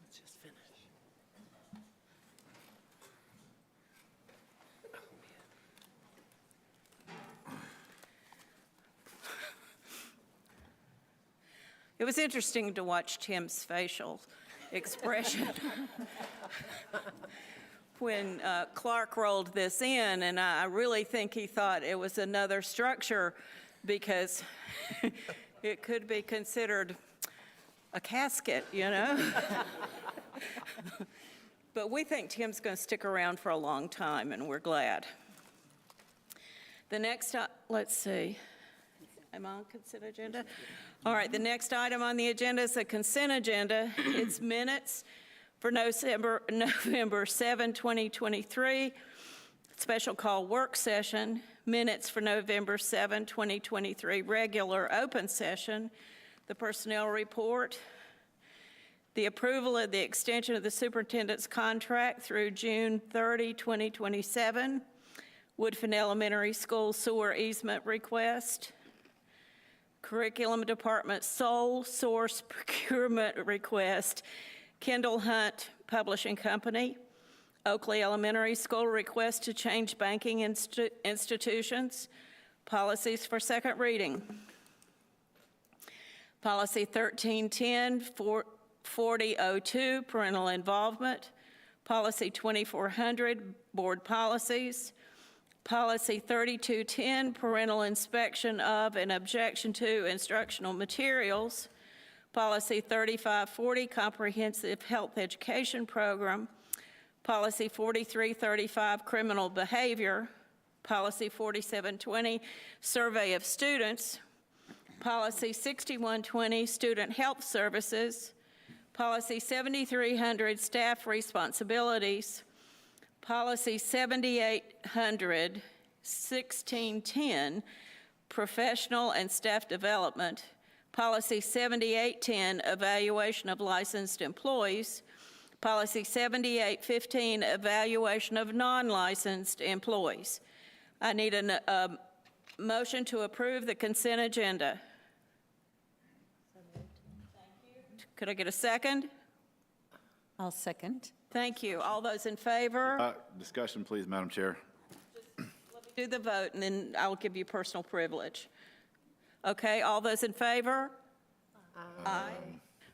Let's just finish. It was interesting to watch Tim's facial expression when Clark rolled this in, and I really think he thought it was another structure because it could be considered a casket, you know? But we think Tim's going to stick around for a long time, and we're glad. The next, let's see. Am I on consent agenda? All right, the next item on the agenda is the consent agenda. It's minutes for November 7, 2023, special call work session, minutes for November 7, 2023, regular open session, the personnel report, the approval of the extension of the superintendent's contract through June 30, 2027, Woodfin Elementary School sewer easement request, Curriculum Department sole source procurement request, Kendall Hunt Publishing Company, Oakley Elementary School request to change banking institutions, policies for second reading. Policy 1310, 4002, parental involvement. Policy 2400, board policies. Policy 3210, parental inspection of and objection to instructional materials. Policy 3540, comprehensive health education program. Policy 4335, criminal behavior. Policy 4720, survey of students. Policy 6120, student health services. Policy 7300, staff responsibilities. Policy 7800, 1610, professional and staff development. Policy 7810, evaluation of licensed employees. Policy 7815, evaluation of non-licensed employees. I need a motion to approve the consent agenda. Could I get a second? I'll second. Thank you. All those in favor? Discussion, please, Madam Chair. Do the vote, and then I'll give you personal privilege. Okay, all those in favor? Aye.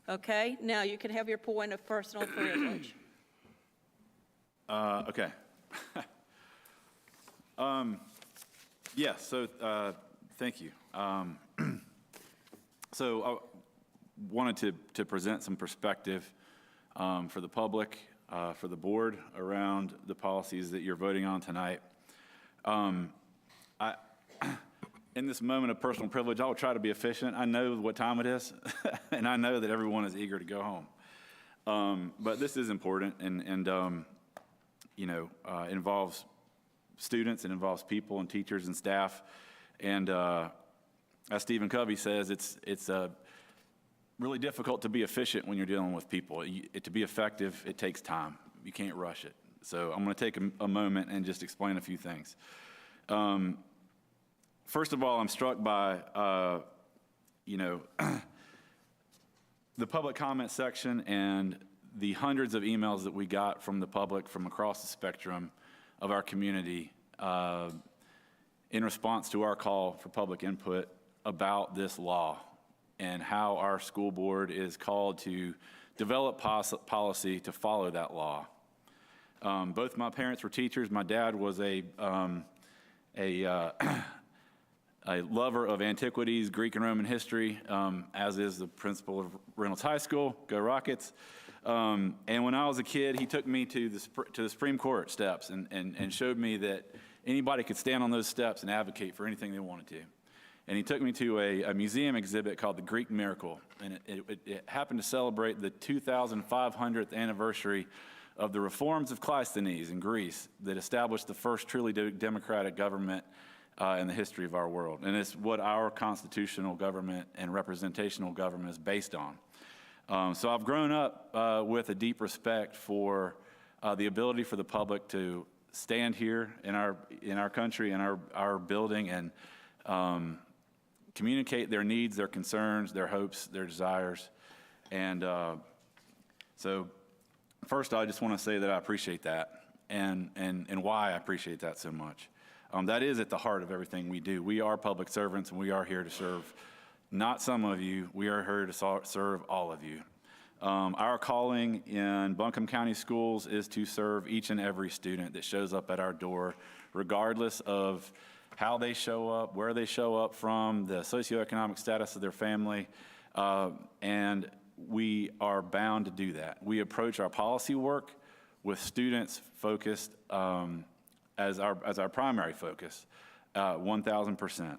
Okay, now you can have your point of personal privilege. Okay. Yeah, so thank you. So I wanted to present some perspective for the public, for the board around the policies that you're voting on tonight. In this moment of personal privilege, I will try to be efficient. I know what time it is, and I know that everyone is eager to go home. But this is important and involves students, it involves people and teachers and staff. And as Stephen Covey says, it's really difficult to be efficient when you're dealing with people. To be effective, it takes time. You can't rush it. So I'm going to take a moment and just explain a few things. First of all, I'm struck by, the public comment section and the hundreds of emails that we got from the public from across the spectrum of our community in response to our call for public input about this law and how our school board is called to develop policy to follow that law. Both my parents were teachers. My dad was a lover of antiquities, Greek and Roman history, as is the principal of Reynolds High School. Go Rockets. And when I was a kid, he took me to the Supreme Court steps and showed me that anybody could stand on those steps and advocate for anything they wanted to. And he took me to a museum exhibit called the Greek Miracle. And it happened to celebrate the 2500th anniversary of the reforms of Cleisthenes in Greece that established the first truly democratic government in the history of our world. And it's what our constitutional government and representational government is based on. So I've grown up with a deep respect for the ability for the public to stand here in our country, in our building, and communicate their needs, their concerns, their hopes, their desires. And so first, I just want to say that I appreciate that and why I appreciate that so much. That is at the heart of everything we do. We are public servants, and we are here to serve not some of you. We are here to serve all of you. Our calling in Buncombe County Schools is to serve each and every student that shows up at our door, regardless of how they show up, where they show up from, the socioeconomic status of their family, and we are bound to do that. We approach our policy work with students focused as our primary focus, 1,000%.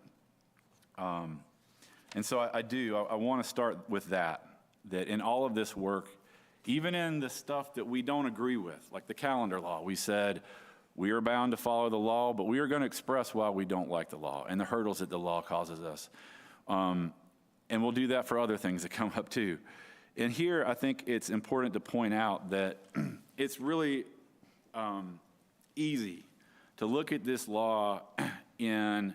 And so I want to start with that in all of this work, even in the stuff that we don't agree with, like the calendar law, we said we are bound to follow the law, but we are going to express why we don't like the law and the hurdles that the law causes us. And we'll do that for other things that come up too. And here, I think it's important to point out that it's really easy to look at this law in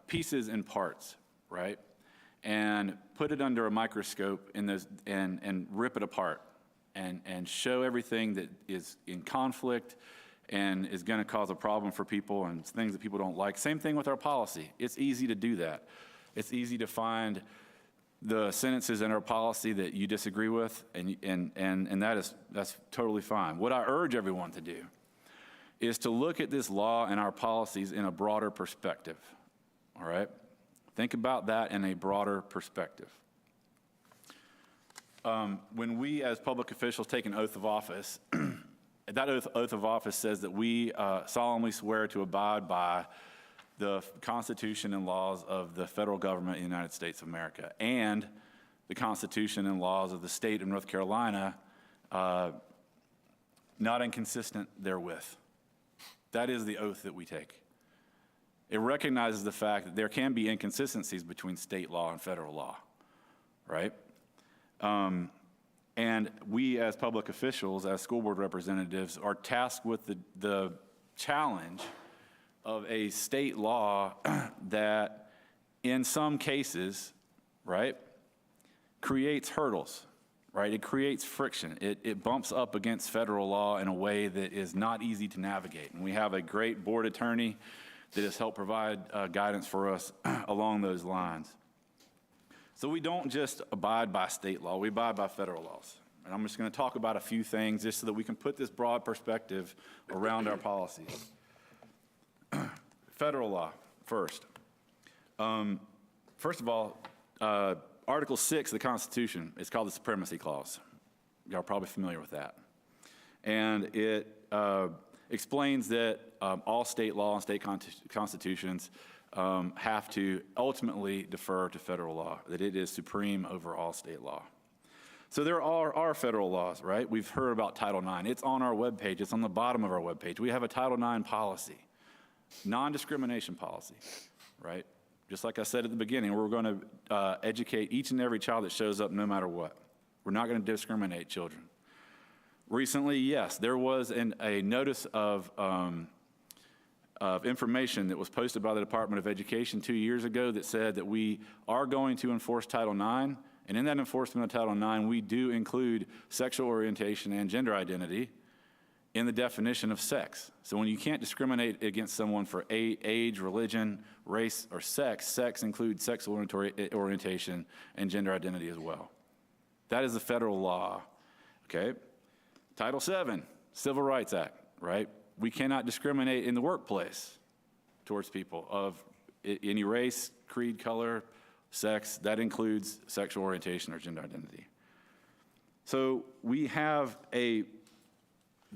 pieces and parts, right? And put it under a microscope and rip it apart and show everything that is in conflict and is going to cause a problem for people and things that people don't like. Same thing with our policy. It's easy to do that. It's easy to find the sentences in our policy that you disagree with, and that's totally fine. What I urge everyone to do is to look at this law and our policies in a broader perspective, all right? Think about that in a broader perspective. When we as public officials take an oath of office, that oath of office says that we solemnly swear to abide by the Constitution and laws of the federal government of the United States of America and the Constitution and laws of the state of North Carolina, not inconsistent therewith. That is the oath that we take. It recognizes the fact that there can be inconsistencies between state law and federal law, right? And we as public officials, as school board representatives, are tasked with the challenge of a state law that in some cases, right, creates hurdles, right? It creates friction. It bumps up against federal law in a way that is not easy to navigate. And we have a great board attorney that has helped provide guidance for us along those lines. So we don't just abide by state law, we abide by federal laws. And I'm just going to talk about a few things just so that we can put this broad perspective around our policies. Federal law first. First of all, Article 6 of the Constitution is called the Supremacy Clause. Y'all are probably familiar with that. And it explains that all state law and state constitutions have to ultimately defer to federal law, that it is supreme over all state law. So there are federal laws, right? We've heard about Title IX. It's on our webpage. It's on the bottom of our webpage. We have a Title IX policy, non-discrimination policy, right? Just like I said at the beginning, we're going to educate each and every child that shows up no matter what. We're not going to discriminate children. Recently, yes, there was a notice of information that was posted by the Department of Education 2 years ago that said that we are going to enforce Title IX, and in that enforcement of Title IX, we do include sexual orientation and gender identity in the definition of sex. So when you can't discriminate against someone for age, religion, race, or sex, sex includes sexual orientation and gender identity as well. That is the federal law, okay? Title VII, Civil Rights Act, right? We cannot discriminate in the workplace towards people of any race, creed, color, sex. That includes sexual orientation or gender identity. So we have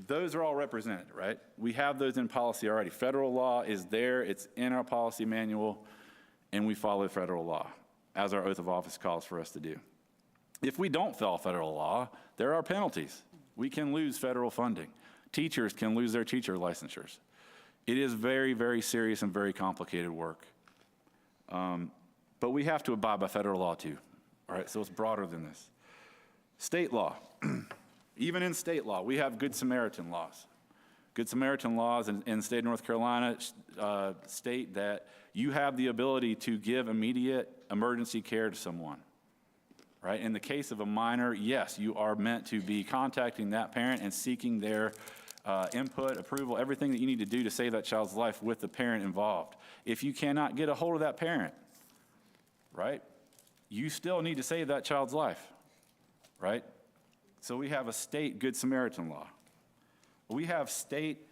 those are all represented, right? We have those in policy already. Federal law is there, it's in our policy manual, and we follow federal law, as our oath of office calls for us to do. If we don't follow federal law, there are penalties. We can lose federal funding. Teachers can lose their teacher licensures. It is very, very serious and very complicated work. But we have to abide by federal law too, all right? So it's broader than this. State law. Even in state law, we have Good Samaritan laws. Good Samaritan laws in the state of North Carolina state that you have the ability to give immediate emergency care to someone, right? In the case of a minor, yes, you are meant to be contacting that parent and seeking their input, approval, everything that you need to do to save that child's life with the parent involved. If you cannot get a hold of that parent, right, you still need to save that child's life, right? So we have a state Good Samaritan law. We have state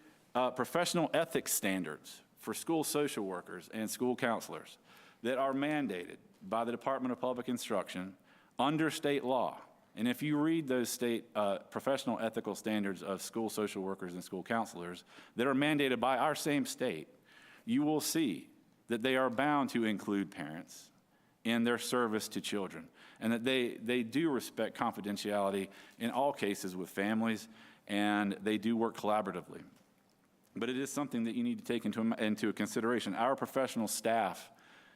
professional ethics standards for school social workers and school counselors that are mandated by the Department of Public Instruction under state law. And if you read those state professional ethical standards of school social workers and school counselors that are mandated by our same state, you will see that they are bound to include parents in their service to children, and that they do respect confidentiality in all cases with families, and they do work collaboratively. But it is something that you need to take into consideration. Our professional staff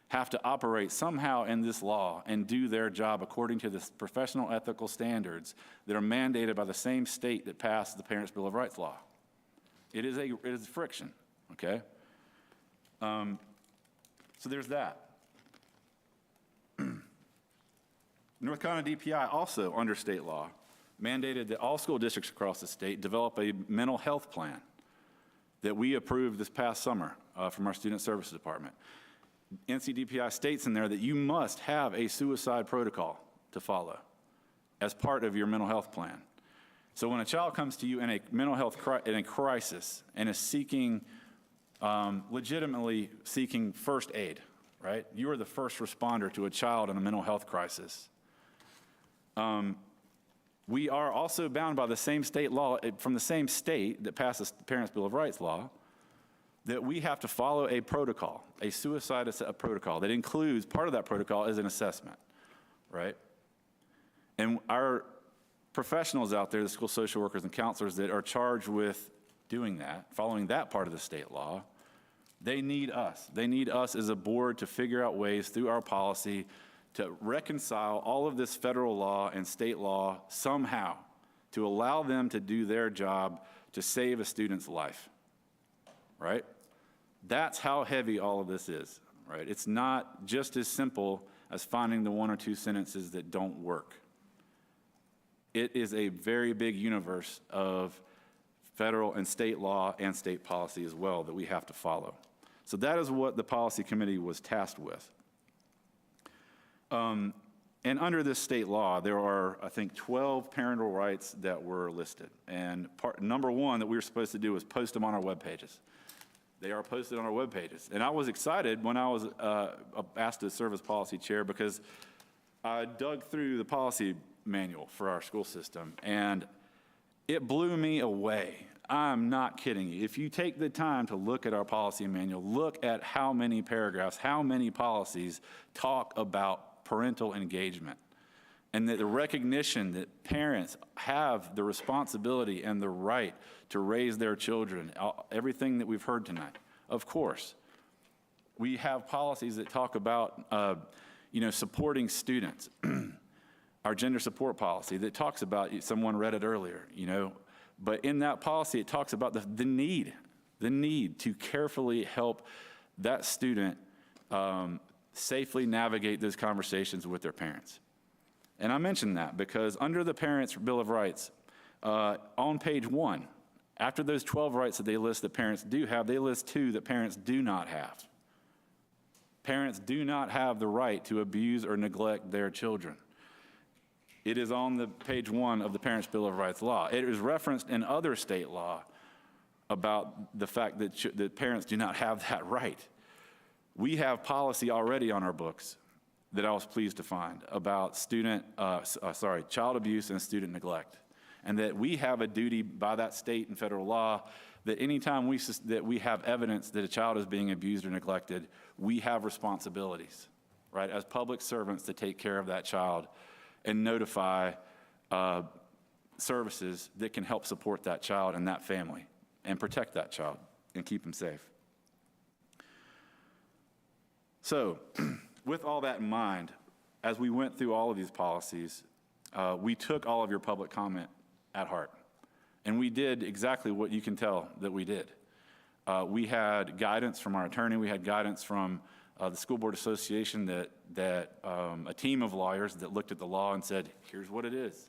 have to operate somehow in this law and do their job according to the professional ethical standards that are mandated by the same state that passed the Parents' Bill of Rights law. It is friction, okay? So there's that. North Carolina DPI also, under state law, mandated that all school districts across the state develop a mental health plan that we approved this past summer from our Student Services Department. NCDPI states in there that you must have a suicide protocol to follow as part of your mental health plan. So when a child comes to you in a mental health crisis and is seeking, legitimately seeking first aid, right? You are the first responder to a child in a mental health crisis. We are also bound by the same state law, from the same state that passes the Parents' Bill of Rights law, that we have to follow a protocol, a suicide protocol that includes, part of that protocol is an assessment, right? And our professionals out there, the school social workers and counselors that are charged with doing that, following that part of the state law, they need us. They need us as a board to figure out ways through our policy to reconcile all of this federal law and state law somehow to allow them to do their job to save a student's life, right? That's how heavy all of this is, right? It's not just as simple as finding the one or two sentences that don't work. It is a very big universe of federal and state law and state policy as well that we have to follow. So that is what the policy committee was tasked with. And under this state law, there are, I think, 12 parental rights that were listed. And number one that we were supposed to do was post them on our web pages. They are posted on our web pages. And I was excited when I was asked to serve as policy chair because I dug through the policy manual for our school system, and it blew me away. I'm not kidding you. If you take the time to look at our policy manual, look at how many paragraphs, how many policies talk about parental engagement, and that the recognition that parents have the responsibility and the right to raise their children, everything that we've heard tonight. Of course, we have policies that talk about, supporting students. Our gender support policy that talks about, someone read it earlier, but in that policy, it talks about the need to carefully help that student safely navigate those conversations with their parents. And I mention that because under the Parents' Bill of Rights, on page 1, after those 12 rights that they list that parents do have, they list 2 that parents do not have. Parents do not have the right to abuse or neglect their children. It is on the page 1 of the Parents' Bill of Rights law. It is referenced in other state law about the fact that parents do not have that right. We have policy already on our books that I was pleased to find about child abuse and student neglect, and that we have a duty by that state and federal law that anytime that we have evidence that a child is being abused or neglected, we have responsibilities, right, as public servants to take care of that child and notify services that can help support that child and that family and protect that child and keep them safe. So with all that in mind, as we went through all of these policies, we took all of your public comment at heart. And we did exactly what you can tell that we did. We had guidance from our attorney. We had guidance from the School Board Association that a team of lawyers that looked at the law and said, here's what it is.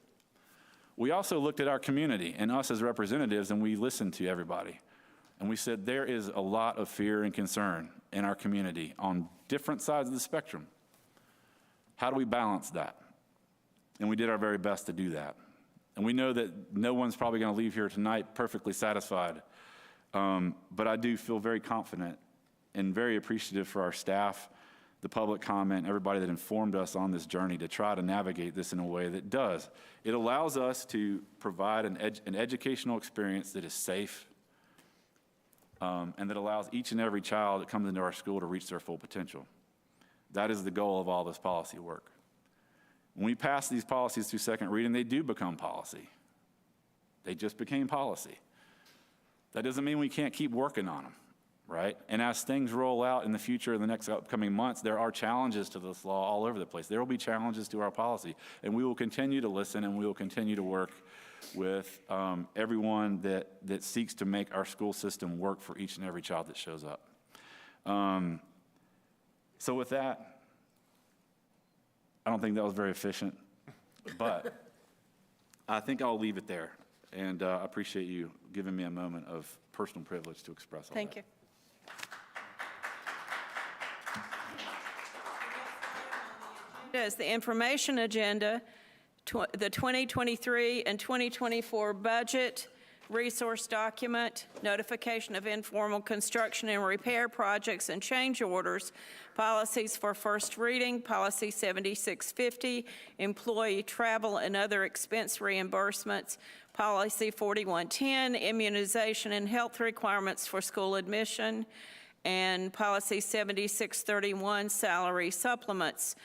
We also looked at our community and us as representatives, and we listened to everybody. And we said there is a lot of fear and concern in our community on different sides of the spectrum. How do we balance that? And we did our very best to do that. And we know that no one's probably going to leave here tonight perfectly satisfied. But I do feel very confident and very appreciative for our staff, the public comment, everybody that informed us on this journey to try to navigate this in a way that does. It allows us to provide an educational experience that is safe, and that allows each and every child that comes into our school to reach their full potential. That is the goal of all this policy work. When we pass these policies through second reading, they do become policy. They just became policy. That doesn't mean we can't keep working on them, right? And as things roll out in the future, in the next upcoming months, there are challenges to this law all over the place. There will be challenges to our policy, and we will continue to listen, and we will continue to work with everyone that seeks to make our school system work for each and every child that shows up. So with that, I don't think that was very efficient, but I think I'll leave it there. And I appreciate you giving me a moment of personal privilege to express all Thank that. you. Is the information agenda, the 2023 and 2024 budget resource document, notification of informal construction and repair projects and change orders, policies for first reading, policy 7650, employee travel and other expense reimbursements, policy 4110, immunization and health requirements for school admission, and policy 7631, salary supplements.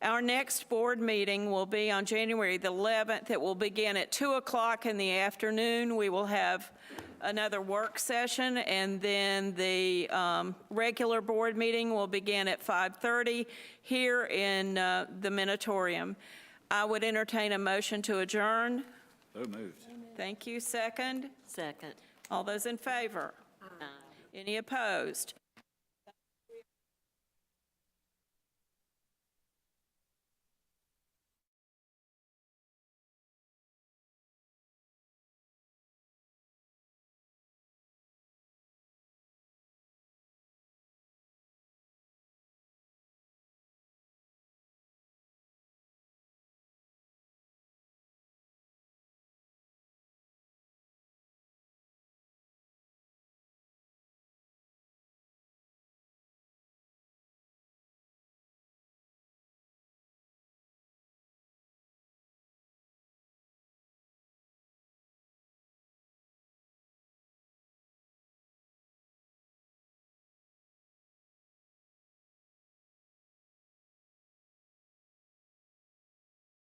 Our next board meeting will be on January the 11th. It will begin at 2 o'clock in the afternoon. We will have another work session, and then the regular board meeting will begin at 5:30 here in the Minotaurium. I would entertain a motion to adjourn. So moved. Thank you. Second? Second. All those in favor? Any opposed?